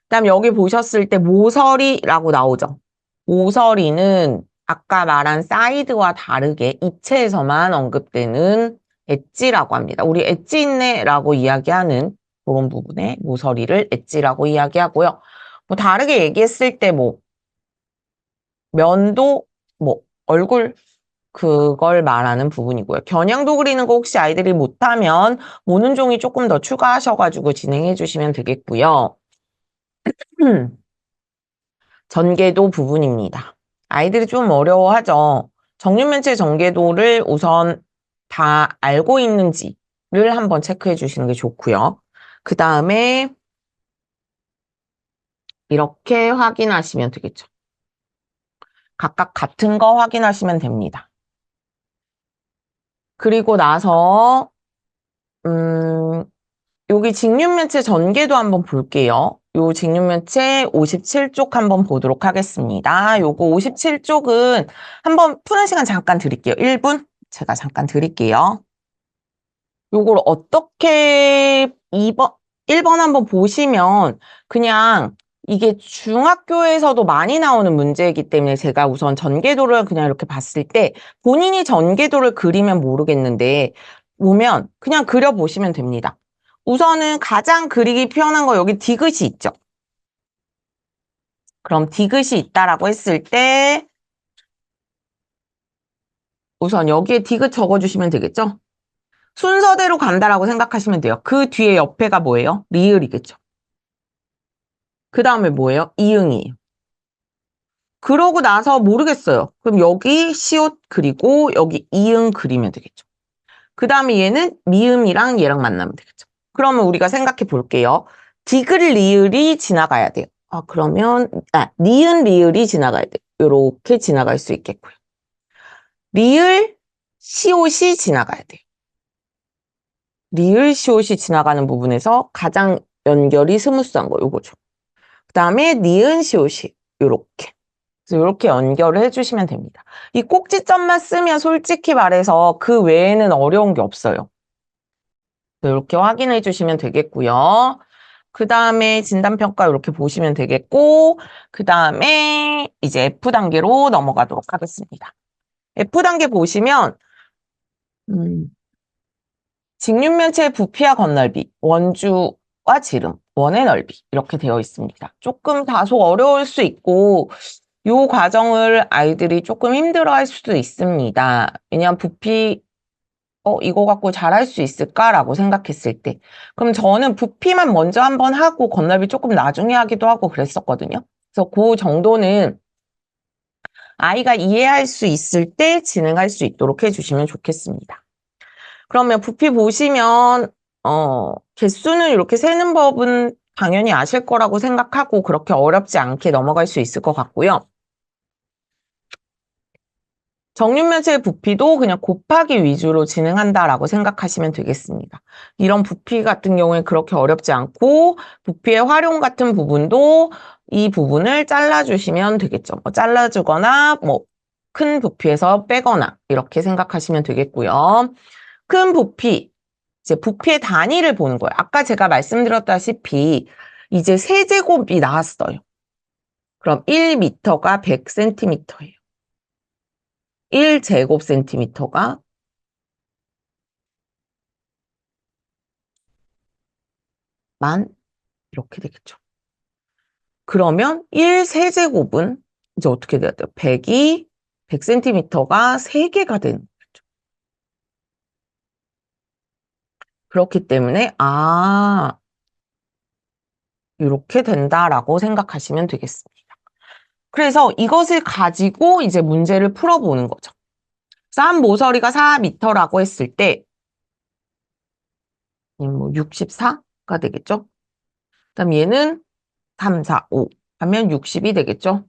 [SPEAKER 2] 그다음 여기 보셨을 때 모서리라고 나오죠. 모서리는 아까 말한 사이드와 다르게 입체에서만 언급되는 엣지라고 합니다. 우리 엣지 있네라고 이야기하는 그런 부분에 모서리를 엣지라고 이야기하고요. 뭐 다르게 얘기했을 때 뭐 면도 뭐 얼굴 그걸 말하는 부분이고요. 겨냥도 그리는 거 혹시 아이들이 못하면 모는 종이 조금 더 추가하셔가지고 진행해 주시면 되겠고요. 전개도 부분입니다. 아이들이 좀 어려워하죠. 정육면체 전개도를 우선 다 알고 있는지를 한번 체크해 주시는 게 좋고요. 그 다음에 이렇게 확인하시면 되겠죠. 각각 같은 거 확인하시면 됩니다. 그리고 나서 여기 직육면체 전개도 한번 볼게요. 요 직육면체 57쪽 한번 보도록 하겠습니다. 요거 57쪽은 한번 푸는 시간 잠깐 드릴게요. 1분? 제가 잠깐 드릴게요. 요걸 어떻게 1번 한번 보시면 그냥 이게 중학교에서도 많이 나오는 문제이기 때문에 제가 우선 전개도를 그냥 이렇게 봤을 때 본인이 전개도를 그리면 모르겠는데 오면 그냥 그려보시면 됩니다. 우선은 가장 그리기 편한 거 여기 디귿이 있죠. 그럼 디귿이 있다라고 했을 때 우선 여기에 디귿 적어주시면 되겠죠? 순서대로 간다라고 생각하시면 돼요. 그 뒤에 옆에가 뭐예요? 리을이겠죠. 그 다음에 뭐예요? 이응이에요. 그러고 나서 모르겠어요. 그럼 여기 시옷 그리고 여기 이응 그리면 되겠죠. 그 다음에 얘는 미음이랑 얘랑 만나면 되겠죠. 그러면 우리가 생각해 볼게요. 디귿 리을이 지나가야 돼요. 그러면 니은 리을이 지나가야 돼요. 이렇게 지나갈 수 있겠고요. 리을 시옷이 지나가야 돼요. 리을 시옷이 지나가는 부분에서 가장 연결이 스무스한 거 요거죠. 그 다음에 니은 시옷이 요렇게. 그래서 이렇게 연결을 해주시면 됩니다. 이 꼭지점만 쓰면 솔직히 말해서 그 외에는 어려운 게 없어요. 이렇게 확인해 주시면 되겠고요. 그 다음에 진단평가 이렇게 보시면 되겠고, 그 다음에 이제 F단계로 넘어가도록 하겠습니다. F단계 보시면 직육면체의 부피와 건널비, 원주와 지름, 원의 넓이 이렇게 되어 있습니다. 조금 다소 어려울 수 있고 이 과정을 아이들이 조금 힘들어할 수도 있습니다. 왜냐하면 부피 이거 갖고 잘할 수 있을까라고 생각했을 때 그럼 저는 부피만 먼저 한번 하고 건널비 조금 나중에 하기도 하고 그랬었거든요. 그래서 그 정도는 아이가 이해할 수 있을 때 진행할 수 있도록 해주시면 좋겠습니다. 그러면 부피 보시면 개수는 이렇게 세는 법은 당연히 아실 거라고 생각하고 그렇게 어렵지 않게 넘어갈 수 있을 것 같고요. 정육면체의 부피도 그냥 곱하기 위주로 진행한다라고 생각하시면 되겠습니다. 이런 부피 같은 경우에 그렇게 어렵지 않고 부피의 활용 같은 부분도 이 부분을 잘라주시면 되겠죠. 잘라주거나 큰 부피에서 빼거나 이렇게 생각하시면 되겠고요. 큰 부피, 이제 부피의 단위를 보는 거예요. 아까 제가 말씀드렸다시피 이제 세제곱이 나왔어요. 그럼 1m가 100cm예요. 1제곱센티미터가 만 이렇게 되겠죠. 그러면 1세제곱은 이제 어떻게 돼야 돼요? 100이 100cm가 3개가 되는 거죠. 그렇기 때문에 이렇게 된다라고 생각하시면 되겠습니다. 그래서 이것을 가지고 이제 문제를 풀어보는 거죠. 그래서 한 모서리가 4m라고 했을 때 64가 되겠죠. 그다음 얘는 3, 4, 5 하면 60이 되겠죠.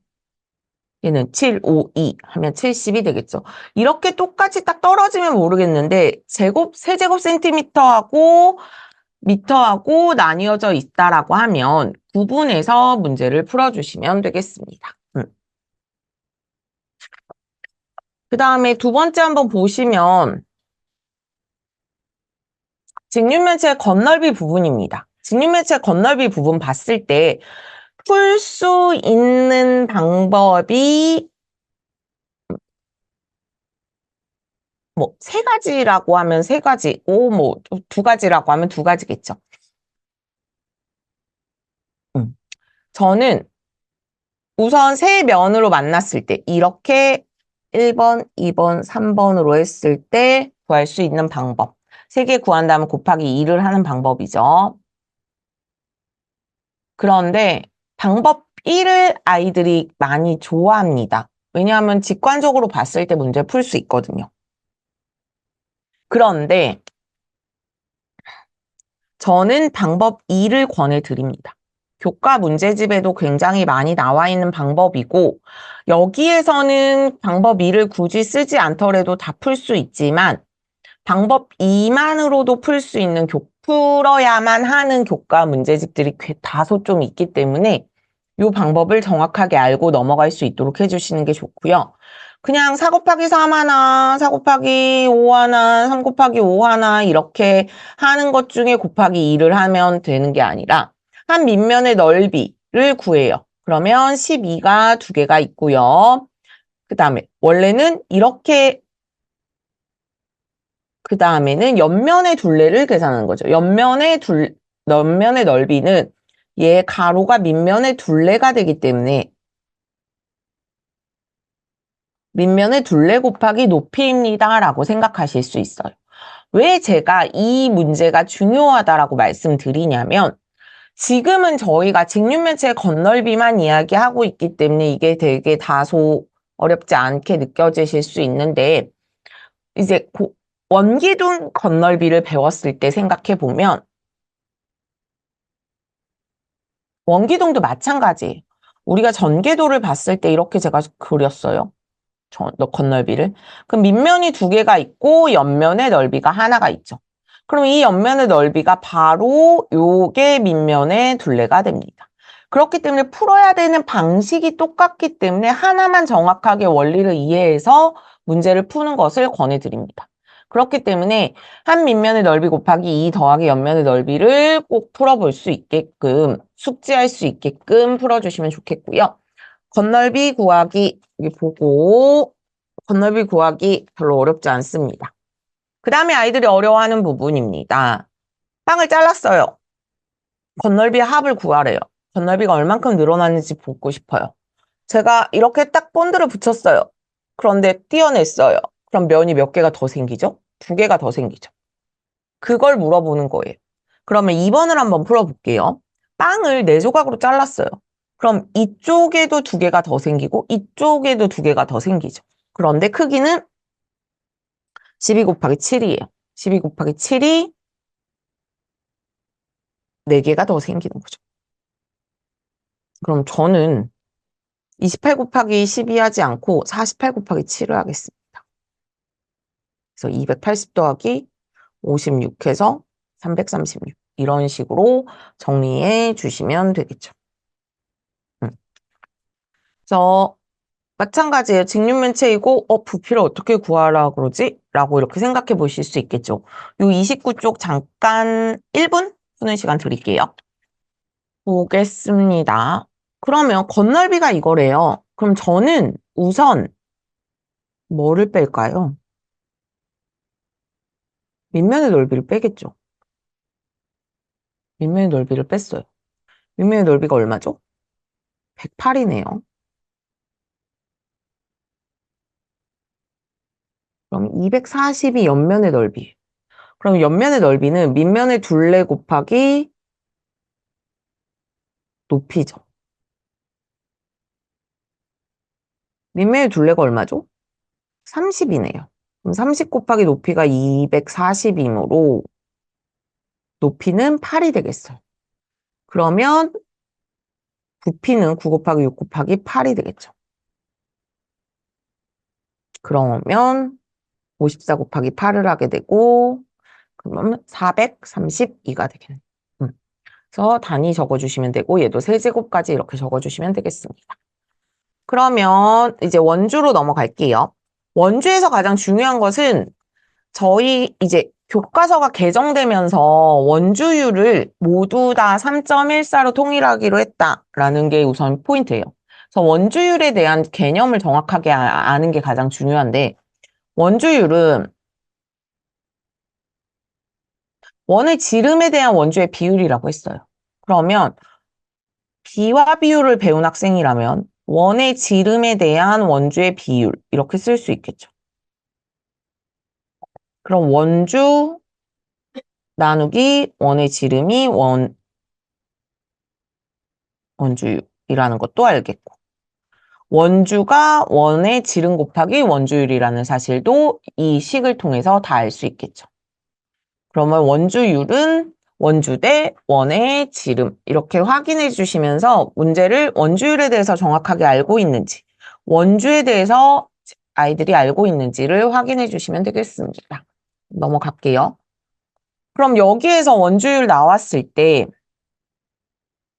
[SPEAKER 2] 얘는 7, 5, 2 하면 70이 되겠죠. 이렇게 똑같이 딱 떨어지면 모르겠는데 세제곱 센티미터하고 미터하고 나뉘어져 있다라고 하면 구분해서 문제를 풀어주시면 되겠습니다. 그 다음에 두 번째 한번 보시면 직육면체 건널비 부분입니다. 직육면체 건널비 부분 봤을 때 풀 수 있는 방법이 세 가지라고 하면 세 가지, 두 가지라고 하면 두 가지겠죠. 저는 우선 세 면으로 만났을 때 이렇게 1번, 2번, 3번으로 했을 때 구할 수 있는 방법. 3개 구한 다음에 곱하기 2를 하는 방법이죠. 그런데 방법 1을 아이들이 많이 좋아합니다. 왜냐하면 직관적으로 봤을 때 문제 풀 수 있거든요. 그런데 저는 방법 2를 권해드립니다. 교과 문제집에도 굉장히 많이 나와 있는 방법이고 여기에서는 방법 2를 굳이 쓰지 않더라도 다 풀 수 있지만 방법 2만으로도 풀 수 있는 풀어야만 하는 교과 문제집들이 다소 좀 있기 때문에 이 방법을 정확하게 알고 넘어갈 수 있도록 해주시는 게 좋고요. 그냥 4 곱하기 3 하나, 4 곱하기 5 하나, 3 곱하기 5 하나 이렇게 하는 것 중에 곱하기 2를 하면 되는 게 아니라 한 밑면의 넓이, 구해요. 그러면 12가 두 개가 있고요. 그 다음에 원래는 이렇게 그 다음에는 옆면의 둘레를 계산하는 거죠. 옆면의 넓이는 얘 가로가 밑면의 둘레가 되기 때문에 밑면의 둘레 곱하기 높이입니다 라고 생각하실 수 있어요. 왜 제가 이 문제가 중요하다라고 말씀드리냐면 지금은 저희가 직육면체의 건널비만 이야기하고 있기 때문에 이게 되게 다소 어렵지 않게 느껴지실 수 있는데 이제 원기둥 건널비를 배웠을 때 생각해 보면 원기둥도 마찬가지예요. 우리가 전개도를 봤을 때 이렇게 제가 그렸어요. 건널비를. 그럼 밑면이 두 개가 있고 옆면의 넓이가 하나가 있죠. 그럼 이 옆면의 넓이가 바로 요게 밑면의 둘레가 됩니다. 그렇기 때문에 풀어야 되는 방식이 똑같기 때문에 하나만 정확하게 원리를 이해해서 문제를 푸는 것을 권해드립니다. 그렇기 때문에 한 밑면의 넓이 곱하기 2 더하기 옆면의 넓이를 꼭 풀어볼 수 있게끔 숙지할 수 있게끔 풀어주시면 좋겠고요. 건널비 구하기 여기 보고 건널비 구하기 별로 어렵지 않습니다. 그 다음에 아이들이 어려워하는 부분입니다. 빵을 잘랐어요. 건널비 합을 구하래요. 건널비가 얼만큼 늘어나는지 보고 싶어요. 제가 이렇게 딱 본드를 붙였어요. 그런데 띄어냈어요. 그럼 면이 몇 개가 더 생기죠? 두 개가 더 생기죠. 그걸 물어보는 거예요. 그러면 2번을 한번 풀어볼게요. 빵을 4조각으로 잘랐어요. 그럼 이쪽에도 두 개가 더 생기고 이쪽에도 두 개가 더 생기죠. 그런데 크기는 12 곱하기 7이에요. 12 곱하기 7이 4개가 더 생기는 거죠. 그럼 저는 28 곱하기 12 하지 않고 48 곱하기 7을 하겠습니다. 그래서 280 더하기 56 해서 336 이런 식으로 정리해 주시면 되겠죠. 그래서 마찬가지예요. 직육면체이고 부피를 어떻게 구하라 그러지? 라고 이렇게 생각해 보실 수 있겠죠. 요 29쪽 잠깐 1분 푸는 시간 드릴게요. 보겠습니다. 그러면 건널비가 이거래요. 그럼 저는 우선 뭐를 뺄까요? 밑면의 넓이를 빼겠죠. 밑면의 넓이를 뺐어요. 밑면의 넓이가 얼마죠? 108이네요. 그럼 240이 옆면의 넓이. 그럼 옆면의 넓이는 밑면의 둘레 곱하기 높이죠. 밑면의 둘레가 얼마죠? 30이네요. 그럼 30 곱하기 높이가 240이므로 높이는 8이 되겠어요. 그러면 부피는 9 곱하기 6 곱하기 8이 되겠죠. 그러면 54 곱하기 8을 하게 되고 그러면 432가 되겠네요. 그래서 단위 적어주시면 되고 얘도 세제곱까지 이렇게 적어주시면 되겠습니다. 그러면 이제 원주로 넘어갈게요. 원주에서 가장 중요한 것은 저희 이제 교과서가 개정되면서 원주율을 모두 다 3.14로 통일하기로 했다라는 게 우선 포인트예요. 그래서 원주율에 대한 개념을 정확하게 아는 게 가장 중요한데 원주율은 원의 지름에 대한 원주의 비율이라고 했어요. 그러면 비와 비율을 배운 학생이라면 원의 지름에 대한 원주의 비율 이렇게 쓸 수 있겠죠. 그럼 원주 나누기 원의 지름이 원주율이라는 것도 알겠고 원주가 원의 지름 곱하기 원주율이라는 사실도 이 식을 통해서 다 알 수 있겠죠. 그러면 원주율은 원주 대 원의 지름 이렇게 확인해 주시면서 문제를 원주율에 대해서 정확하게 알고 있는지 원주에 대해서 아이들이 알고 있는지를 확인해 주시면 되겠습니다. 넘어갈게요. 그럼 여기에서 원주율 나왔을 때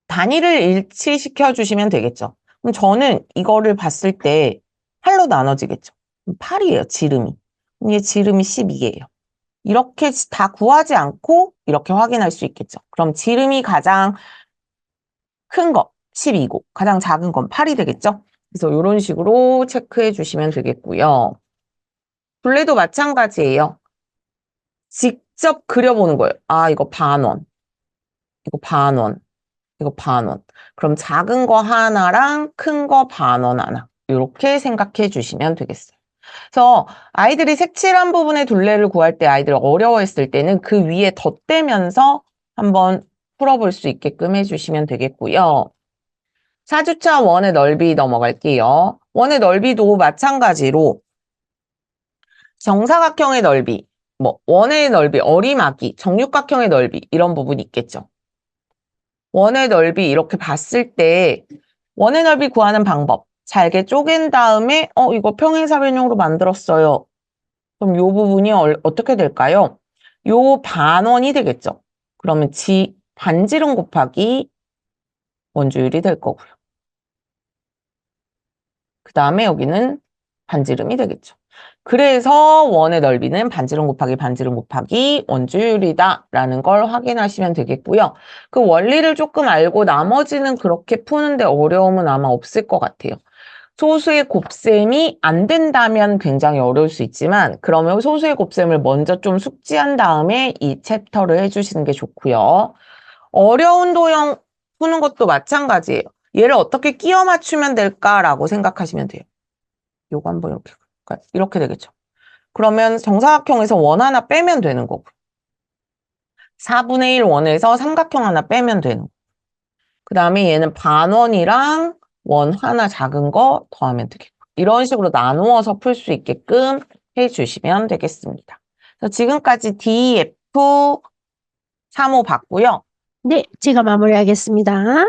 [SPEAKER 2] 단위를 일치시켜 주시면 되겠죠. 그럼 저는 이거를 봤을 때 8로 나눠지겠죠. 8이에요, 지름이. 얘 지름이 12예요. 이렇게 다 구하지 않고 이렇게 확인할 수 있겠죠. 그럼 지름이 가장 큰 거, 12고 가장 작은 건 8이 되겠죠? 그래서 이런 식으로 체크해 주시면 되겠고요. 둘레도 마찬가지예요. 직접 그려보는 거예요. 아, 이거 반원, 이거 반원, 이거 반원. 그럼 작은 거 하나랑 큰 거 반원 하나. 이렇게 생각해 주시면 되겠어요. 그래서 아이들이 색칠한 부분의 둘레를 구할 때 아이들이 어려워했을 때는 그 위에 덧대면서 한번 풀어볼 수 있게끔 해주시면 되겠고요. 4주차 원의 넓이 넘어갈게요. 원의 넓이도 마찬가지로 정사각형의 넓이, 뭐 원의 넓이, 어리막이, 정육각형의 넓이 이런 부분이 있겠죠. 원의 넓이 이렇게 봤을 때 원의 넓이 구하는 방법 잘게 쪼갠 다음에 이거 평행사변형으로 만들었어요. 그럼 이 부분이 어떻게 될까요? 요 반원이 되겠죠. 그러면 반지름 곱하기 원주율이 될 거고요. 그 다음에 여기는 반지름이 되겠죠. 그래서 원의 넓이는 반지름 곱하기 원주율이다 라는 걸 확인하시면 되겠고요. 그 원리를 조금 알고 나머지는 그렇게 푸는데 어려움은 아마 없을 것 같아요. 소수의 곱셈이 안 된다면 굉장히 어려울 수 있지만 그러면 소수의 곱셈을 먼저 좀 숙지한 다음에 이 챕터를 해주시는 게 좋고요. 어려운 도형 푸는 것도 마찬가지예요. 얘를 어떻게 끼워 맞추면 될까라고 생각하시면 돼요. 요거 한번 이렇게 되겠죠. 그러면 정사각형에서 원 하나 빼면 되는 거고 4분의 1 원에서 삼각형 하나 빼면 되는 거고 그 다음에 얘는 반원이랑 원 하나 작은 거 더하면 되겠고 이런 식으로 나누어서 풀 수 있게끔 해주시면 되겠습니다. 그래서 지금까지 DF 3호 봤고요.
[SPEAKER 1] 네, 제가 마무리하겠습니다.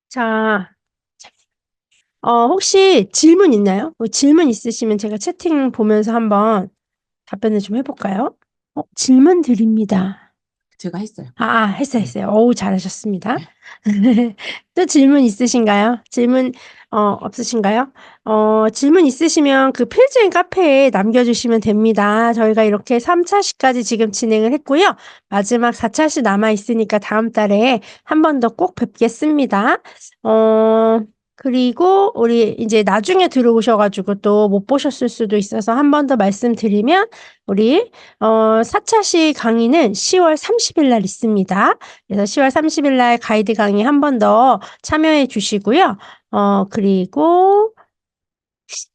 [SPEAKER 1] 자, 혹시 질문 있나요? 질문 있으시면 제가 채팅 보면서 한번 답변을 좀 해볼까요? 질문 드립니다.
[SPEAKER 2] 제가 했어요.
[SPEAKER 1] 했어요. 어우, 잘하셨습니다. 또 질문 있으신가요? 질문, 없으신가요? 질문 있으시면 그 필즈인 카페에 남겨주시면 됩니다. 저희가 이렇게 3차시까지 지금 진행을 했고요. 마지막 4차시 남아있으니까 다음 달에 한 번 더 꼭 뵙겠습니다. 그리고 우리 이제 나중에 들어오셔가지고 또 못 보셨을 수도 있어서 한 번 더 말씀드리면 우리 4차시 강의는 10월 30일 날 있습니다. 그래서 10월 30일 날 가이드 강의 한 번 더 참여해 주시고요. 그리고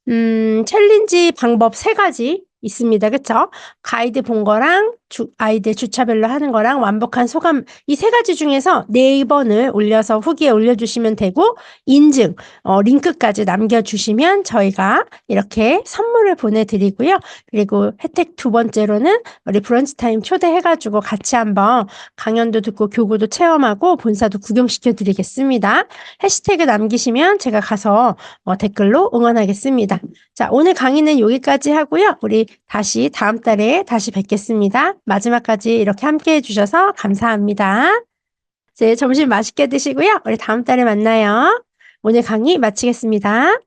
[SPEAKER 1] 챌린지 방법 3가지 있습니다. 그쵸? 가이드 본 거랑 아이들 주차별로 하는 거랑 완벽한 소감 이 3가지 중에서 네 번을 올려서 후기에 올려주시면 되고 인증 링크까지 남겨주시면 저희가 이렇게 선물을 보내드리고요. 그리고 혜택 2번째로는 우리 브런치 타임 초대해가지고 같이 한번 강연도 듣고 교구도 체험하고 본사도 구경시켜 드리겠습니다. 해시태그 남기시면 제가 가서 댓글로 응원하겠습니다. 자, 오늘 강의는 여기까지 하고요. 우리 다시 다음 달에 다시 뵙겠습니다. 마지막까지 이렇게 함께 해주셔서 감사합니다. 이제 점심 맛있게 드시고요. 우리 다음 달에 만나요. 오늘 강의 마치겠습니다.